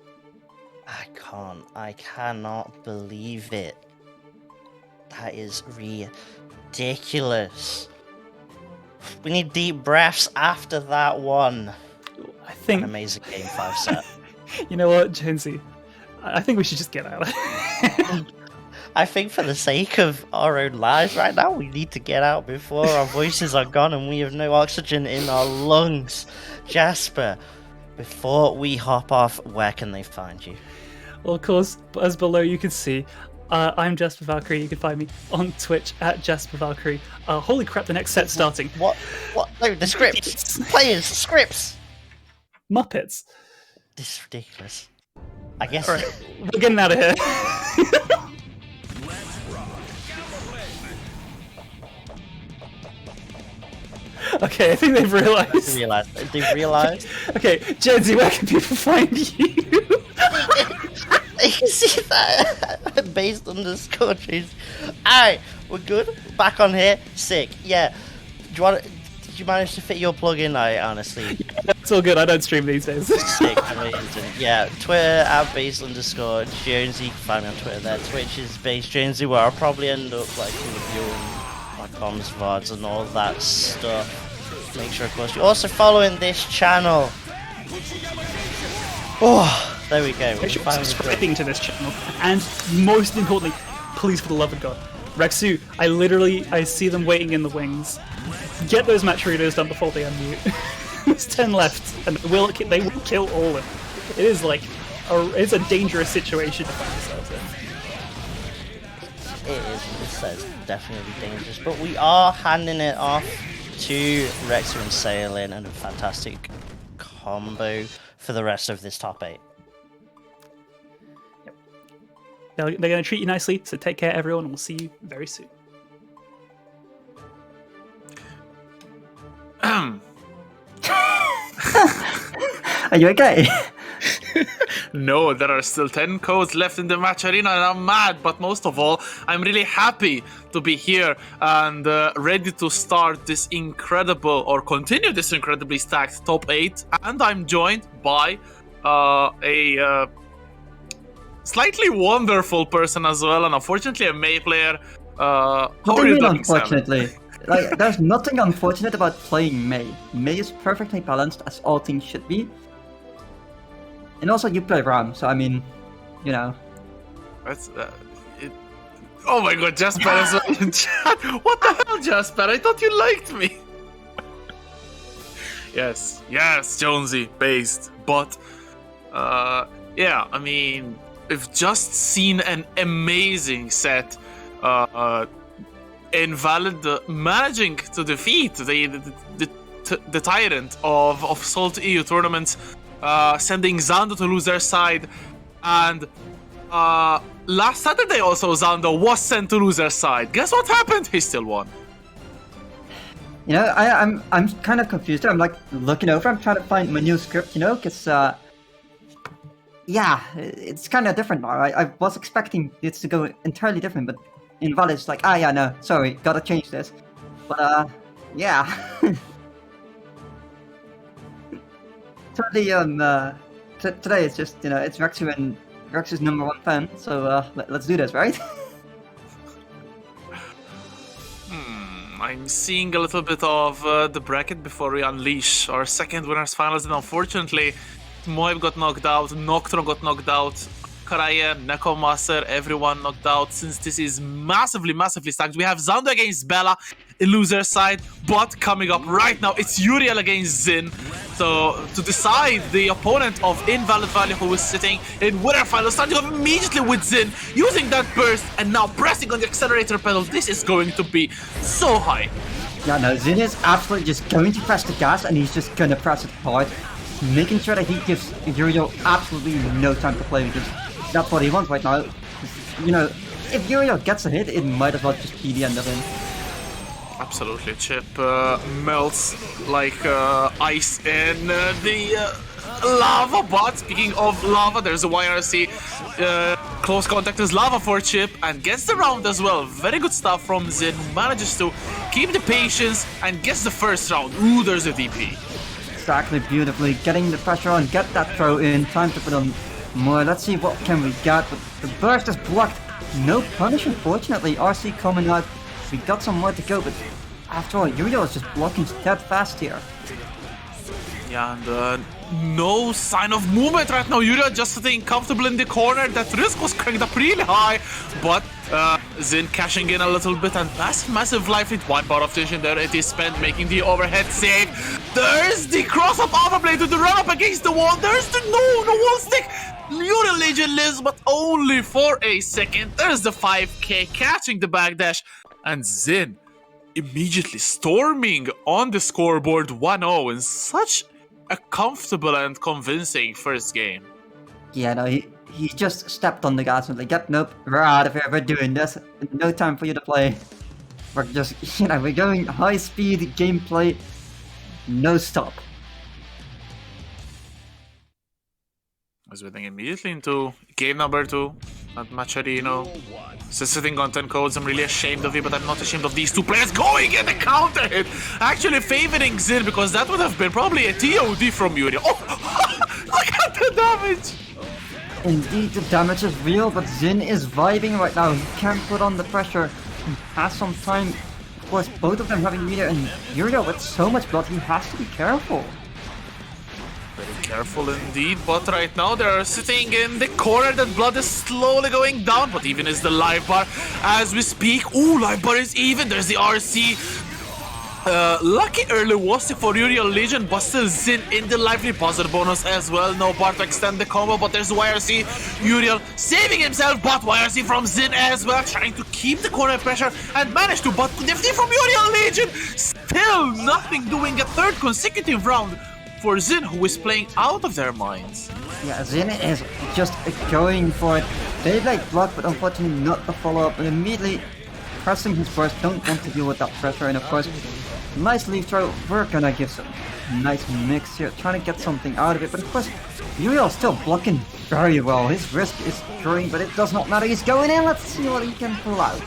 I cannot believe it. That is ridiculous. We need deep breaths after that one. I think An amazing game 5 set. You know what, Jonesy? I think we should just get out. I think for the sake of our own lives right now, we need to get out before our voices are gone and we have no oxygen in our lungs. Jasper, before we hop off, where can they find you? Well, of course, as below you can see, I'm Jasper Valkyrie. You can find me on Twitch at Jasper Valkyrie. Holy crap, the next set's starting. What? No, the scripts. Players, scripts. Muppets. This is ridiculous. I guess. Alright, we're getting out of here. Okay, I think they've realized. They've realized. Okay, Jenzy, where can people find you? You can see that based on the scorecards. Alright, we're good. Back on here. Sick. Yeah. Did you manage to fit your plug in? Honestly. It's all good. I don't stream these days. Sick. Amazing. Yeah. Twitter at base_Jonesy. You can find me on Twitter there. Twitch is base Jonesy, where I'll probably end up like reviewing my comms, VODs, and all that stuff. Make sure, of course, you're also following this channel. Oh, there we go. Make sure you're subscribing to this channel, and most importantly, please, for the love of God, Rexu, I see them waiting in the wings. Get those match readers done before they unmute. There's 10 left, and they will kill all of them. It is like it's a dangerous situation to find yourselves in. It is definitely dangerous, but we are handing it off to Rexu and Sailin, and a fantastic combo for the rest of this top 8. Yep. They're going to treat you nicely, so take care, everyone, and we'll see you very soon. Are you okay? No, there are still 10 codes left in the match arena and I'm mad, but most of all, I'm really happy to be here and ready to start this continue this incredibly stacked top 8. And I'm joined by a slightly wonderful person as well, and unfortunately a Mei player. How are you doing, unfortunately? Like, there's nothing unfortunate about playing Mei. Mei is perfectly balanced, as all things should be. And also, you play Ram, so I mean, you know. That's oh my god, Jasper is in chat. What the hell, Jasper? I thought you liked me. Yes, Jonesy based, but yeah, I mean, we've just seen an amazing set. Invalid managing to defeat the tyrant of SaltyEU tournament, sending Xander to lose their side, and last Saturday also Xander was sent to lose their side. Guess what happened? He still won. You know, I'm kind of confused. I'm like looking over. I'm trying to find my new script. You know, because yeah, it's kind of different now. I was expecting it to go entirely different, but Invalid's like, yeah, no, sorry, gotta change this. But yeah. Totally. Today it's just, you know, it's Rexu and Rexu's #1 fan. So let's do this, right? I'm seeing a little bit of the bracket before we unleash our second winners finals, and unfortunately, Moib got knocked out, Nocturne got knocked out, Krayen, Necromancer, everyone knocked out. Since this is massively stacked, we have Xander against Bella in loser side, but coming up right now, it's Uriel against Xin. So to decide the opponent of Invalid Valley, who is sitting in winner final, starting off immediately with Xin, using that burst and now pressing on the accelerator pedal. This is going to be so high. Yeah, no, Xin is absolutely just going to press the gas, and he's just gonna press it hard, making sure that he gives Uriel absolutely no time to play, because that's what he wants right now. You know, if Uriel gets a hit, it might as well just be the end of him. Absolutely, Chip melts like ice in the lava. But speaking of lava, there's a YRC close contact is lava for Chip and gets the round as well. Very good stuff from Xin, who manages to keep the patience and gets the first round. Ooh, there's a DP. Exactly, beautifully getting the pressure on, get that throw in, time to put on more. Let's see what can we get, but the burst is blocked. No punish, unfortunately. RC coming out. We got some more to go, but after all, Uriel is just blocking steadfast here. Yeah, and no sign of movement right now. Uriel just sitting comfortable in the corner. That risk was cranked up really high, but Xin cashing in a little bit, and massive life lead. 1 bar of tension there. It is spent, making the overhead save. There's the cross-up overblade to the run-up against the wall. There's the no wall stick. Uriel Legion lives, but only for a second. There's the 5k catching the backdash, and Xin immediately storming on the scoreboard 1-0 in such a comfortable and convincing first game. Yeah, no, he just stepped on the gas and like, yep, nope, we're out of here, we're doing this. No time for you to play. We're just, you know, we're going high speed gameplay, no stop. As we're heading immediately into game number 2 at Macharino. So sitting on 10 codes, I'm really ashamed of it, but I'm not ashamed of these two players going in the counter hit. Actually favoring Xin, because that would have been probably a TOD from Uriel. Oh, look at the damage! Indeed, the damage is real, but Xin is vibing right now. He can't put on the pressure. He has some time. Of course, both of them having meter, and Uriel with so much blood, he has to be careful. Very careful indeed, but right now they're sitting in the corner. That blood is slowly going down, but even is the life bar as we speak. Ooh, life bar is even. There's the RC. Lucky early was for Uriel Legion, but still Xin in the lively positive bonus as well. No bar to extend the combo, but there's YRC. Uriel saving himself, but YRC from Xin as well, trying to keep the corner pressure and manage to, but nifty from Uriel Legion. Still nothing, doing a third consecutive round for Xin, who is playing out of their minds. Yeah, Xin is just going for it. Beyblade block, but unfortunately not the follow-up, and immediately pressing his burst. Don't want to deal with that pressure, and of course, nice leaf throw. We're gonna give some nice mix here, trying to get something out of it, but of course, Uriel's still blocking very well. His risk is growing, but it does not matter. He's going in. Let's see what he can pull out.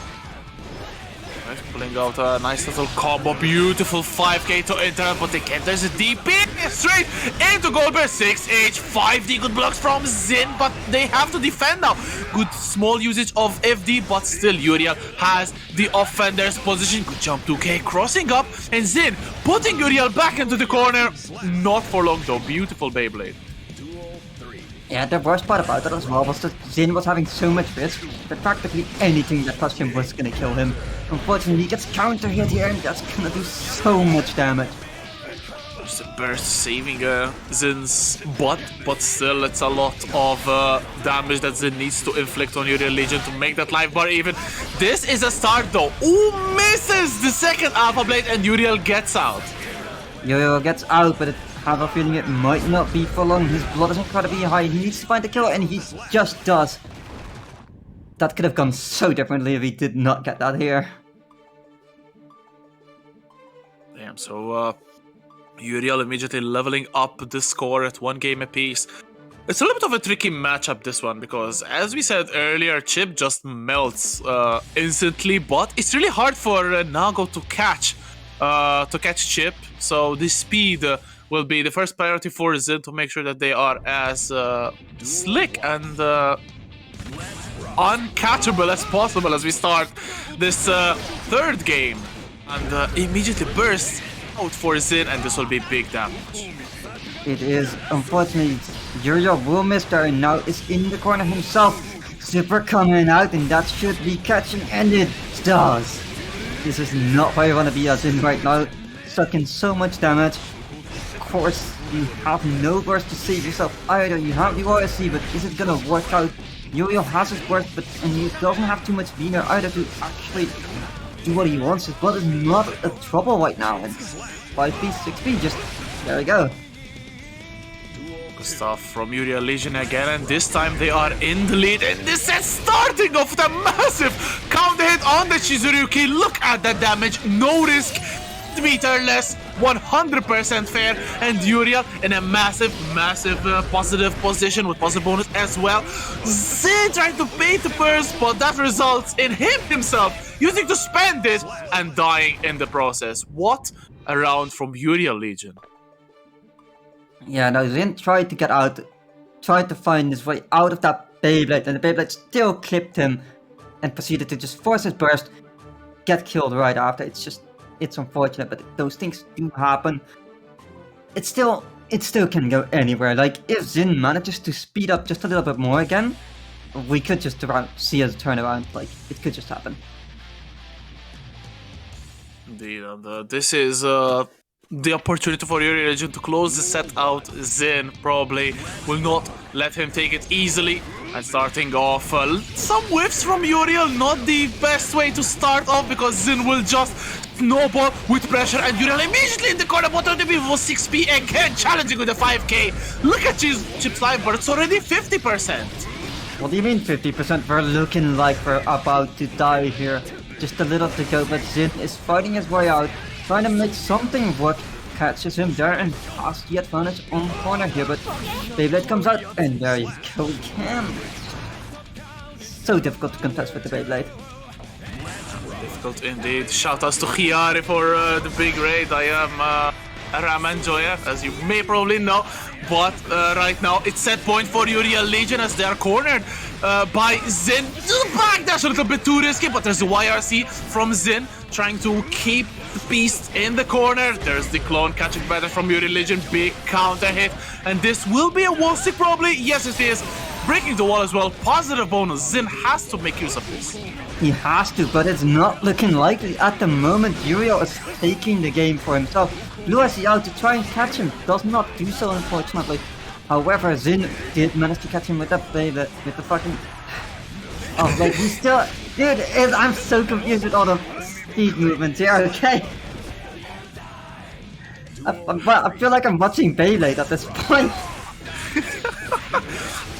Pulling out a nice little combo, beautiful 5k to enter, but again there's a DP straight into Goldberg. 6H, 5D, good blocks from Xin, but they have to defend now. Good small usage of FD, but still Uriel has the offender's position. Good jump 2k, crossing up, and Xin putting Uriel back into the corner. Not for long though, beautiful Beyblade. Yeah, the worst part about it as well was that Xin was having so much risk that practically anything that touched him was gonna kill him. Unfortunately, he gets counter hit here, and that's gonna do so much damage. Just a burst saving Zin's butt, but still it's a lot of damage that Zin needs to inflict on Uriel Legion to make that life bar even. This is a start though. Ooh, misses the second Alpha Blade and Uriel gets out. Uriel gets out, but I have a feeling it might not be for long. His blood is incredibly high. He needs to find the kill, and he just does. That could have gone so differently if he did not get that here. Damn, so Uriel immediately leveling up the score at 1 game apiece. It's a little bit of a tricky matchup, this one, because as we said earlier, Chip just melts instantly, but it's really hard for Nago to catch Chip. So the speed will be the first priority for Zin to make sure that they are as slick and uncatchable as possible as we start this third game. And immediately bursts out for Zin, and this will be big damage. It is, unfortunately, Uriel will miss there, and now is in the corner himself. Super coming out, and that should be catching, and it does. This is not where you want to be as in right now. Sucking so much damage. Of course, you have no burst to save yourself either. You have the OSC, but is it gonna work out? Uriel has his burst, and he doesn't have too much Wiener either to actually do what he wants. His blood is not a trouble right now. And 5p, 6p, just there we go. Good stuff from Uriel Legion again, and this time they are in the lead. And this is starting off the massive counter hit on the Shizuruki. Look at that damage, no risk, meterless, 100% fair, and Uriel in a massive positive position with positive bonus as well. Zin trying to bait the burst, but that results in him himself using to spend it and dying in the process. What a round from Uriel Legion. Yeah, no, Zin tried to get out, tried to find his way out of that Beyblade, and the Beyblade still clipped him and proceeded to just force his burst, get killed right after. It's unfortunate, but those things do happen. It still can go anywhere. Like, if Zin manages to speed up just a little bit more again, we could just see a turnaround. Like, it could just happen. Indeed, and this is the opportunity for Uriel Legion to close the set out. Zin probably will not let him take it easily. And starting off, some whiffs from Uriel, not the best way to start off, because Zin will just snowball with pressure, and Uriel immediately in the corner bottom to be for 6p again, challenging with a 5k. Look at Chip's life, but it's already 50%. What do you mean 50%? We're looking like we're about to die here. Just a little to go, but Zin is fighting his way out, trying to make something work. Catches him there and has the advantage on the corner here, but Beyblade comes out, and there you go again. So difficult to contest with the Beyblade. Difficult indeed. Shoutouts to Chiari for the big raid. I am a Raman Joya, as you may probably know. But right now, it's set point for Uriel Legion as they are cornered by Zin. Backdash a little bit too risky, but there's a YRC from Zin trying to keep the beast in the corner. There's the clone catching better from Uriel Legion. Big counter hit, and this will be a wall stick probably. Yes, it is. Breaking the wall as well. Positive bonus. Zin has to make use of this. He has to, but it's not looking likely at the moment. Uriel is taking the game for himself. Blue SE out to try and catch him. Does not do so, unfortunately. However, Zin did manage to catch him with that play, with the fucking... Oh, like, he's still... Dude, I'm so confused with all the speed movements here, okay? I feel like I'm watching Beyblade at this point.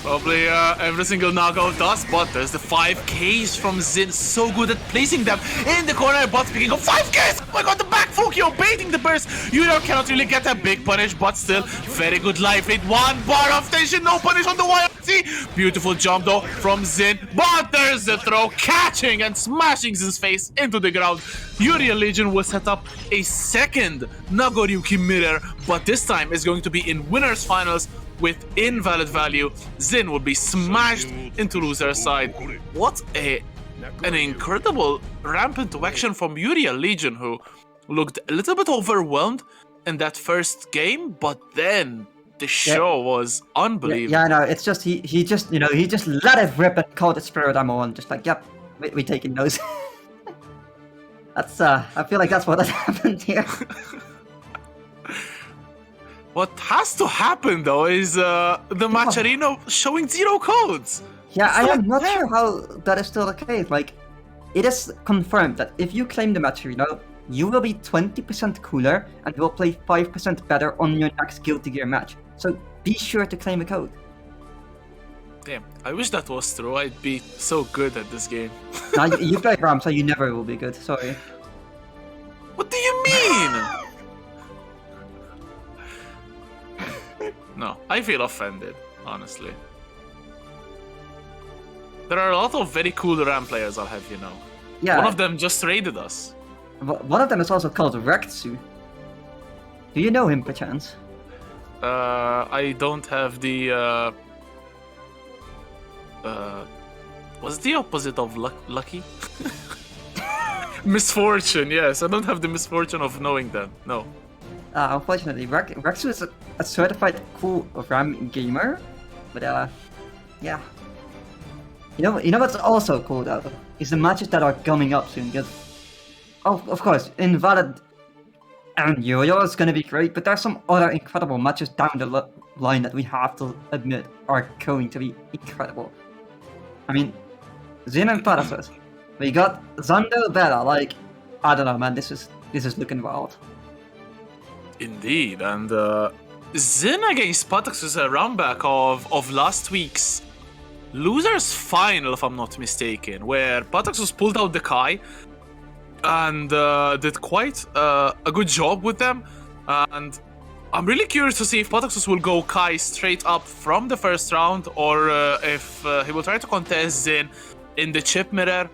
Probably every single knockout does, but there's the 5Ks from Zin. So good at placing them in the corner. But speaking of 5Ks, oh my god, the back Fukio baiting the burst. Uriel cannot really get a big punish, but still, very good life lead. 1 bar of tension, no punish on the YRC. Beautiful jump though from Zin, but there's the throw, catching and smashing Zin's face into the ground. Uriel Legion will set up a second Nagoryuki mirror, but this time is going to be in winners finals with invalid value. Zin will be smashed into loser's side. What an incredible ramp into action from Uriel Legion, who looked a little bit overwhelmed in that first game, but then the show was unbelievable. Yeah, no, it's just he just let it rip and called it spirit ammo and just like, yep, we taking those. That's I feel like that's what has happened here. What has to happen though is the Macharino showing 0 codes. Yeah, It's I not am not fair. sure how that is still the case. Like, it is confirmed that if you claim the Macharino, you will be 20% cooler and will play 5% better on your next Guilty Gear match. So be sure to claim a code. Damn, I wish that was true. I'd be so good at this game. Now, you play Ram, so you never will be good. Sorry. What do you mean? No, I feel offended, honestly. There are a lot of very cool RAM players, I'll have you know. Yeah. One of them just raided us. One of them is also called Rektsu. Do you know him, perchance? I don't have the, what's the opposite of lucky? Misfortune, yes. I don't have the misfortune of knowing them, no. Unfortunately, Rektsu is a certified cool RAM gamer, but yeah. You know what's also cool though is the matches that are coming up soon. Because, of course, Invalid and Yo-Yo is gonna be great, but there's some other incredible matches down the line that we have to admit are going to be incredible. I mean, Zin and Parasus. We got Zando Bella. Like, I don't know, man. This is looking wild. Indeed, and Zin against Patax is a roundback of last week's losers final, if I'm not mistaken, where Patax pulled out the Kai and did quite a good job with them. And I'm really curious to see if Patax will go Kai straight up from the first round, or if he will try to contest Zin in the chip mirror.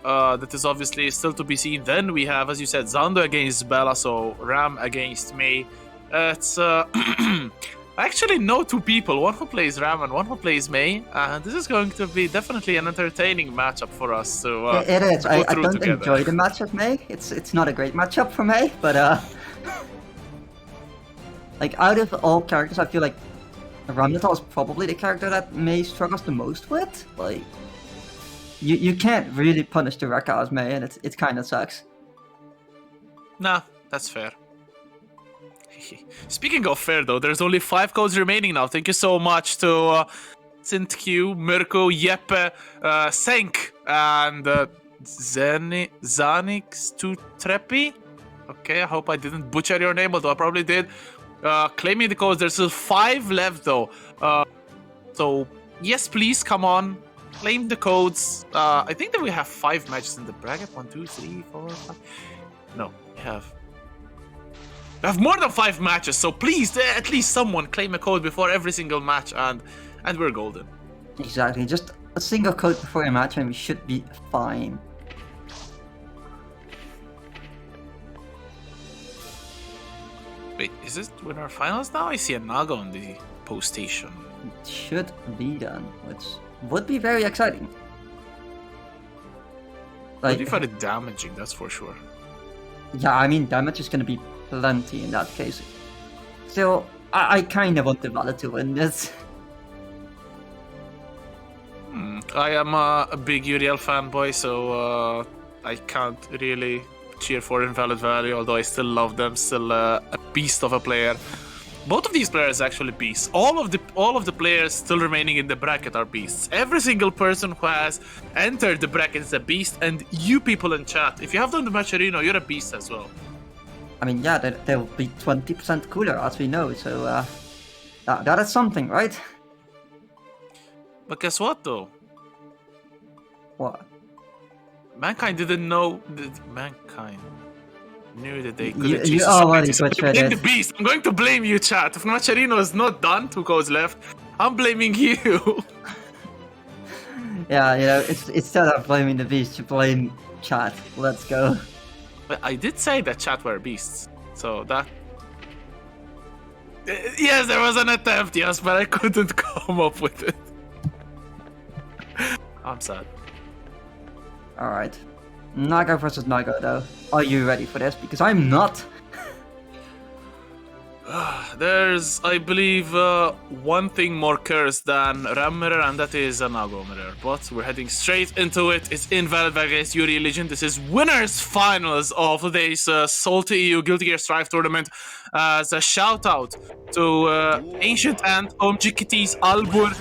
That is obviously still to be seen. Then we have, as you said, Zando against Bella, so Ram against Mei. It's I actually know 2 people, one who plays Ram and one who plays Mei, and this is going to be definitely an entertaining matchup for us to It is. to go I through don't together. enjoy the match with Mei. It's not a great matchup for Mei, but like out of all characters, I feel like Ramnatal is probably the character that Mei struggles the most with. Like, you can't really punish the Rekka as Mei, and it kind of sucks. Nah, that's fair. Speaking of fair though, there's only 5 codes remaining now. Thank you so much to SintQ, Mirko, Jeppe, Senk, and Zanix to Trepi. Okay, I hope I didn't butcher your name, although I probably did. Claiming the codes, there's still 5 left though. So yes, please come on, claim the codes. I think that we have 5 matches in the bracket. 1, 2, 3, 4, 5. No, we have more than 5 matches, so please, at least someone claim a code before every single match, and we're golden. Exactly. Just a single code before a match, and we should be fine. Wait, is this winner finals now? I see a Naga on the post station. It should be done, which would be very exciting. Would be very damaging, that's for sure. Yeah, I mean, damage is gonna be plenty in that case. Still, I kind of want the Valid to win this. I am a big Uriel fanboy, so I can't really cheer for Invalid Valley, although I still love them. Still a beast of a player. Both of these players are actually beasts. All of the players still remaining in the bracket are beasts. Every single person who has entered the bracket is a beast, and you people in chat, if you have done the Macharino, you're a beast as well. I mean, yeah, they'll be 20% cooler, as we know, so that is something, right? But guess what, though? What? Mankind didn't know that Mankind knew that they could You achieve already society. So butchered blame it. the beast. I'm going to blame you, chat. If Macharino is not done, 2 codes left, I'm blaming you. Yeah, you know, instead of blaming the beast, you blame chat. Let's go. But I did say that chat were beasts, so that... Yes, there was an attempt, yes, but I couldn't come up with it. I'm sad. Alright. Naga versus Naga, though. Are you ready for this? Because I'm not. There's, I believe, one thing more cursed than Ram Mirror, and that is a Nago Mirror. But we're heading straight into it. It's Invalid against Yuri Legion. This is winners finals of today's SaltyEU Guilty Gear Strive tournament. As a shout out to Ancient Ant, GKT's Albur,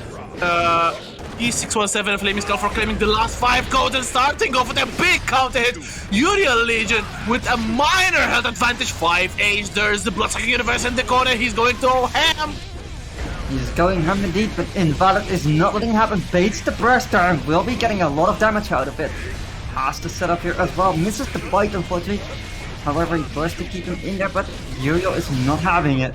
E617 Flaming Skull for claiming the last 5 codes and starting off with a big counter hit. Uriel Legion with a minor health advantage, 5H. There's the Bloodsucking Universe in the corner. He's going to go ham. He's going ham indeed, but Invalid is not letting it happen. Baits the burst arm, will be getting a lot of damage out of it. Has to set up here as well, misses the bite unfortunately. However, he bursts to keep him in there, but Uriel is not having it.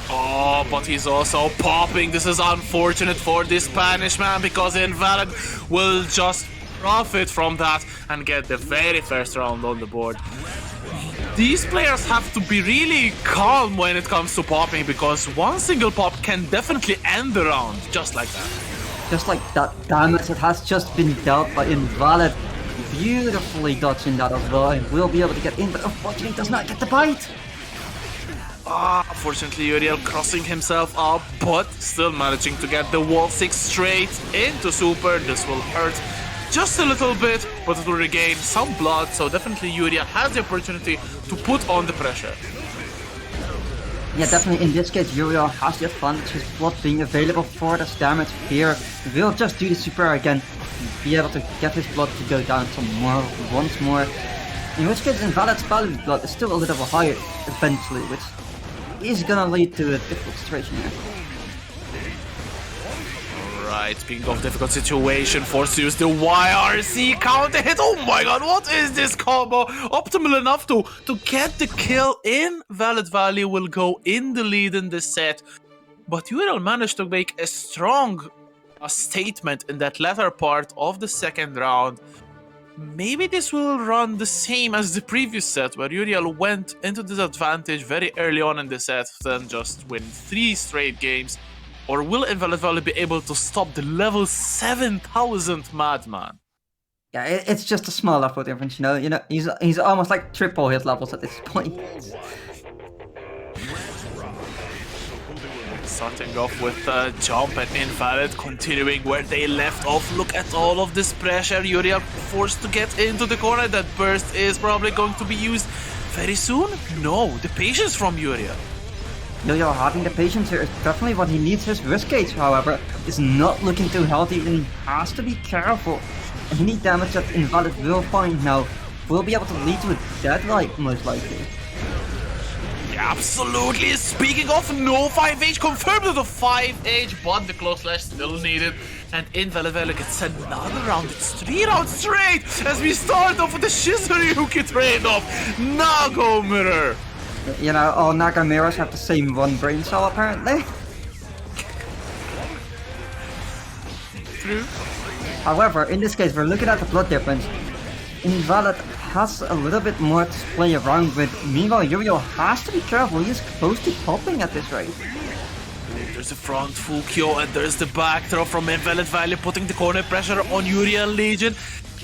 Oh, but he's also popping. This is unfortunate for this Spanish man because Invalid will just profit from that and get the very first round on the board. These players have to be really calm when it comes to popping because one single pop can definitely end the round, just like that. Just like that damage that has just been dealt by Invalid. Beautifully dodging that as well, and will be able to get in, but unfortunately does not get the bite. Unfortunately, Uriel crossing himself up, but still managing to get the wall 6 straight into super. This will hurt just a little bit, but it will regain some blood, so definitely Uriel has the opportunity to put on the pressure. Yeah, definitely in this case, Uriel has the advantage, his blood being available for this damage here. Will just do the super again, be able to get his blood to go down some more, once more. In which case, Invalid's value blood is still a little bit higher eventually, which is gonna lead to a difficult situation here. Right, speaking of difficult situation, forced to use the YRC counter hit. Oh my god, what is this combo? Optimal enough to get the kill. Invalid value will go in the lead in this set. But Uriel managed to make a strong statement in that latter part of the second round. Maybe this will run the same as the previous set, where Uriel went into disadvantage very early on in the set, then just win 3 straight games. Or will Invalid Valley be able to stop the level 7000 Madman? Yeah, it's just a small level difference, you know, he's almost like triple hit levels at this point. Starting off with a jump and Invalid, continuing where they left off. Look at all of this pressure. Uriel forced to get into the corner. That burst is probably going to be used very soon. No, the patience from Uriel. Uriel having the patience here is definitely what he needs. His risk gauge, however, is not looking too healthy and he has to be careful. Any damage that Invalid will find now will be able to lead to a deadlight, most likely. Absolutely. Speaking of, no 5H confirmed with the 5H, but the close slash still needed. And Invalid Valley gets another round. It's 3 rounds straight as we start off with the Shizuryuki trade-off. Nago Mirror. You know, all Naga mirrors have the same one brain cell apparently. True. However, in this case, we're looking at the blood difference. Invalid has a little bit more to play around with. Meanwhile, Uriel has to be careful. He is close to popping at this rate. There's the front full Kyo and there's the back throw from Invalid Valley, putting the corner pressure on Uriel Legion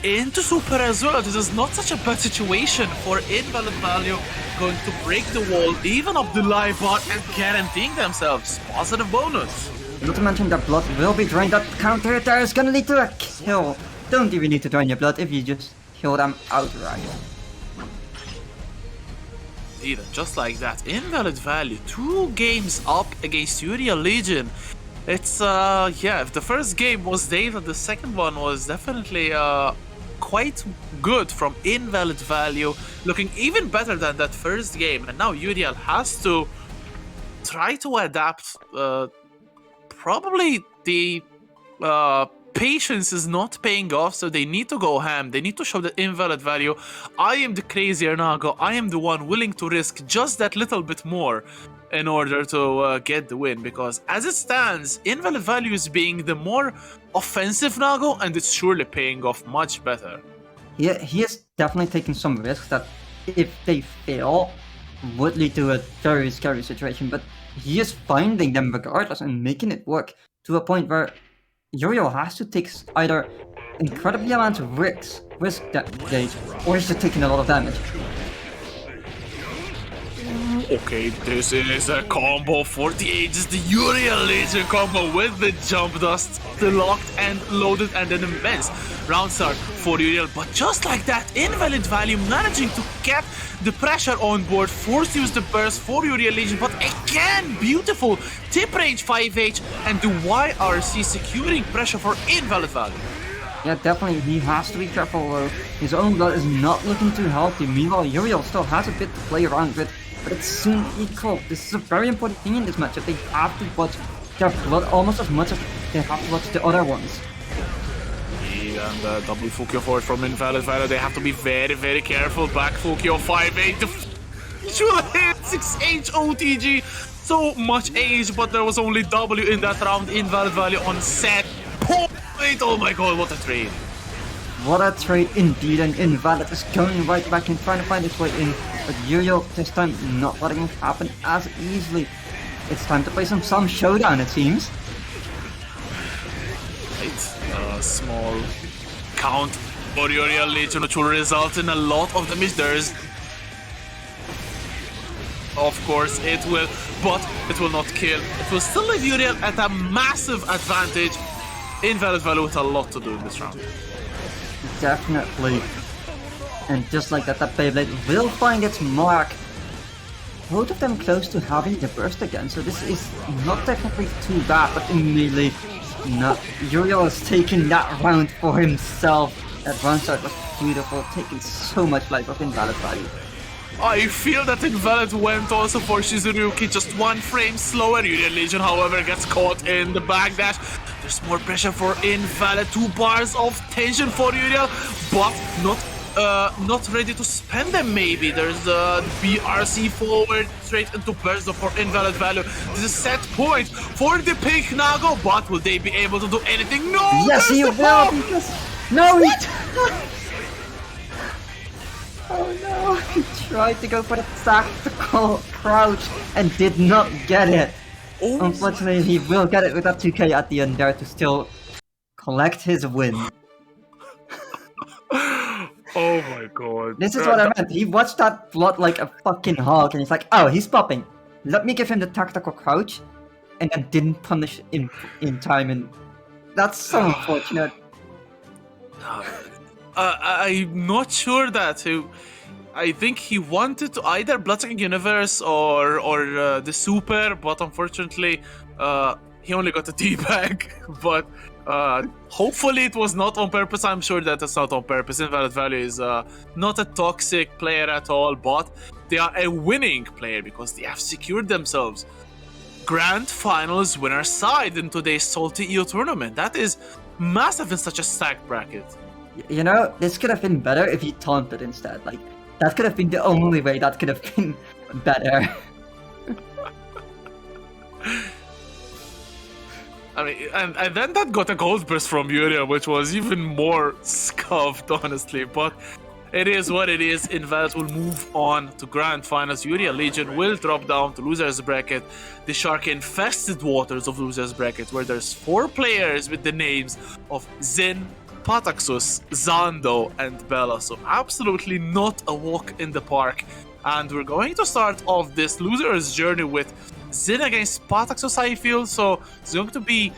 into super as well. This is not such a bad situation for Invalid Valley, going to break the wall, even up the live bar, and guaranteeing themselves positive bonus. Not to mention that blood will be drained. That counter hit there is gonna lead to a kill. Don't even need to drain your blood if you just kill them outright. Even just like that, Invalid Valley 2 games up against Uriel Legion. It's yeah, if the first game was data, the second one was definitely quite good from Invalid Value, looking even better than that first game. And now Uriel has to try to adapt. Probably the patience is not paying off, so they need to go ham. They need to show the Invalid Value. I am the crazier Nago. I am the one willing to risk just that little bit more in order to get the win, because as it stands, Invalid Value is being the more offensive Nago, and it's surely paying off much better. Yeah, he is definitely taking some risks that, if they fail, would lead to a very scary situation, but he is finding them regardless and making it work to a point where Uriel has to take either incredibly amounts of risk gauge, or he's just taking a lot of damage. Okay, this is a combo for the ages. The Uriel Legion combo with the jump dust, the locked and loaded, and an immense round start for Uriel. But just like that, Invalid Value managing to get the pressure on board, force use the burst for Uriel Legion. But again, beautiful tip range 5H and the YRC securing pressure for Invalid Value. Yeah, definitely, he has to be careful. His own blood is not looking too healthy. Meanwhile, Uriel still has a bit to play around with, but it's soon equal. This is a very important thing in this matchup. They have to watch their blood almost as much as they have to watch the other ones. And double Fukio forward from Invalid Value. They have to be very, very careful. Back Fukio 5-8. Should hit 6H OTG. So much age, but there was only W in that round. Invalid Value on set point. Oh my god, what a trade. What a trade indeed, and Invalid is going right back and trying to find his way in. But Uriel this time not letting it happen as easily. It's time to play some showdown, it seems. Right, a small count for Uriel Legion, which will result in a lot of damage. Of course it will, but it will not kill. It will still leave Uriel at a massive advantage. Invalid Value with a lot to do in this round. Definitely. And just like that, that Beyblade will find its mark. Both of them close to having the burst again, so this is not technically too bad, but immediately not. Uriel is taking that round for himself. That round start was beautiful, taking so much life off Invalid Value. I feel that Invalid went also for Shizuruki, just one frame slower. Uriel Legion, however, gets caught in the backdash. There's more pressure for Invalid, 2 bars of tension for Uriel, but not ready to spend them maybe. There's a BRC forward, straight into burst for Invalid Value. This is a set point for the Pink Nago, but will they be able to do anything? No! Yes, he will, because... No, he... Oh no, he tried to go for the tactical crouch and did not get it. Oh. Unfortunately, he will get it with that 2k at the end there to still collect his win. Oh my god. This is what I meant. He watched that blood like a fucking hog and he's like, oh, he's popping. Let me give him the tactical crouch, and then didn't punish in time, and that's so unfortunate. I'm not sure that. I think he wanted to either Bloodsucking Universe or the Super, but unfortunately, he only got a teabag. But hopefully it was not on purpose. I'm sure that it's not on purpose. Invalid Value is not a toxic player at all, but they are a winning player because they have secured themselves Grand Finals winner side in today's SaltyEU tournament. That is massive in such a stacked bracket. You know, this could have been better if he taunted instead. Like, that could have been the only way that could have been better. I mean, and then that got a gold burst from Uriel, which was even more scuffed, honestly. But it is what it is. Invalid will move on to Grand Finals. Uriel Legion will drop down to Losers Bracket, the shark-infested waters of Losers Bracket, where there's 4 players with the names of Zin, Pataxus, Zando, and Bella. So absolutely not a walk in the park. And we're going to start off this Losers journey with Zin against Pataxus, I feel. So it's going to be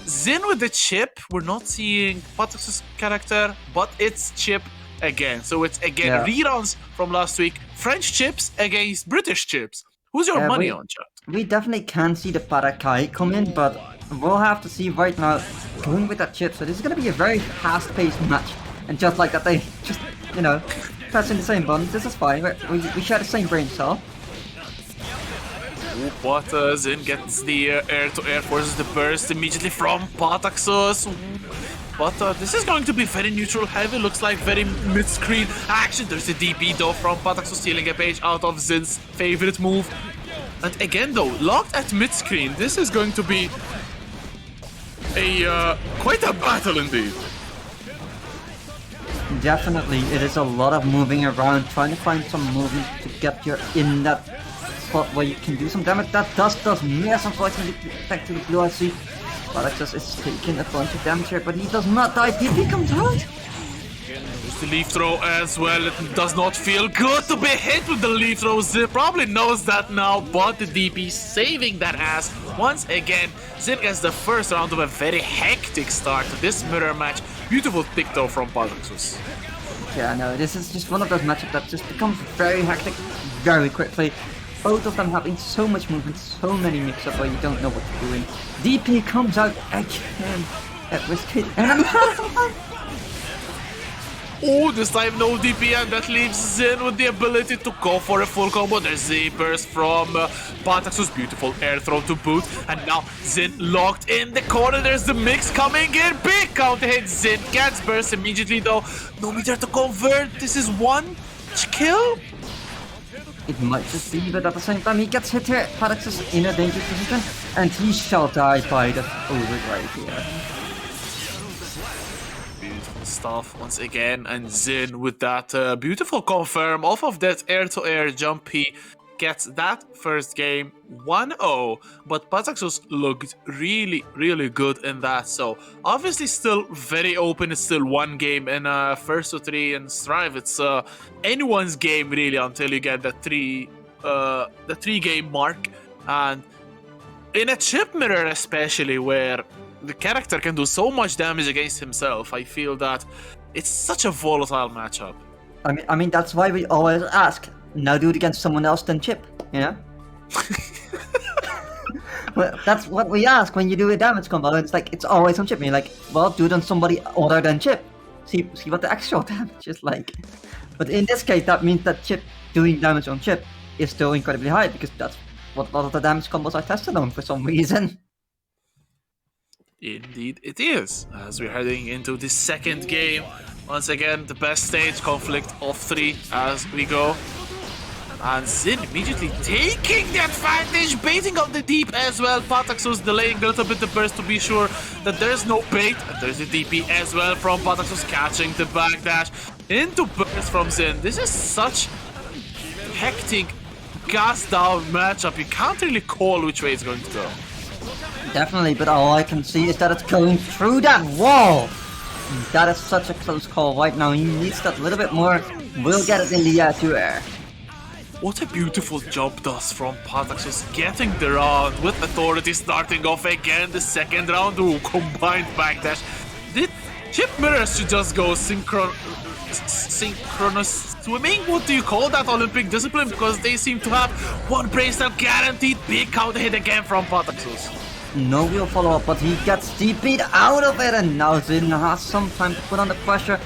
Zin with the chip. We're not seeing Pataxus' character, but it's chip again. So it's again reruns from last week. French chips against British chips. Who's your money on, chat? We definitely can see the Parakai come in, but we'll have to see right now going with that chip. So this is going to be a very fast-paced match. And just like that, they just, you know, pressing the same buttons. This is fine. We share the same brain cell. But Zin gets the air-to-air forces the burst immediately from Pataxus. But this is going to be very neutral heavy, looks like very mid-screen action. There's a DP though from Pataxus stealing a page out of Zin's favorite move. And again though, locked at mid-screen, this is going to be a quite a battle indeed. Definitely, it is a lot of moving around, trying to find some movement to get you in that spot where you can do some damage. That does miss, unfortunately, back to the blue IC. Pataxus is taking a bunch of damage here, but he does not die. DP comes out! There's the leaf throw as well. It does not feel good to be hit with the leaf throw. Zin probably knows that now, but the DP saving that ass once again. Zin gets the first round of a very hectic start to this mirror match. Beautiful pick though from Pataxus. Yeah, no, this is just one of those matchups that just becomes very hectic very quickly. Both of them having so much movement, so many mix-up where you don't know what you're doing. DP comes out again at risk hit, and Oh, this time no DP, and that leaves Zin with the ability to go for a full combo. There's the burst from Pataxus, beautiful air throw to boot, and now Zin locked in the corner. There's the mix coming in, big counter hit. Zin gets burst immediately though. No meter to convert. This is one kill. it might just be, but at the same time he gets hit here. Pataxus in a dangerous position, and he shall die by the overdrive here. Beautiful stuff once again, and Zin with that beautiful confirm off of that air-to-air jump. He gets that first game 1-0, but Pataxus looked really good in that. So obviously still very open. It's still one game in first to three in Strive. It's anyone's game really until you get the three game mark, and in a chip mirror especially where the character can do so much damage against himself, I feel that it's such a volatile matchup. I mean that's why we always ask, now do it against someone else than Chip, you know? Well, that's what we ask when you do a damage combo. It's like, it's always on Chip. And you're like, well, do it on somebody other than Chip. See what the actual damage is like. But in this case, that means that Chip doing damage on Chip is still incredibly high, because that's what a lot of the damage combos are tested on for some reason. Indeed it is. As we're heading into the second game, once again the best stage, conflict of 3 as we go. And Zin immediately taking the advantage, baiting up the deep as well. Pataxus delaying a little bit the burst to be sure that there's no bait. And there's the DP as well from Pataxus, catching the backdash into burst from Zin. This is such hectic, gassed down matchup. You can't really call which way it's going to go. Definitely, but all I can see is that it's going through that wall. That is such a close call right now. He needs that little bit more. We'll get it in the air to air. What a beautiful job does from Pataxus, getting the round with authority, starting off again the second round. Ooh, combined backdash. The chip mirrors should just go synchronous swimming? What do you call that Olympic discipline? Because they seem to have one bracelet guaranteed. Big counter hit again from Pataxus. No real follow-up, but he gets DP'd out of it, and now Zin has some time to put on the pressure.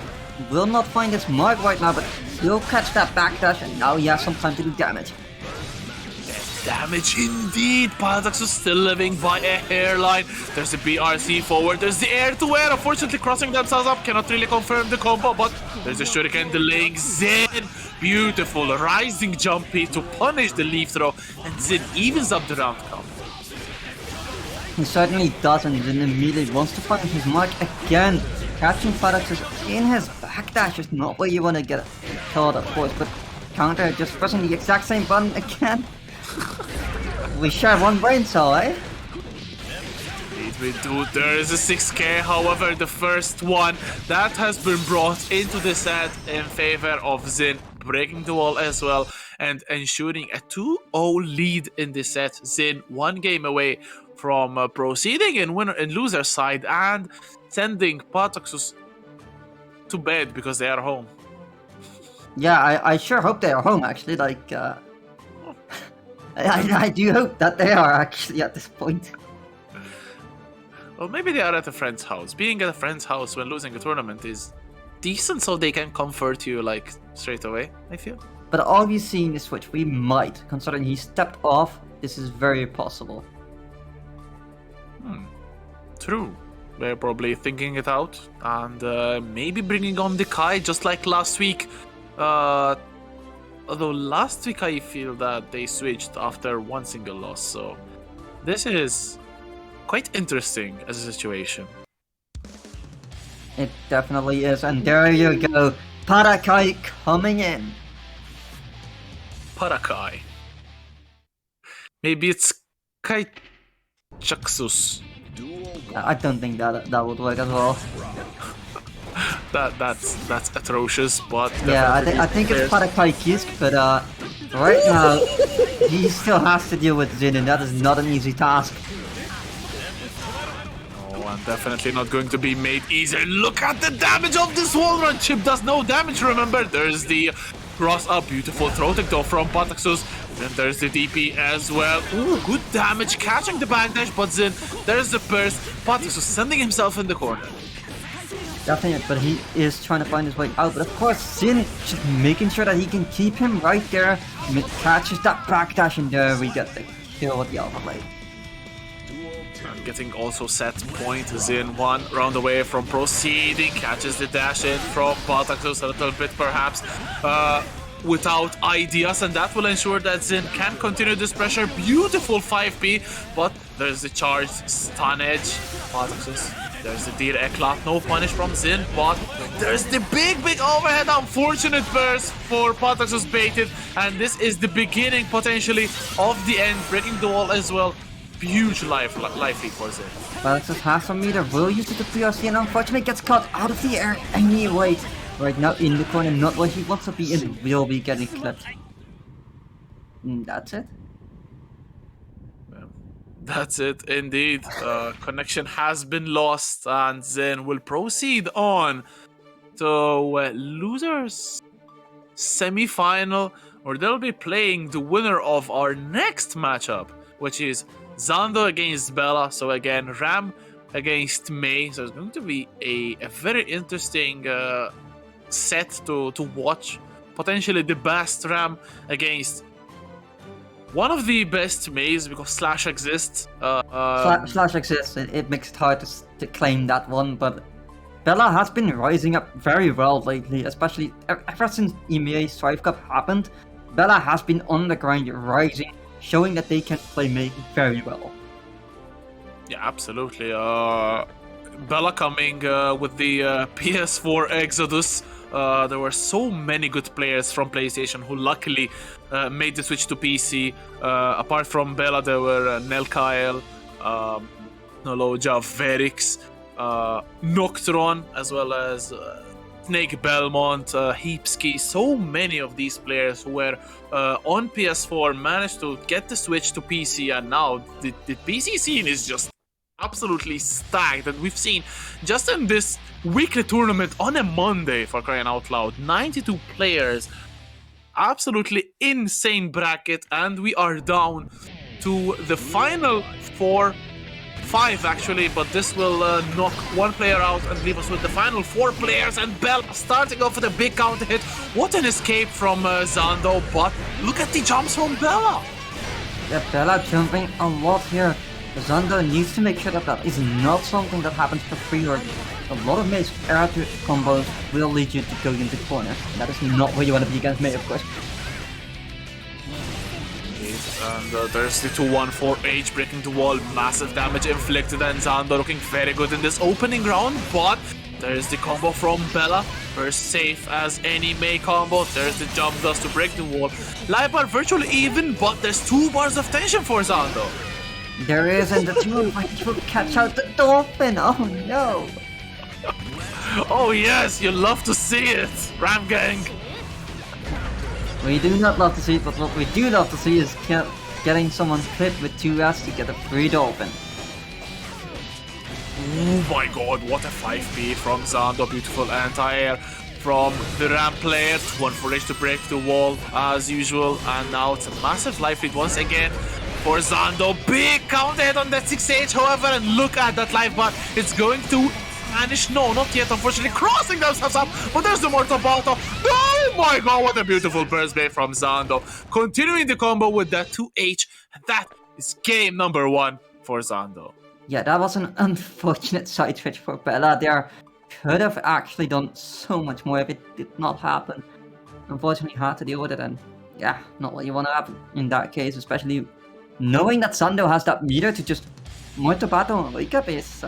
Will not find his mark right now, but he'll catch that backdash, and now he has some time to do damage. Damage indeed. Pataxus still living by a hairline. There's the BRC forward. There's the air-to-air. Unfortunately, crossing themselves up. Cannot really confirm the combo, but there's a shuriken delaying Zin. Beautiful rising jumpy to punish the leaf throw, and Zin evens up the round count. He certainly does, and Zin immediately wants to find his mark again. Catching Pataxus in his backdash is not where you want to get killed, of course, but counter just pressing the exact same button again. We share one brain cell, eh? Indeed we do. There is a 6k, however, the first one that has been brought into the set in favor of Zin, breaking the wall as well and ensuring a 2-0 lead in this set. Zin 1 game away from proceeding in winner and loser side and sending Pataxus to bed because they are home. Yeah, I sure hope they are home, actually. Like, I do hope that they are actually at this point. Well, maybe they are at a friend's house. Being at a friend's house when losing a tournament is decent, so they can comfort you like straight away, I feel. But all we've seen is which we might, considering he stepped off. This is very possible. True. They're probably thinking it out and maybe bringing on the Kai just like last week. Although last week I feel that they switched after one single loss, so this is quite interesting as a situation. It definitely is, and there you go. Parakai coming in. Parakai. Maybe it's Kai Chaxus. I don't think that would work as well. That's atrocious, but Yeah, definitely I think it's players- Parakai Kisk, but right now he still has to deal with Zin, and that is not an easy task. Oh, and definitely not going to be made easier. Look at the damage of this wall run. Chip does no damage, remember. There's the cross up, beautiful throw tech though from Pataxus. Then there's the DP as well. Ooh, good damage, catching the backdash, but then there's the burst. Pataxus sending himself in the corner. Definitely, but he is trying to find his way out. But of course, Sin just making sure that he can keep him right there. Catches that backdash, and there we get the kill with the Alpha Blade. And getting also set point. Zin 1 round away from proceeding. Catches the dash in from Pataxus a little bit perhaps without ideas, and that will ensure that Zin can continue this pressure. Beautiful 5P, but there's the charge stun edge. Pataxus. There's the Deer Eclat, no punish from Zin, but there's the big overhead. Unfortunate burst for Pataxus baited, and this is the beginning potentially of the end, breaking the wall as well. Huge life lead for Zin. Pataxus has some meter, will use it to PRC, and unfortunately gets caught out of the air anyway. Right now in the corner, not where he wants to be, and will be getting clipped. And that's it. That's it, indeed. Connection has been lost, and then we'll proceed on to losers semi-final, where they'll be playing the winner of our next matchup, which is Zando against Bella. So again, Ram against Mei. So it's going to be a very interesting set to watch. Potentially the best Ram against one of the best Meis, because Slash exists. Slash exists, it makes it hard to claim that one, but Bella has been rising up very well lately, especially ever since EMEA Strive Cup happened. Bella has been on the grind, rising, showing that they can play Mei very well. Yeah, absolutely. Bella coming with the PS4 Exodus. There were so many good players from PlayStation who luckily made the switch to PC. Apart from Bella, there were Nelkyle, Noloja, Verix, Noctron, as well as Snake Belmont, Heapski. So many of these players who were on PS4 managed to get the switch to PC, and now the PC scene is just absolutely stacked. And we've seen just in this weekly tournament on a Monday, for crying out loud, 92 players, absolutely insane bracket, and we are down to the final 5 actually, but this will knock one player out and leave us with the final 4 players. And Bella starting off with a big counter hit. What an escape from Zando, but look at the jumps from Bella. Yeah, Bella jumping a lot here. Zando needs to make sure that that is not something that happens for free, or a lot of Mei's air combos will lead you to go into the corner. That is not where you want to be against Mei, of course. And there's the 2-1-4H breaking the wall, massive damage inflicted, and Zando looking very good in this opening round, but there's the combo from Bella, first safe as any Mei combo. There's the jump dust to break the wall. Life bar virtually even, but there's 2 bars of tension for Zando. There is, and the two of will catch out the dolphin. Oh no! Oh yes, you love to see it, Ram Gang. We do not love to see it, but what we do love to see is getting someone clipped with 2S to get a free dolphin. Oh my god, what a 5P from Zando. Beautiful anti-air from the Ram player. 1-4H to break the wall as usual, and now it's a massive life lead once again for Zando. Big counter hit on that 6H, however, and look at that life bar. It's going to vanish. No, not yet, unfortunately. Crossing themselves up, but there's the Mortal Battle. Oh my god, what a beautiful burst bait from Zando. Continuing the combo with that 2H. That is game number 1 for Zando. Yeah, that was an unfortunate side switch for Bella there. Could have actually done so much more if it did not happen. Unfortunately, had to deal with it, and yeah, not what you want to happen in that case, especially knowing that Zando has that meter to just Mortal Battle and wake up is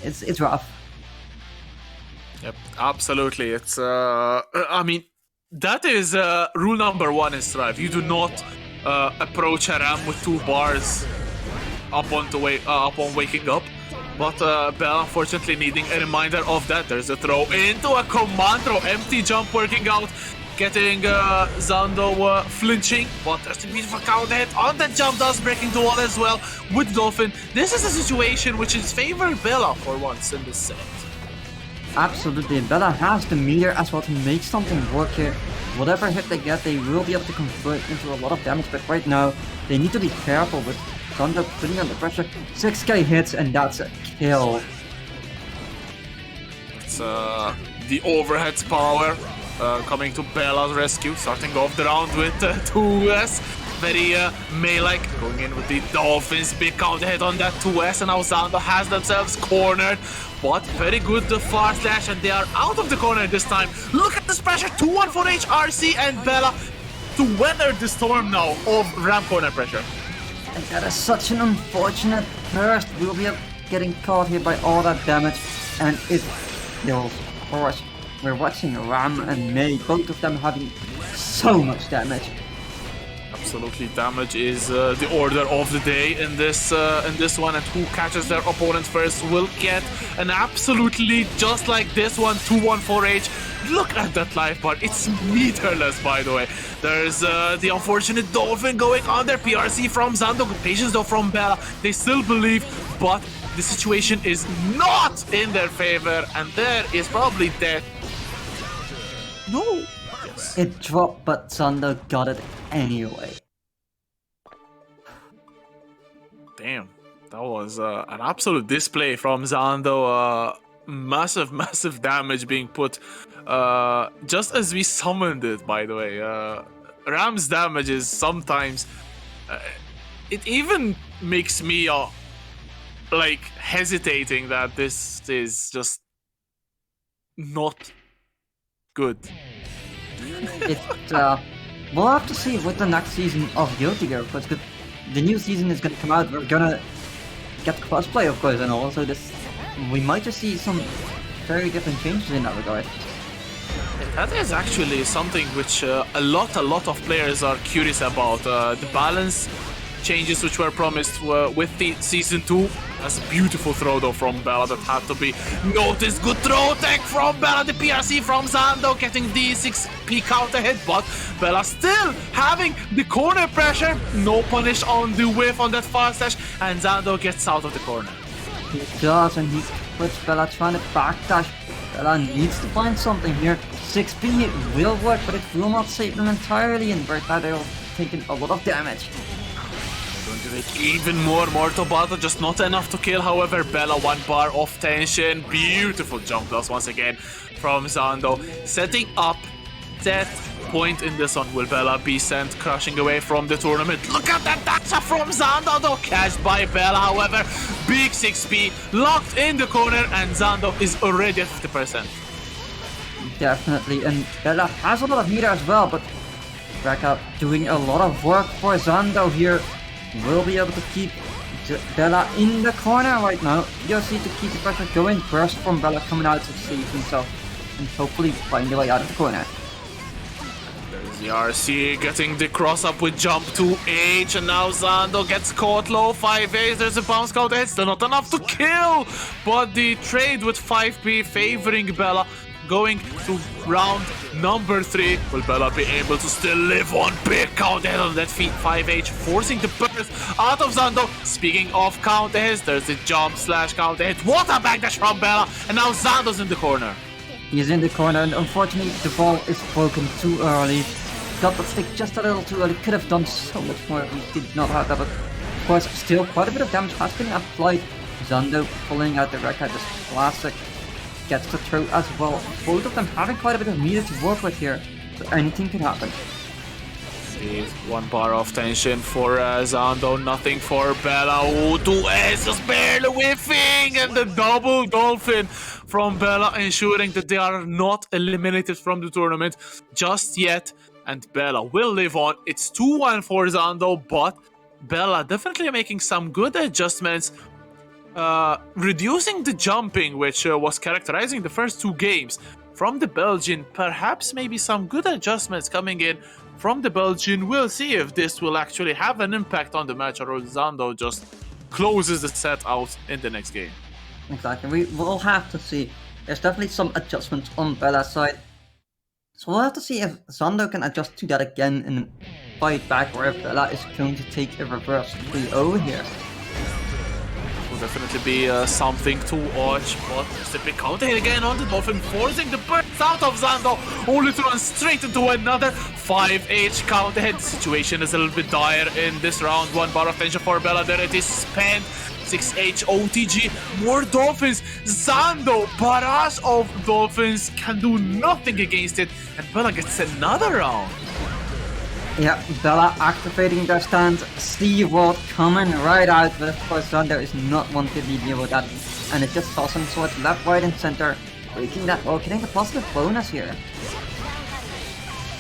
it's rough. Yep, absolutely. It's I mean, that is rule number 1 in Strive. You do not approach a Ram with 2 bars upon waking up. But Bella, unfortunately, needing a reminder of that. There's a throw into a command throw. Empty jump working out. Getting Zando flinching. But there's a beautiful counter hit on the jump dust, breaking the wall as well with Dolphin. This is a situation which is favoring Bella for once in this set. Absolutely, Bella has the meter as well to make something work here. Whatever hit they get, they will be able to convert into a lot of damage, but right now, they need to be careful with Thunder putting under pressure. 6k hits, and that's a kill. It's the overhead power coming to Bella's rescue, starting off the round with 2S. Very melee, going in with the Dolphins, big counter hit on that 2S, and now Zando has themselves cornered. But very good, the far slash, and they are out of the corner this time. Look at this pressure, 2-1-4 HRC and Bella to weather the storm now of ramp corner pressure. And that is such an unfortunate burst. We'll be getting caught here by all that damage, and it kills. Of course, we're watching Ram and May, both of them having so much damage. Absolutely, damage is the order of the day in this one, and who catches their opponent first will get an absolutely just like this one 2-1-4H. Look at that life bar, it's meterless, by the way. There's the unfortunate Dolphin going on their PRC from Zando. Good patience though from Bella. They still believe, but the situation is not in their favor, and there is probably death. No. Yes. It dropped, but Zando got it anyway. Damn, that was an absolute display from Zando. Massive damage being put just as we summoned it, by the way. Ram's damage is sometimes... it even makes me like hesitating that this is just not good. We'll have to see with the next season of Guilty Gear, because the new season is gonna come out. We're gonna get crossplay, of course, and also we might just see some very different changes in that regard. That is actually something which a lot of players are curious about. The balance changes which were promised with the Season 2. That's a beautiful throw though from Bella that had to be noticed. Good throw tech from Bella, the PRC from Zando, getting the 6p counter hit, but Bella still having the corner pressure. No punish on the whiff on that fast slash, and Zando gets out of the corner. He does, and he puts Bella trying to backdash. Bella needs to find something here. 6p it will work, but it will not save them entirely, and right now they're taking a lot of damage. Going to make even more Mortal Battle, just not enough to kill. However, Bella 1 bar of tension. Beautiful jump plus once again from Zando. Setting up that point in this one. Will Bella be sent crashing away from the tournament? Look at that dash from Zando though, catched by Bella. However, big 6p locked in the corner, and Zando is already at 50%. Definitely, and Bella has a lot of meter as well, but Rekka doing a lot of work for Zando here. Will be able to keep Bella in the corner right now. Just need to keep the pressure going. Burst from Bella coming out to save himself and hopefully find a way out of the corner. There's the RC getting the cross up with jump to H, and now Zando gets caught low. 5H, there's a bounce counter hit, still not enough to kill, but the trade with 5p favoring Bella. Going to round number 3. Will Bella be able to still live on? Big counter hit on that feet. 5H forcing the burst out of Zando. Speaking of counter hits, there's the jump slash counter hit. What a backdash from Bella, and now Zando's in the corner. He's in the corner, and unfortunately the ball is broken too early. Got the stick just a little too early. Could have done so much more if he did not have that, but of course still quite a bit of damage has been applied. Zando pulling out the Rekka, just classic. Gets the throw as well. Both of them having quite a bit of meter to work with here, so anything could happen. 1 bar of tension for Zando, nothing for Bella. Oh, 2S just barely whiffing, and the double Dolphin from Bella, ensuring that they are not eliminated from the tournament just yet, and Bella will live on. It's 2-1 for Zando, but Bella definitely making some good adjustments. Reducing the jumping, which was characterizing the first 2 games from the Belgian. Perhaps maybe some good adjustments coming in from the Belgian. We'll see if this will actually have an impact on the match, or Zando just closes the set out in the next game. Exactly. We will have to see. There's definitely some adjustments on Bella's side. So we'll have to see if Zando can adjust to that again and fight back, or if Bella is going to take a reverse 3-0 here. Will definitely be something to watch, but there's a big counter hit again on the Dolphin, forcing the burst out of Zando, only to run straight into another 5H counter hit. The situation is a little bit dire in this round. 1 bar of tension for Bella, there it is spent. 6H OTG, more Dolphins. Zando, barrage of Dolphins, can do nothing against it, and Bella gets another round. Yeah, Bella activating their stand, Steve Ward coming right out, but of course Zando is not one to be deal with that. And it just saw some swords left, right and center, breaking that wall, getting the positive bonus here.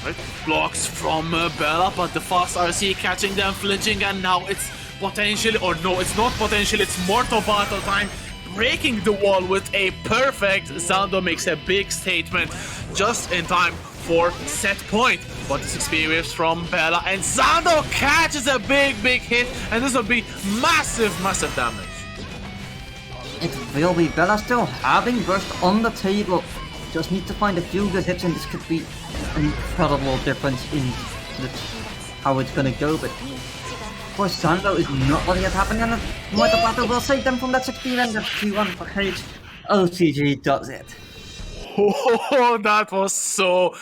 Right, blocks from Bella, but the fast RC catching them, flinching, and now it's potentially, or no, it's not potentially, it's mortal battle time. Breaking the wall with a perfect. Zando makes a big statement just in time for set point. But this experience from Bella, and Zando catches a big hit, and this will be massive damage. It will be. Bella still having burst on the table. Just need to find a few good hits, and this could be an incredible difference in how it's gonna go. But of course, Zando is not letting it happen, and the battle will save them from that 6P and the 2-1 for H. OTG does it. Oh, that was so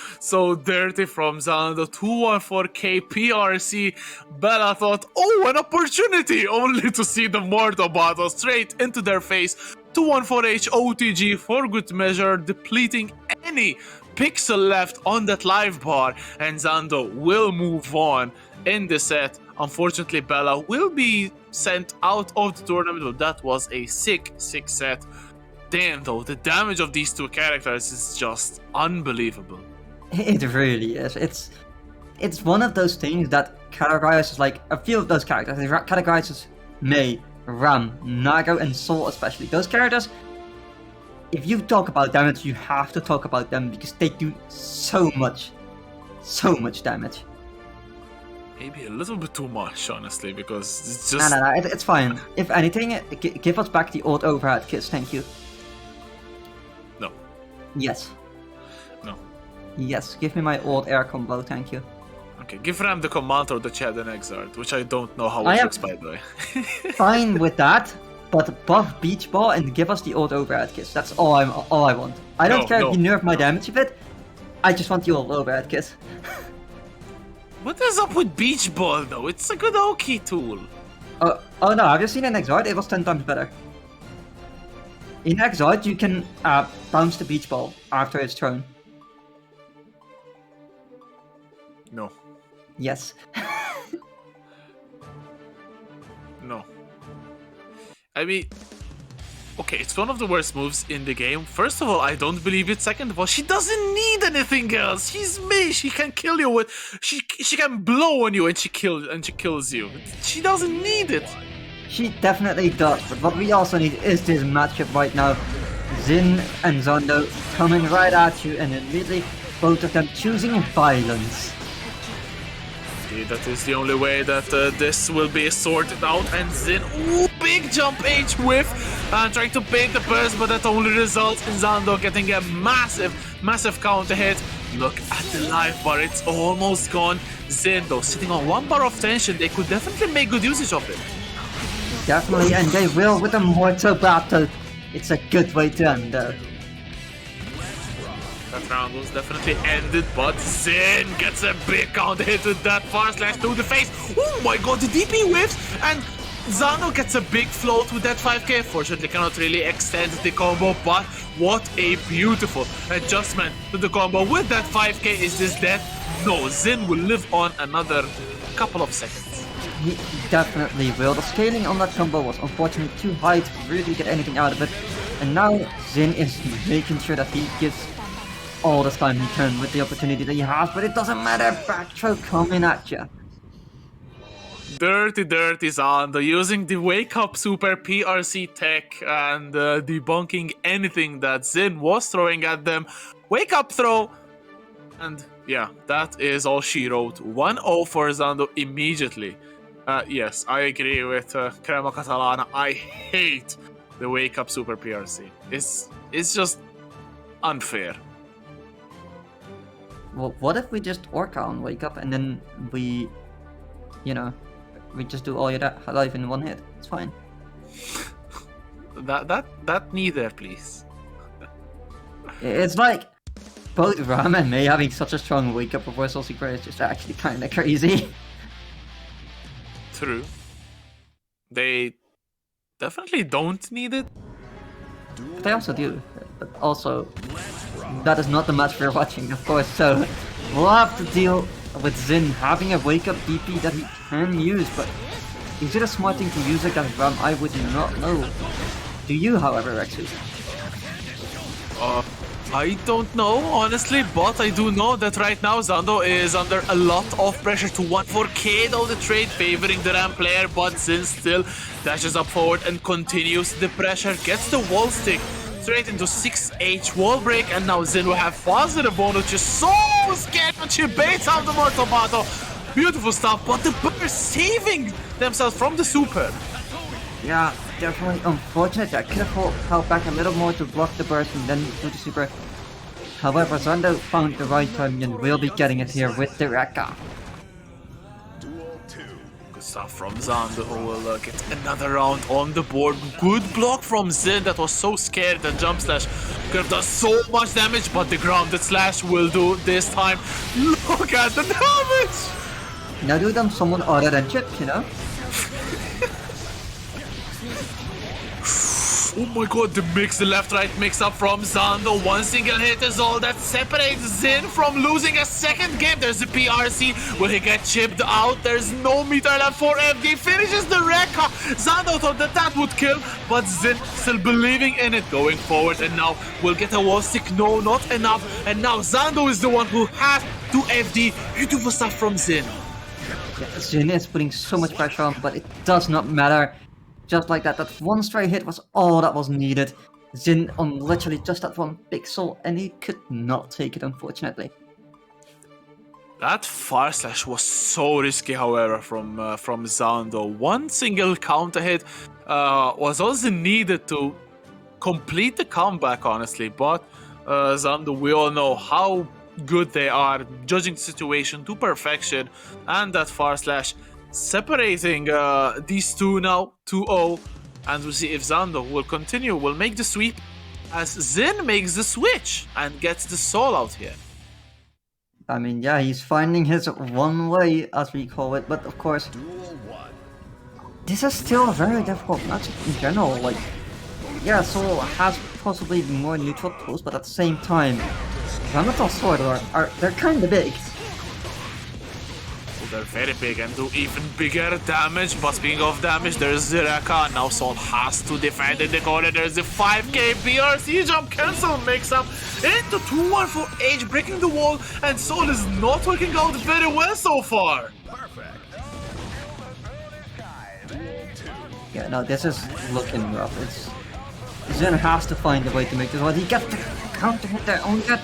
dirty from Zando. 2-1 for KPRC. Bella thought, oh, an opportunity, only to see the mortal battle straight into their face. 2-1 for HOTG for good measure, depleting any pixel left on that live bar, and Zando will move on in the set. Unfortunately, Bella will be sent out of the tournament, but that was a sick set. Damn, though, the damage of these two characters is just unbelievable. It really is. It's one of those things that categorizes like a few of those characters. It categorizes Mei, Ram, Nago, and Sol especially. Those characters, if you talk about damage, you have to talk about them because they do so much damage. Maybe a little bit too much, honestly, because it's just... No, it's fine. If anything, give us back the old overhead kiss, thank you. No. Yes. No. Yes, give me my old air combo, thank you. Okay, give Ram the command or the Chad and Exart, which I don't know how it looks, by the way. Fine with that, but buff Beach Ball and give us the old overhead kiss. That's all I want. I don't care if you nerf my damage a bit. I just want the old overhead kiss. What is up with Beach Ball, though? It's a good Oki tool. Oh no, have you seen in Exart? It was 10 times better. In Exart, you can bounce the Beach Ball after it's thrown. No. Yes. No. I mean... Okay, it's one of the worst moves in the game. First of all, I don't believe it. Second of all, she doesn't need anything else. She's me. She can kill you with... She can blow on you and she kills you. She doesn't need it. She definitely does, but what we also need is this matchup right now. Xin and Zando coming right at you, and immediately both of them choosing violence. Indeed, that is the only way that this will be sorted out. And Xin, ooh, big jump H whiff, trying to paint the burst, but that only results in Zando getting a massive counter hit. Look at the life bar, it's almost gone. Xin, though, sitting on 1 bar of tension, they could definitely make good usage of it. Definitely, and they will with a mortal battle. It's a good way to end though. That round was definitely ended, but Xin gets a big counter hit with that far slash to the face. Oh my god, the DP whiffs, and Zando gets a big float with that 5k. Fortunately, cannot really extend the combo, but what a beautiful adjustment to the combo. With that 5k, is this dead? No, Xin will live on another couple of seconds. He definitely will. The scaling on that combo was unfortunately too high to really get anything out of it. And now Xin is making sure that he gives all the time he can with the opportunity that he has, but it doesn't matter. Back throw coming at you. Dirty Zando using the Wake Up Super PRC tech and debunking anything that Xin was throwing at them. Wake Up throw, and yeah, that is all she wrote. 1-0 for Zando immediately. Yes, I agree with Crema Catalana. I hate the wake up super PRC. It's just unfair. Well, what if we just Orca on wake up and then we, you know, we just do all your life in one hit? It's fine. That neither, please. It's like both Ram and Mei having such a strong wake up reversal secret is just actually kind of crazy. True. They definitely don't need it. But they also do. But also, that is not the match we're watching, of course, so we'll have to deal with Xin having a wake up DP that he can use, but is it a smart thing to use against Ram? I would not know. Do you, however, Rexus? I don't know, honestly, but I do know that right now Zando is under a lot of pressure to 1-4K though the trade, favoring the Ram player, but Xin still dashes up forward and continues the pressure, gets the wall stick straight into 6H wall break, and now Xin will have positive bonus, which is so scared, but she baits out the Mortal Battle. Beautiful stuff, but the Bears saving themselves from the super. Yeah, definitely unfortunate. I could have held back a little more to block the burst and then do the super. However, Zando found the right time and will be getting it here with the Rekka. Good stuff from Zando, who will get another round on the board. Good block from Xin that was so scared that Jump Slash could have done so much damage, but the grounded slash will do this time. Look at the damage! Now do them someone other than Chip, you know? Oh my god, the mix, the left-right mix-up from Zando. One single hit is all that separates Xin from losing a second game. There's the PRC. Will he get chipped out? There's no meter left for FD. Finishes the Rekka. Zando thought that would kill, but Xin still believing in it. Going forward, and now will get a wall stick. No, not enough. And now Zando is the one who has to FD. Beautiful stuff from Xin. Yeah, Xin is putting so much pressure on, but it does not matter. Just like that one stray hit was all that was needed. Xin on literally just that one pixel, and he could not take it, unfortunately. That far slash was so risky, however, from Zando. One single counter hit was also needed to complete the comeback, honestly. But Zando, we all know how good they are, judging the situation to perfection, and that far slash separating these two now 2-0, and we'll see if Zando will continue, will make the sweep as Xin makes the switch and gets the soul out here. I mean, yeah, he's finding his one way, as we call it, but of course, this is still a very difficult match in general. Like, yeah, Soul has possibly more neutral pulls, but at the same time, Ramatal Sword they're kind of big. They're very big and do even bigger damage, but speaking of damage, there's Ziraka. Now Sol has to defend in the corner. There's the 5k PRC jump cancel mix up into 2-1 for H, breaking the wall, and Sol is not working out very well so far. Yeah, no, this is looking rough. Zen has to find a way to make this one. He gets the counter hit there, only got,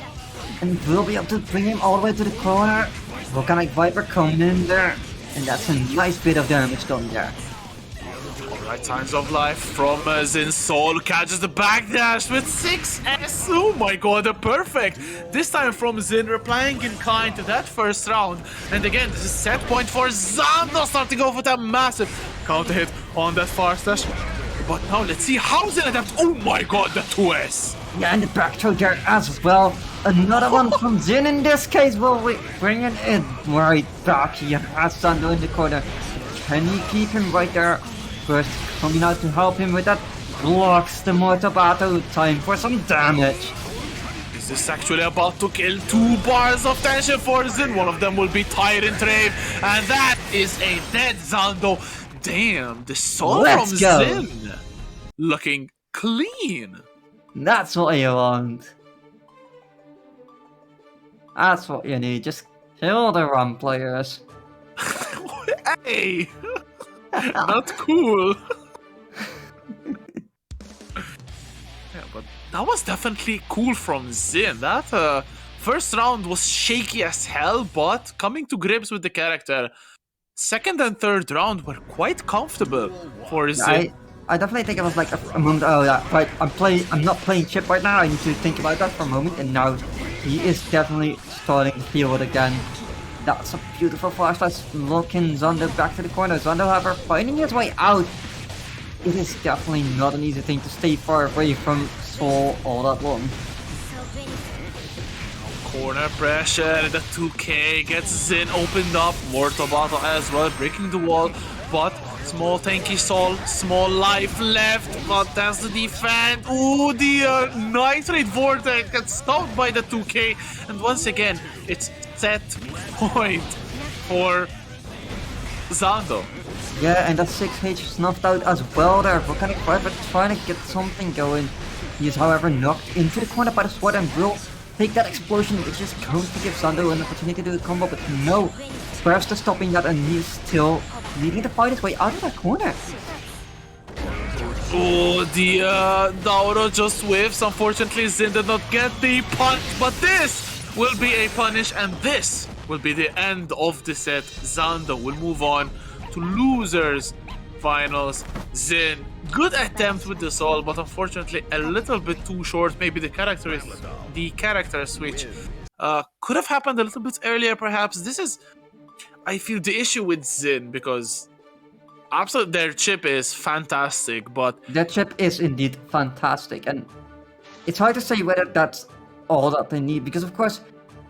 and will be able to bring him all the way to the corner. Volcanic Viper coming in there, and that's a nice bit of damage done there. Alright, Signs of Life from Xin. Sol catches the backdash with 6S. Oh my god, perfect. This time from Xin, replying in kind to that first round. And again, this is set point for Zando, starting off with a massive counter hit on that far slash. But now let's see how Xin adapts. Oh my god, the 2S. Yeah, and the back throw there as well. Another one from Xin in this case. Will we bring it in right back? He has Zando in the corner. Can he keep him right there? First coming out to help him with that. Blocks the Mortal Battle. Time for some damage. Is this actually about to kill 2 bars of tension for Xin? One of them will be Tyrant Rave, and that is a dead Zando. Damn, the soul from Xin looking clean. That's what you want. That's what you need. Just kill the run players. Hey! Not cool. Yeah, but that was definitely cool from Xin. That first round was shaky as hell, but coming to grips with the character. Second and third round were quite comfortable for Xin. I definitely think it was like a moment. Oh yeah, right. I'm not playing Chip right now. I need to think about that for a moment. And now he is definitely starting to feel it again. That's a beautiful flash slash looking Zondo back to the corner. Zondo, however, finding his way out. It is definitely not an easy thing to stay far away from Soul all that long. Corner pressure, the 2K gets Zin opened up, Mortal Battle as well, breaking the wall, but small tanky Soul, small life left, but that's the defense. Ooh, the Nitrate Vortex gets stopped by the 2K, and once again, it's set point for Zondo. Yeah, and that 6H snuffed out as well there. Volcanic Viper trying to get something going. He is, however, knocked into the corner by the Sword and will take that explosion, which is going to give Zondo an opportunity to do the combo, but no. Burst is stopping that, and he's still needing to fight his way out of that corner. Oh, the Dauro just whiffs. Unfortunately, Zin did not get the punch, but this will be a punish, and this will be the end of the set. Zondo will move on to losers finals. Zin, good attempt with the Soul, but unfortunately a little bit too short. Maybe the character switch could have happened a little bit earlier, perhaps. This is, I feel, the issue with Zin, because absolutely their chip is fantastic, but Their chip is indeed fantastic, and it's hard to say whether that's all that they need, because of course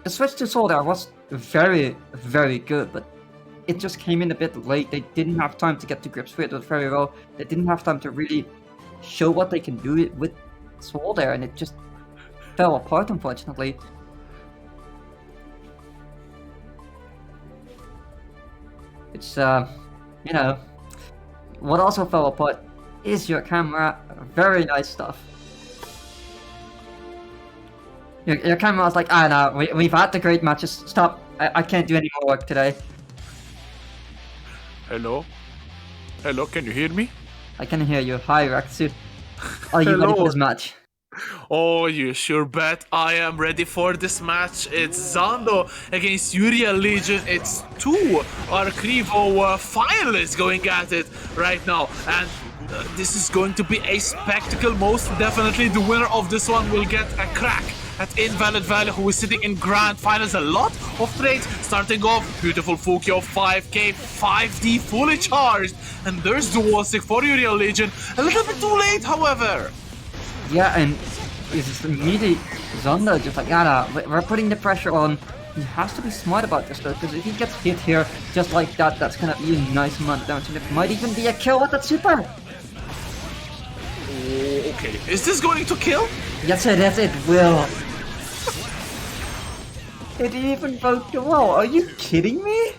the switch to Soul there was very, very good, but it just came in a bit late. They didn't have time to get to grips with it very well. They didn't have time to really show what they can do with Soul there, and it just fell apart, unfortunately. It's, you know, what also fell apart is your camera. Very nice stuff. Your camera was like, no, we've had the great matches. Stop. I can't do any more work today. hello, can you hear me? I can hear you. Hi, Raksu. Are you ready for this match? Oh, you sure bet I am ready for this match. It's Zondo against Uriel Legion. It's two Arcrivo finalists going at it right now, and this is going to be a spectacle. Most definitely the winner of this one will get a crack at Invalid Valley, who is sitting in grand finals. A lot of trades starting off. Beautiful Fukio 5k 5D fully charged, and there's the wall stick for Uriel Legion. A little bit too late, however. Yeah, and it's immediately Zondo just like, no, we're putting the pressure on. He has to be smart about this though, because if he gets hit here just like that, that's gonna be a nice amount of damage, and it might even be a kill with that super. Okay, is this going to kill? Yes, it will. It even broke the wall. Are you kidding me?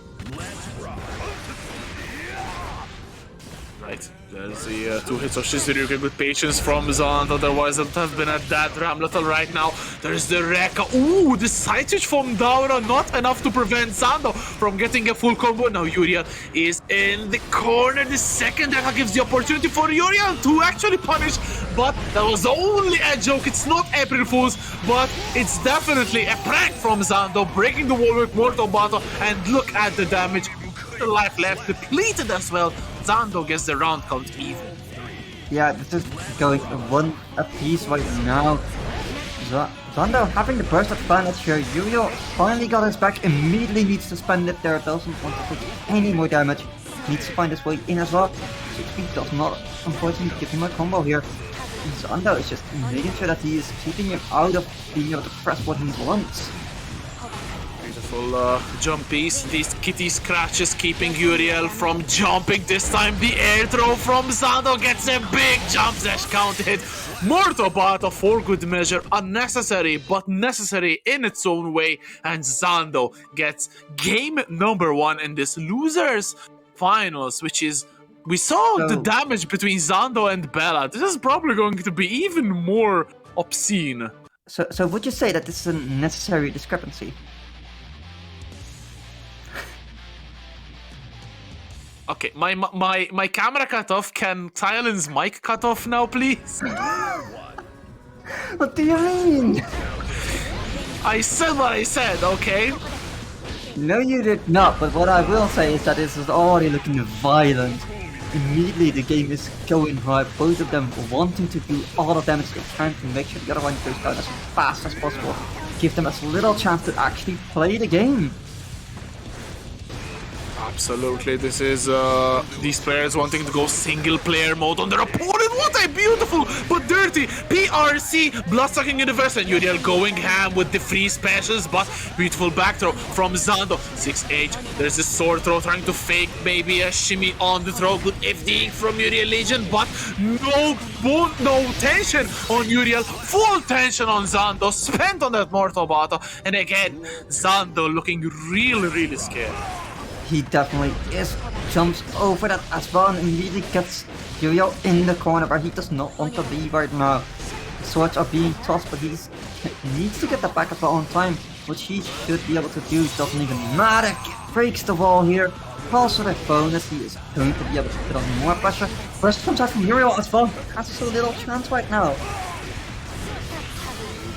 Right, there's the two hits of Shizuruka. Good patience from Zond, otherwise it would have been a dead Ram Little right now. There's the Rekka. Ooh, the side switch from Daura, not enough to prevent Zando from getting a full combo. Now Uriel is in the corner. The second Rekka gives the opportunity for Uriel to actually punish, but that was only a joke. It's not April Fool's, but it's definitely a prank from Zando, breaking the wall with Mortal Battle, and look at the damage. The life left depleted as well. Zando gets the round count even. Yeah, this is going one apiece right now. Zando having the burst advantage here. Uriel finally got his back, immediately needs to spend it there. Doesn't want to take any more damage. Needs to find his way in as well. 6 does not, unfortunately, give him a combo here. Zando is just making sure that he is keeping him out of being able to press what he wants. Beautiful jump piece. These kitty scratches keeping Uriel from jumping. This time the air throw from Zando gets a big jump dash count hit. Mortal Battle for good measure. Unnecessary, but necessary in its own way. And Zando gets game number 1 in this losers finals, which is, we saw the damage between Zando and Bella. This is probably going to be even more obscene. So would you say that this is a necessary discrepancy? Okay, my camera cut off. Can Tylen's mic cut off now, please? What do you mean? I said what I said, okay? No, you did not, but what I will say is that this is already looking violent. immediately the game is going hard, both of them wanting to do all the damage they can to make sure the other one goes down as fast as possible. Give them as little chance to actually play the game. Absolutely, this is these players wanting to go single player mode on their opponent. What a beautiful but dirty PRC blood-sucking universe, and Uriel going ham with the free specials, but beautiful back throw from Zando. 6H, there's a sword throw trying to fake maybe a shimmy on the throw. Good FD from Uriel Legion, but no tension on Uriel. Full tension on Zando, spent on that Mortal Battle, and again, Zando looking really scared. He definitely is. Jumps over that as well and immediately gets Uriel in the corner where he does not want to be right now. Swords are being tossed, but he needs to get the back as well on time, which he should be able to do. Doesn't even matter. Breaks the wall here. Calls for the bonus. He is going to be able to put on more pressure. First comes out from Uriel as well. Has so little chance right now.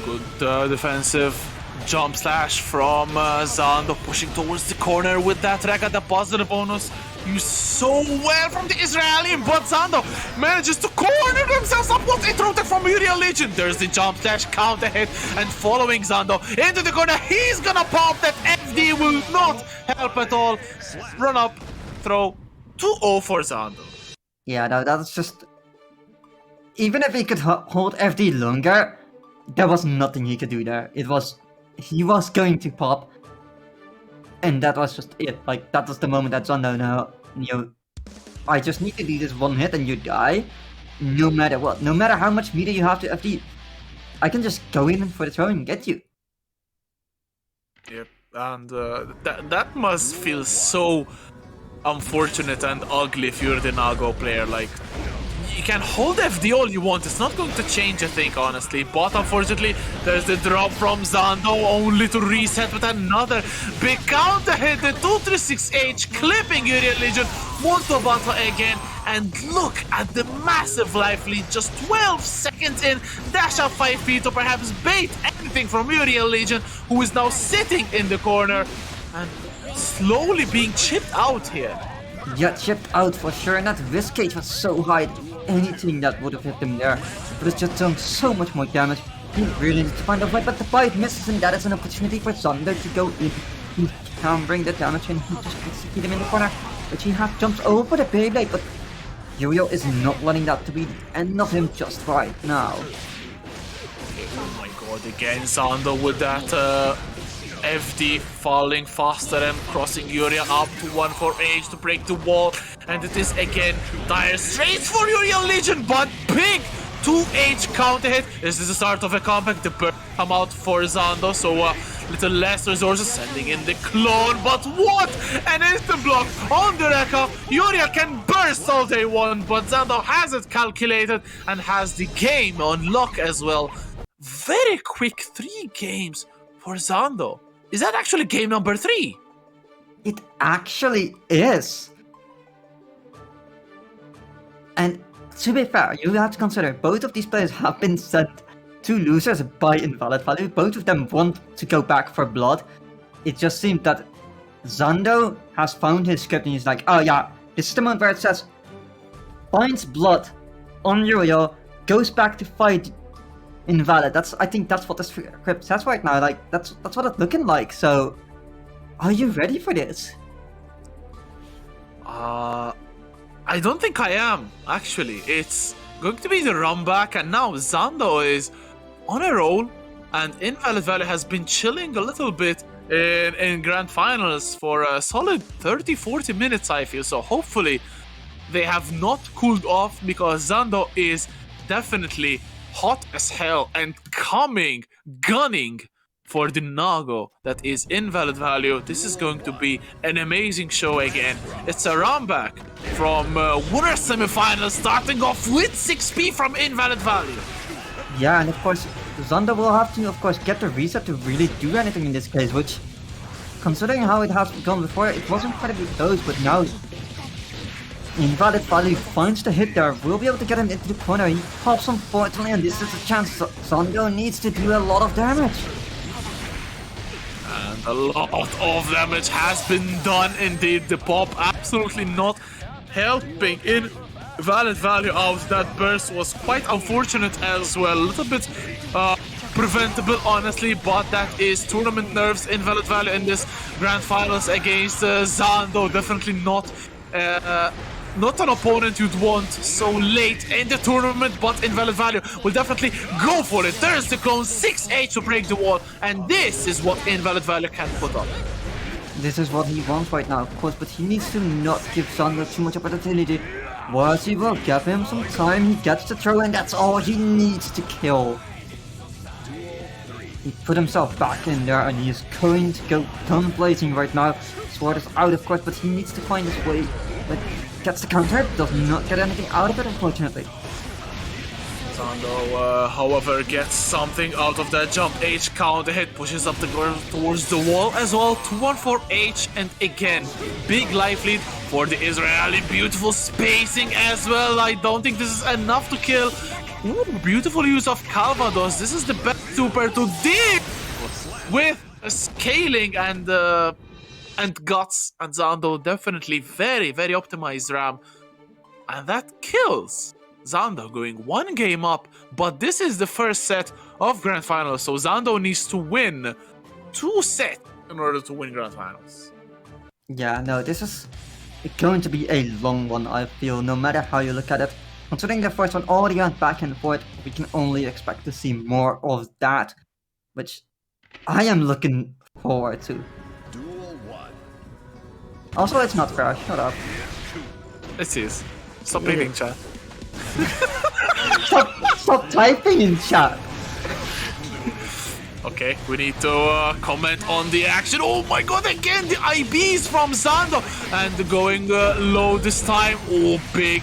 Good defensive jump slash from Zando, pushing towards the corner with that Reka, the positive bonus. Used so well from the Israeli, but Zando manages to corner themselves up. What a throw from Uriel Legion. There's the jump slash, counter hit, and following Zando into the corner. He's gonna pop that. FD will not help at all. Run up, throw, 2-0 for Zando. Yeah, no, that's just... Even if he could hold FD longer, there was nothing he could do there. He was going to pop, and that was just it. Like, that was the moment that Zando now, I just need to do this one hit and you die, no matter what. No matter how much meter you have to FD, I can just go in for the throw and get you. Yep, and that must feel so unfortunate and ugly if you're the Nago player. Like, you can hold FD all you want, it's not going to change a thing, honestly. But unfortunately, there's the drop from Zando, only to reset with another big counter hit. The 236H clipping Uriel Legion. Mortal Battle again, and look at the massive life lead. Just 12 seconds in. Dash up 5 feet to perhaps bait anything from Uriel Legion, who is now sitting in the corner and slowly being chipped out here. Yeah, chipped out for sure, and that risk gauge was so high. Anything that would have hit him there, but it's just done so much more damage. He really needs to find a way, but the bite misses, and that is an opportunity for Zando to go in. He can bring the damage in, he just execute him in the corner, but he half jumps over the Beyblade, but Uriel is not letting that to be the end of him just right now. Oh my god, again Zando with that FD falling faster and crossing Uriel up to 1-4H to break the wall, and it is again dire straits for Uriel Legion, but big 2H counter hit. This is the start of a comeback. The burn come out for Zando, so little less resources, sending in the clone, but what an instant block on the Reka. Uriel can burst all day one, but Zando has it calculated and has the game on lock as well. Very quick 3 games for Zando. Is that actually game number 3? It actually is. And to be fair, you have to consider both of these players have been sent to losers by invalid value. Both of them want to go back for blood. It just seems that Zando has found his script and he's like, oh yeah, this is the moment where it says finds blood on Uriel, goes back to fight invalid. I think that's what the script says right now. Like, that's what it's looking like. So, are you ready for this? I don't think I am, actually. It's going to be the run back, and now Zando is on a roll, and Invalid Valley has been chilling a little bit in Grand Finals for a solid 30-40 minutes, I feel. So hopefully they have not cooled off, because Zando is definitely hot as hell and gunning for the Nago that is Invalid Value. This is going to be an amazing show again. It's a run back from winner semifinals, starting off with 6P from Invalid Value. Yeah, and of course, Zando will have to, of course, get the reset to really do anything in this case, which, considering how it has gone before, it was incredibly close, but now Invalid Value finds the hit there, will be able to get him into the corner. He pops unfortunately, and this is a chance. Zando needs to do a lot of damage. And a lot of damage has been done indeed. The pop absolutely not helping in valid value out. That burst was quite unfortunate as well. A little bit preventable, honestly, but that is tournament nerves. Invalid value in this grand finals against Zando. Definitely not an opponent you'd want so late in the tournament, but Invalid Value will definitely go for it. There's the clone, 6H to break the wall, and this is what Invalid Value can put up. This is what he wants right now, of course, but he needs to not give Xander too much opportunity. Once he will give him some time, he gets the throw, and that's all he needs to kill. He put himself back in there, and he is going to go gun blazing right now. Sword is out, of course, but he needs to find his way. But gets the counter, does not get anything out of it, unfortunately. Zando, however, gets something out of that jump. H counter hit, pushes up the girl towards the wall as well. 2-1 for H, and again, big life lead for the Israeli. Beautiful spacing as well. I don't think this is enough to kill. Ooh, beautiful use of Calvados. This is the best super to deal with scaling and guts. And Zando definitely very, very optimized RAM. And that kills Zando, going one game up. But this is the first set of Grand Finals, so Zando needs to win 2 sets in order to win Grand Finals. Yeah, no, this is going to be a long one, I feel, no matter how you look at it. Considering the first one already went back and forth, we can only expect to see more of that, which I am looking forward to. Also, it's not fair, shut up. It is. Stop reading chat. Stop typing in chat! Okay, we need to comment on the action. Oh my god, again, the IBs from Zando. And going low this time. Oh, big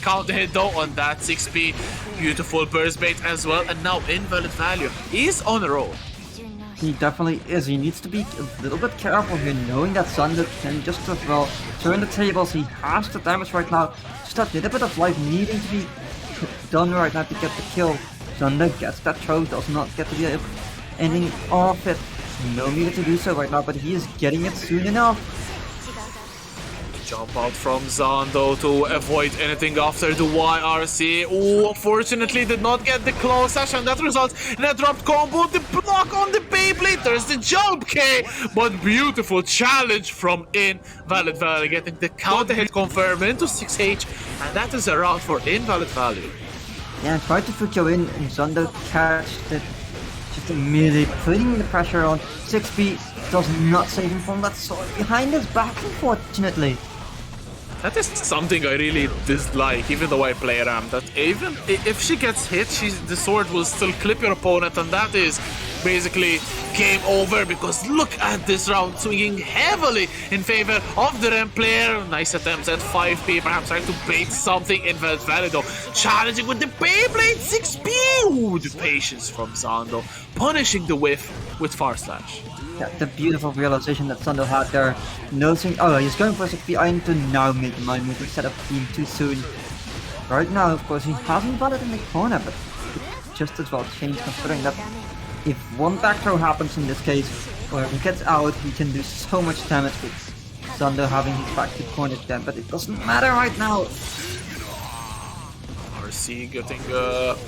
counter hit though on that 6p. Beautiful burst bait as well. And now Invalid Value is on a roll. He definitely is. He needs to be a little bit careful here, knowing that Zando can just as well turn the tables. He has the damage right now. Just that little bit of life needing to be done right now to get the kill. Zando gets that throw, does not get to the ending of it. No need to do so right now, but he is getting it soon enough. Jump out from Zando to avoid anything after the YRC. Oh, unfortunately did not get the close session. That results in a dropped combo. The block on the Beyblade. There's the jump K. But beautiful challenge from Invalid Value, getting the counter hit confirmed into 6H. And that is a round for Invalid Value. Yeah, try to Fukyo in and Zando catched it. Just immediately putting the pressure on. 6B does not save him from that sword behind his back, unfortunately. That is something I really dislike, even though I play Ram, that even if she gets hit, the sword will still clip your opponent, and that is basically game over, because look at this round, swinging heavily in favor of the Ram player. Nice attempts at 5p, perhaps trying to bait something. Invalid Value though, challenging with the Beyblade 6p. Ooh, the patience from Zando, punishing the whiff with Far Slash. Yeah, the beautiful realization that Zando had there, noticing, oh, he's going for 6p, I need to now make my move instead of being too soon. Right now, of course, he hasn't got it in the corner, but it just as well changed, considering that if one back throw happens in this case, or he gets out, he can do so much damage with Zando having his back to corner then, but it doesn't matter right now. RC getting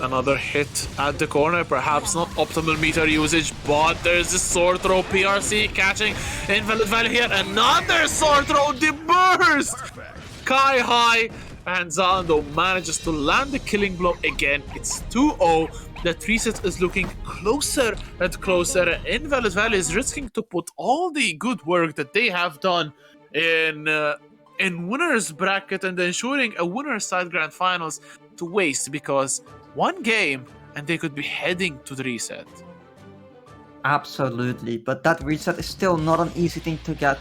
another hit at the corner, perhaps not optimal meter usage, but there's the sword throw. PRC catching Invalid Value here, another sword throw, the burst! Sky high, and Zando manages to land the killing blow again. It's 2-0. The 3-set is looking closer and closer. Invalid Value is risking to put all the good work that they have done in winners bracket and ensuring a winner side grand finals to waste, because one game and they could be heading to the reset. Absolutely, but that reset is still not an easy thing to get.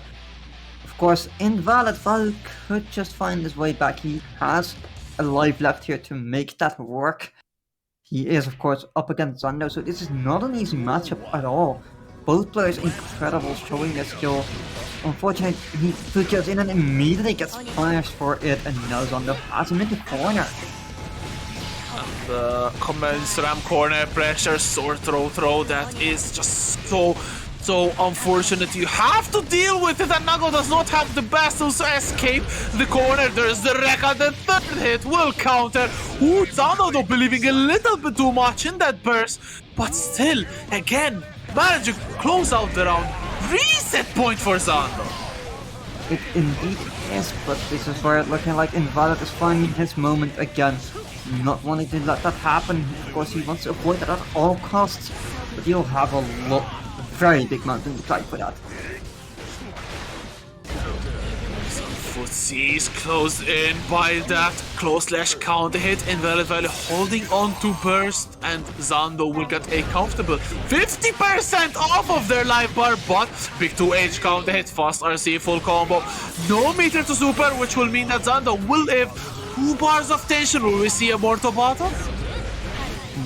Of course, Invalid Value could just find his way back. He has a life left here to make that work. He is, of course, up against Zando, so this is not an easy matchup at all. Both players incredible, showing their skill. Unfortunately, he Fukyo's in and immediately gets punished for it, and now Zando has him in the corner. And comments Ram corner pressure, sword throw, that is just So unfortunately, you have to deal with it, and Nago does not have the best to escape the corner. There's the Rekka, the third hit will counter. Ooh, Zando though believing a little bit too much in that burst, but still, again, managed to close out the round. Reset point for Zando. It indeed is, but this is where it's looking like Invalid is finding his moment again. Not wanting to let that happen. Of course, he wants to avoid that at all costs, but you'll have a very big mountain to climb for that. Footsie is closed in by that close slash counter hit. Invalid Valley holding on to burst, and Zando will get a comfortable 50% off of their life bar, but big 2H counter hit, fast RC full combo. No meter to super, which will mean that Zando will live 2 bars of tension. Will we see a Mortal Bottom?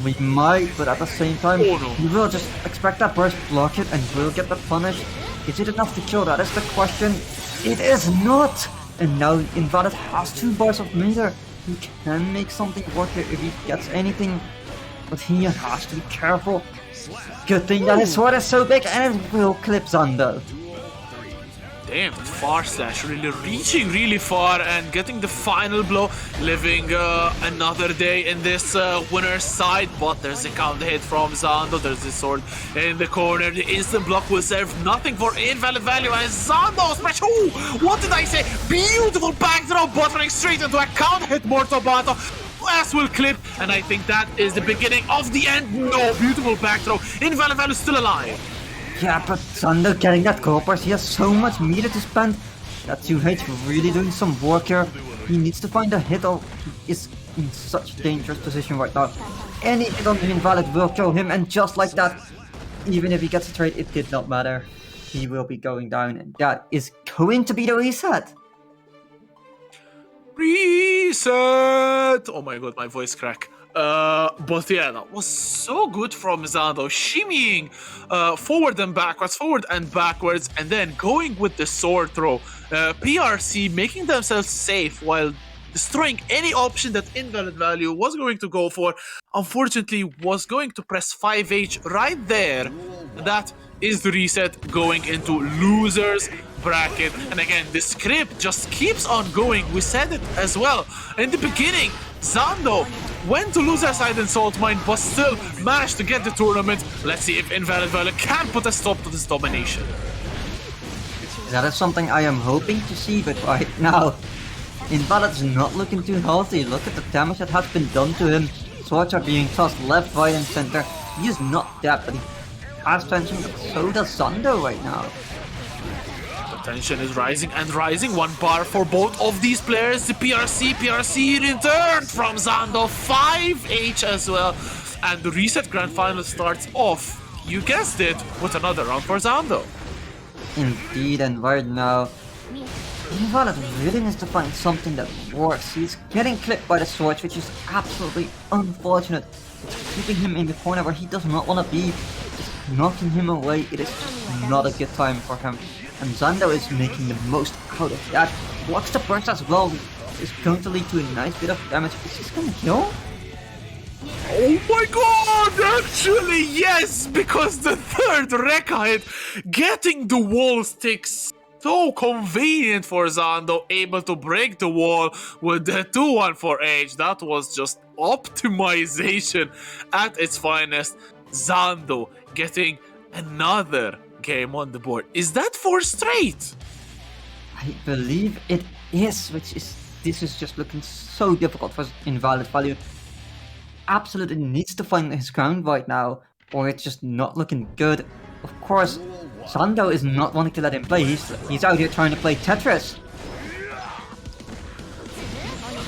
We might, but at the same time, Oh, no. we will just expect that burst, block it, and we'll get the punish. Is it enough to kill? That is the question. It is not! And now Invalid has 2 bars of meter. He can make something work here if he gets anything, but he has to be careful. Good thing that his sword is so big and it will clip Zando. Damn, that far slash really reaching really far and getting the final blow, living another day in this winner's side, but there's a counter hit from Zando, there's the sword in the corner, the instant block will serve nothing for Invalid Value, and Zando smash, ooh, what did I say, beautiful backdrop, buttering straight into a counter hit Mortal Battle, ass will clip, and I think that is the beginning of the end. No, beautiful backthrow, Invalid Value still alive. Yeah, but Zando getting that gold burst, he has so much meter to spend. That 2H really doing some work here. He needs to find a hit, or he is in such a dangerous position right now. Any hit on the Invalid will kill him, and just like that, even if he gets a trade, it did not matter. He will be going down, and that is going to be the reset. Reset! Oh my god, my voice crack. But yeah, that was so good from Zando, shimmying forward and backwards, and then going with the sword throw. PRC making themselves safe while destroying any option that Invalid Value was going to go for. Unfortunately, was going to press 5H right there. That is the reset going into losers bracket. And again, the script just keeps on going. We said it as well in the beginning. Zando went to loser side in Salt Mine, but still managed to get the tournament. Let's see if Invalid Value can put a stop to this domination. That is something I am hoping to see, but right now, Invalid is not looking too healthy. Look at the damage that has been done to him. Swords are being tossed left, right, and center. He is not dead, but he has tension, but so does Zando right now. Tension is rising and rising. 1 bar for both of these players. The PRC returned from Zando. 5H as well. And the reset grand final starts off, you guessed it, with another round for Zando. Indeed, and right now, Invalid really needs to find something that works. He's getting clipped by the swords, which is absolutely unfortunate. It's keeping him in the corner where he does not want to be. It's knocking him away. It is just not a good time for him. And Zando is making the most out of that. Blocks the burst as well. It's going to lead to a nice bit of damage. Is this going to kill? Oh my god! Actually, yes! Because the third Rekka hit, getting the wall sticks. So convenient for Zando, able to break the wall with the 2-1-4H. That was just optimization at its finest. Zando getting another game on the board. Is that 4 straight? I believe it is, this is just looking so difficult for Invalid Value. Absolutely needs to find his ground right now, or it's just not looking good. Of course, Zando is not wanting to let him play. He's out here trying to play Tetris.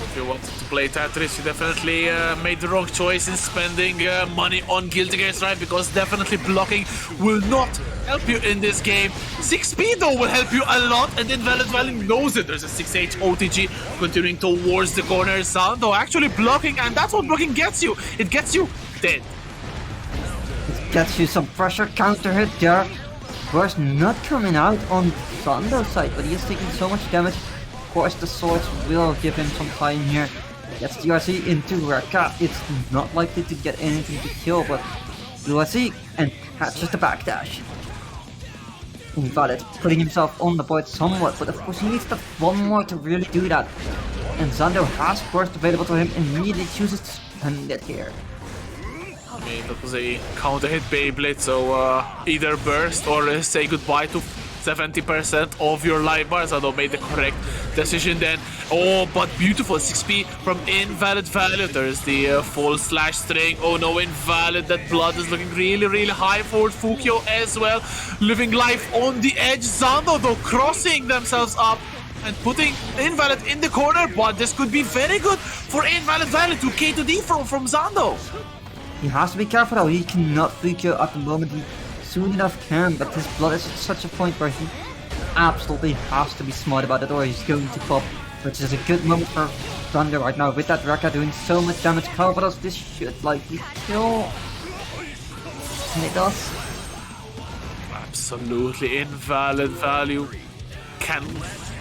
If you wanted to play Tetris, you definitely made the wrong choice in spending money on Guilty Gear Strive, because definitely blocking will not help you in this game. 6 speed though will help you a lot, and Invalid Value knows it. There's a 6H OTG continuing towards the corner. Zando actually blocking, and that's what blocking gets you. It gets you dead. It gets you some pressure counter hit there. Burst not coming out on Zando's side, but he is taking so much damage. Of course, the swords will give him some time here. Gets DRC into Rekka. It's not likely to get anything to kill, but DRC and catches the backdash. Invalid, putting himself on the board somewhat, but of course he needs that one more to really do that. And Zando has burst available to him and immediately chooses to spend it here. I mean, that was a counter hit Beyblade, so either burst or say goodbye to 70% of your life bars. Zando made the correct decision then. Oh, but beautiful 6p from Invalid Value. There's the full slash string. Oh no, Invalid. That blood is looking really, really high for Fukyo as well. Living life on the edge. Zando, though, crossing themselves up and putting Invalid in the corner. But this could be very good for Invalid Value to K to D from Zando. He has to be careful though, he cannot Fukyo at the moment. He soon enough can, but his blood is at such a point where he absolutely has to be smart about it or he's going to pop, which is a good moment for Thunder right now with that Rekka doing so much damage. Calvados, this should likely kill. And it does. Absolutely Invalid Value can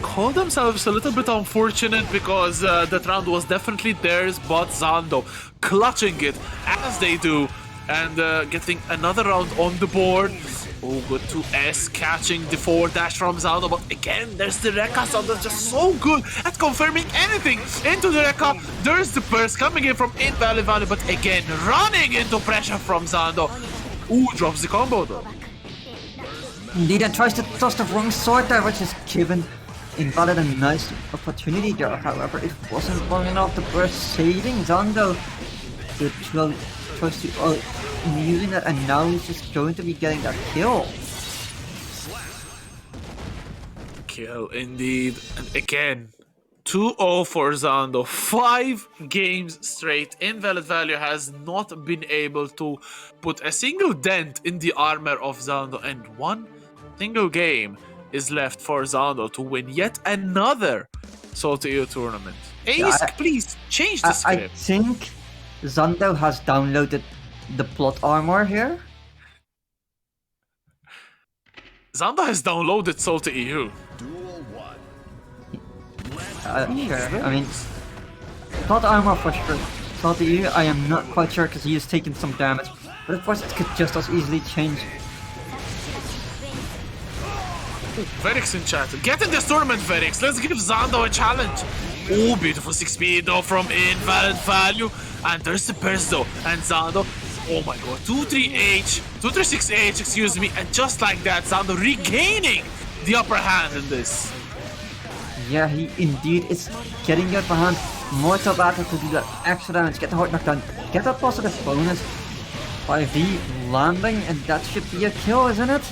call themselves a little bit unfortunate because that round was definitely theirs, but Zando clutching it as they do and getting another round on the board. Oh, good to S, catching the forward dash from Zando, but again, there's the Rekka. Zando's just so good at confirming anything into the Rekka. There's the burst coming in from Invalid Value, but again, running into pressure from Zando. Ooh, drops the combo though. Indeed, and tries to toss the wrong sword there, which is given Invalid a nice opportunity there. However, it wasn't long enough to burst, saving Zando. It chose to using that, and now he's just going to be getting that kill. Kill indeed, and again, 2-0 for Zando. 5 games straight. Invalid Value has not been able to put a single dent in the armor of Zando, and 1 single game is left for Zando to win yet another SaltyEU tournament. Ace, Yeah, please change the I script. think Zando has downloaded the plot armor here. Zando has downloaded SaltyEU. Sure. I mean, plot armor for sure. SaltyEU, I am not quite sure because he has taken some damage, but of course it could just as easily change. Verix in chat. Get in this tournament, Verix. Let's give Zando a challenge. Oh, beautiful 6 though from Invalid Value. And there's the burst though. And Zando, oh my god, 2-3H, 2-3-6H, excuse me. And just like that, Zando regaining the upper hand in this. Yeah, he indeed is getting the upper hand. Mortal Battle to do that extra damage, get the heart knockdown, get that positive bonus. 5V landing, and that should be a kill, isn't it?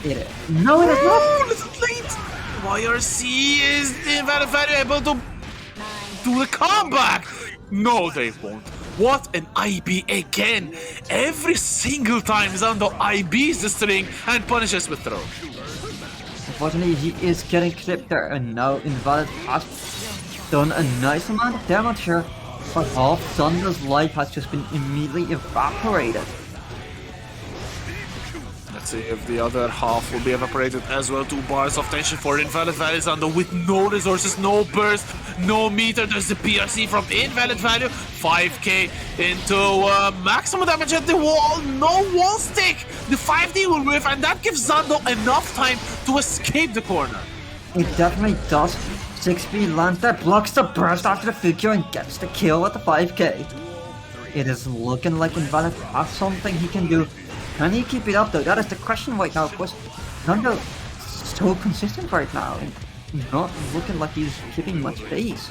It is. No, it is not! Oh, little late! YRC is Invalid Value able to do the comeback! No, they won't. What an IB again! Every single time Zando IBs the string and punishes with throw. Unfortunately, he is getting clipped there, and now Invalid has done a nice amount of damage here, but half Zando's life has just been immediately evaporated. Let's see if the other half will be evaporated as well. 2 bars of tension for Invalid Value. Zando with no resources, no burst, no meter. There's the PRC from Invalid Value. 5k into maximum damage at the wall. No wall stick. The 5D will whiff, and that gives Zando enough time to escape the corner. It definitely does. 6B lands there, blocks the burst after the Fukyo and gets the kill at the 5k. It is looking like Invalid has something he can do. Can he keep it up though? That is the question right now. Of course, Zando is so consistent right now and not looking like he's keeping much pace.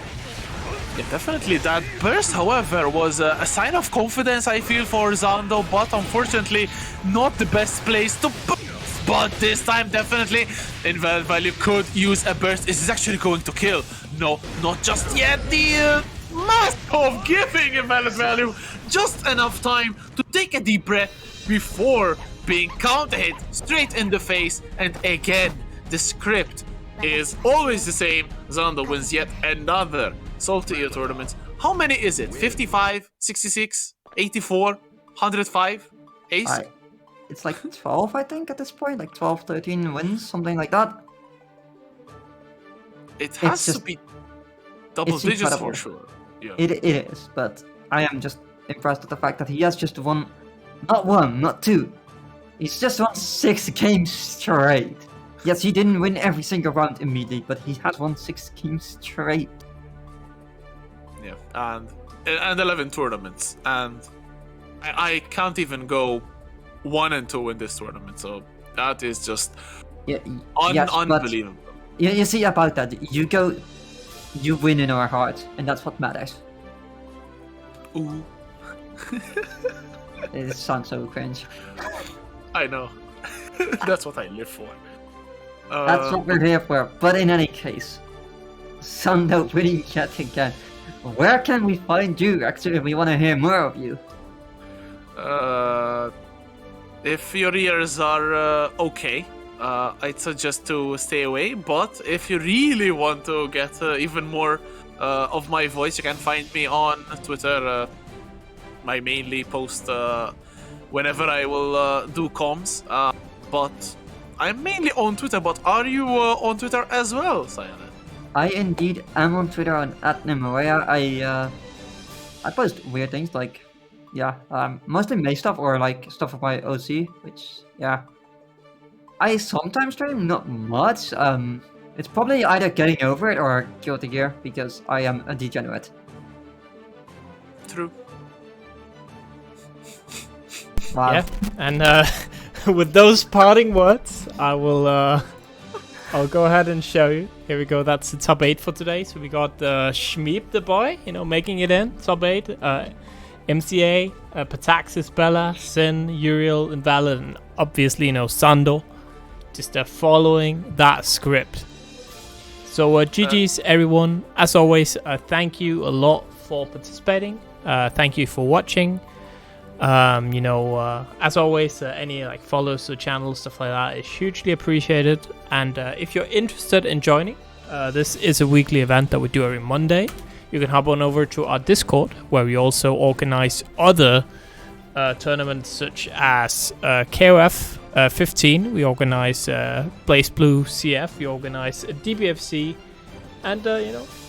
Yeah, definitely that burst, however, was a sign of confidence, I feel, for Zando, but unfortunately not the best place to burst. But this time, definitely, Invalid Value could use a burst. Is this actually going to kill? No, not just yet. The mask of giving Invalid Value just enough time to take a deep breath before being counter-hit straight in the face. And again, the script is always the same. Zando wins yet another SaltyEU tournament. How many is it? 55, 66, 84, 105? Ace? It's like 12, I think, at this point. Like 12, 13 wins, something like that. It has to be double digits incredible. for sure. Yeah. It is, but I am just impressed at the fact that he has just won, not 1, not 2, He's just won 6 games straight. Yes, he didn't win every single round immediately, but he has won 6 games straight. Yeah, and 11 tournaments, and I can't even go 1 and 2 in this tournament. So that is just Yeah, yes, but unbelievable. you see about that, you win in our hearts, and that's what matters. Ooh, It sounds so cringe. I know. That's what I live for. That's what we're here for. But in any case, Sundo winning yet again. Where can we find you? Actually, we want to hear more of you. If your ears are okay, I'd suggest to stay away. But if you really want to get even more of my voice, you can find me on Twitter. I mainly post whenever I will do comms. But I'm mainly on Twitter. But are you on Twitter as well, Sayane? I indeed am on Twitter on @Nemorea. I post weird things like, mostly May stuff or like stuff of my OC, which, yeah. I sometimes stream, not much. It's probably either getting over it or Guilty Gear, because I am a degenerate. True. Wow. Yeah, and with those parting words, I'll go ahead and show you. Here we go. That's the top 8 for today. So we got Shmeep the boy, making it in top 8. MCA, Pataxis, Bella, Sin, Uriel, Invalid, and obviously, Sando. Just following that script. So GG's everyone. As always, thank you a lot for participating. Thank you for watching. As always, any follows to the channel, stuff like that is hugely appreciated. And if you're interested in joining, this is a weekly event that we do every Monday. You can hop on over to our Discord, where we also organize other tournaments such as KOF 15. We organize Blaze Blue CF. We organize DBFC, and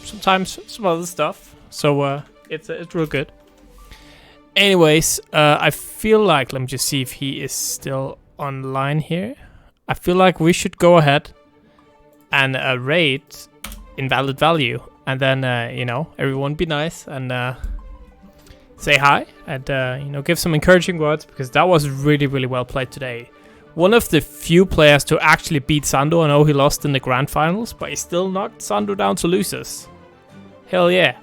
sometimes some other stuff. So it's real good. Anyways, I feel like, let me just see if he is still online here. I feel like we should go ahead and raid Invalid Value, and then everyone be nice and say hi and give some encouraging words, because that was really, really well played today. One of the few players to actually beat Sando. I know he lost in the grand finals, but he still knocked Sando down to losers. Hell yeah.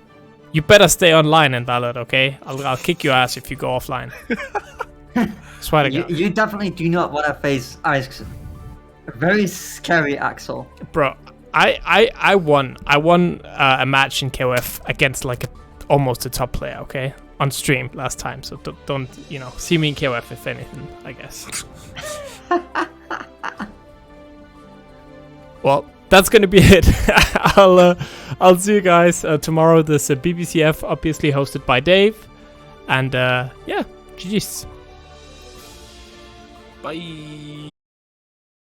You better stay online, Invalid, okay? I'll kick your ass if you go offline. Swear to God. You definitely do not want to face Isaacson. A very scary Axel. Bro, I won a match in KOF against almost a top player, okay? On stream last time, so don't see me in KOF if anything, I guess. Well, that's gonna be it. I'll see you guys tomorrow. This BBCF, obviously hosted by Dave, and yeah, GG's. Bye.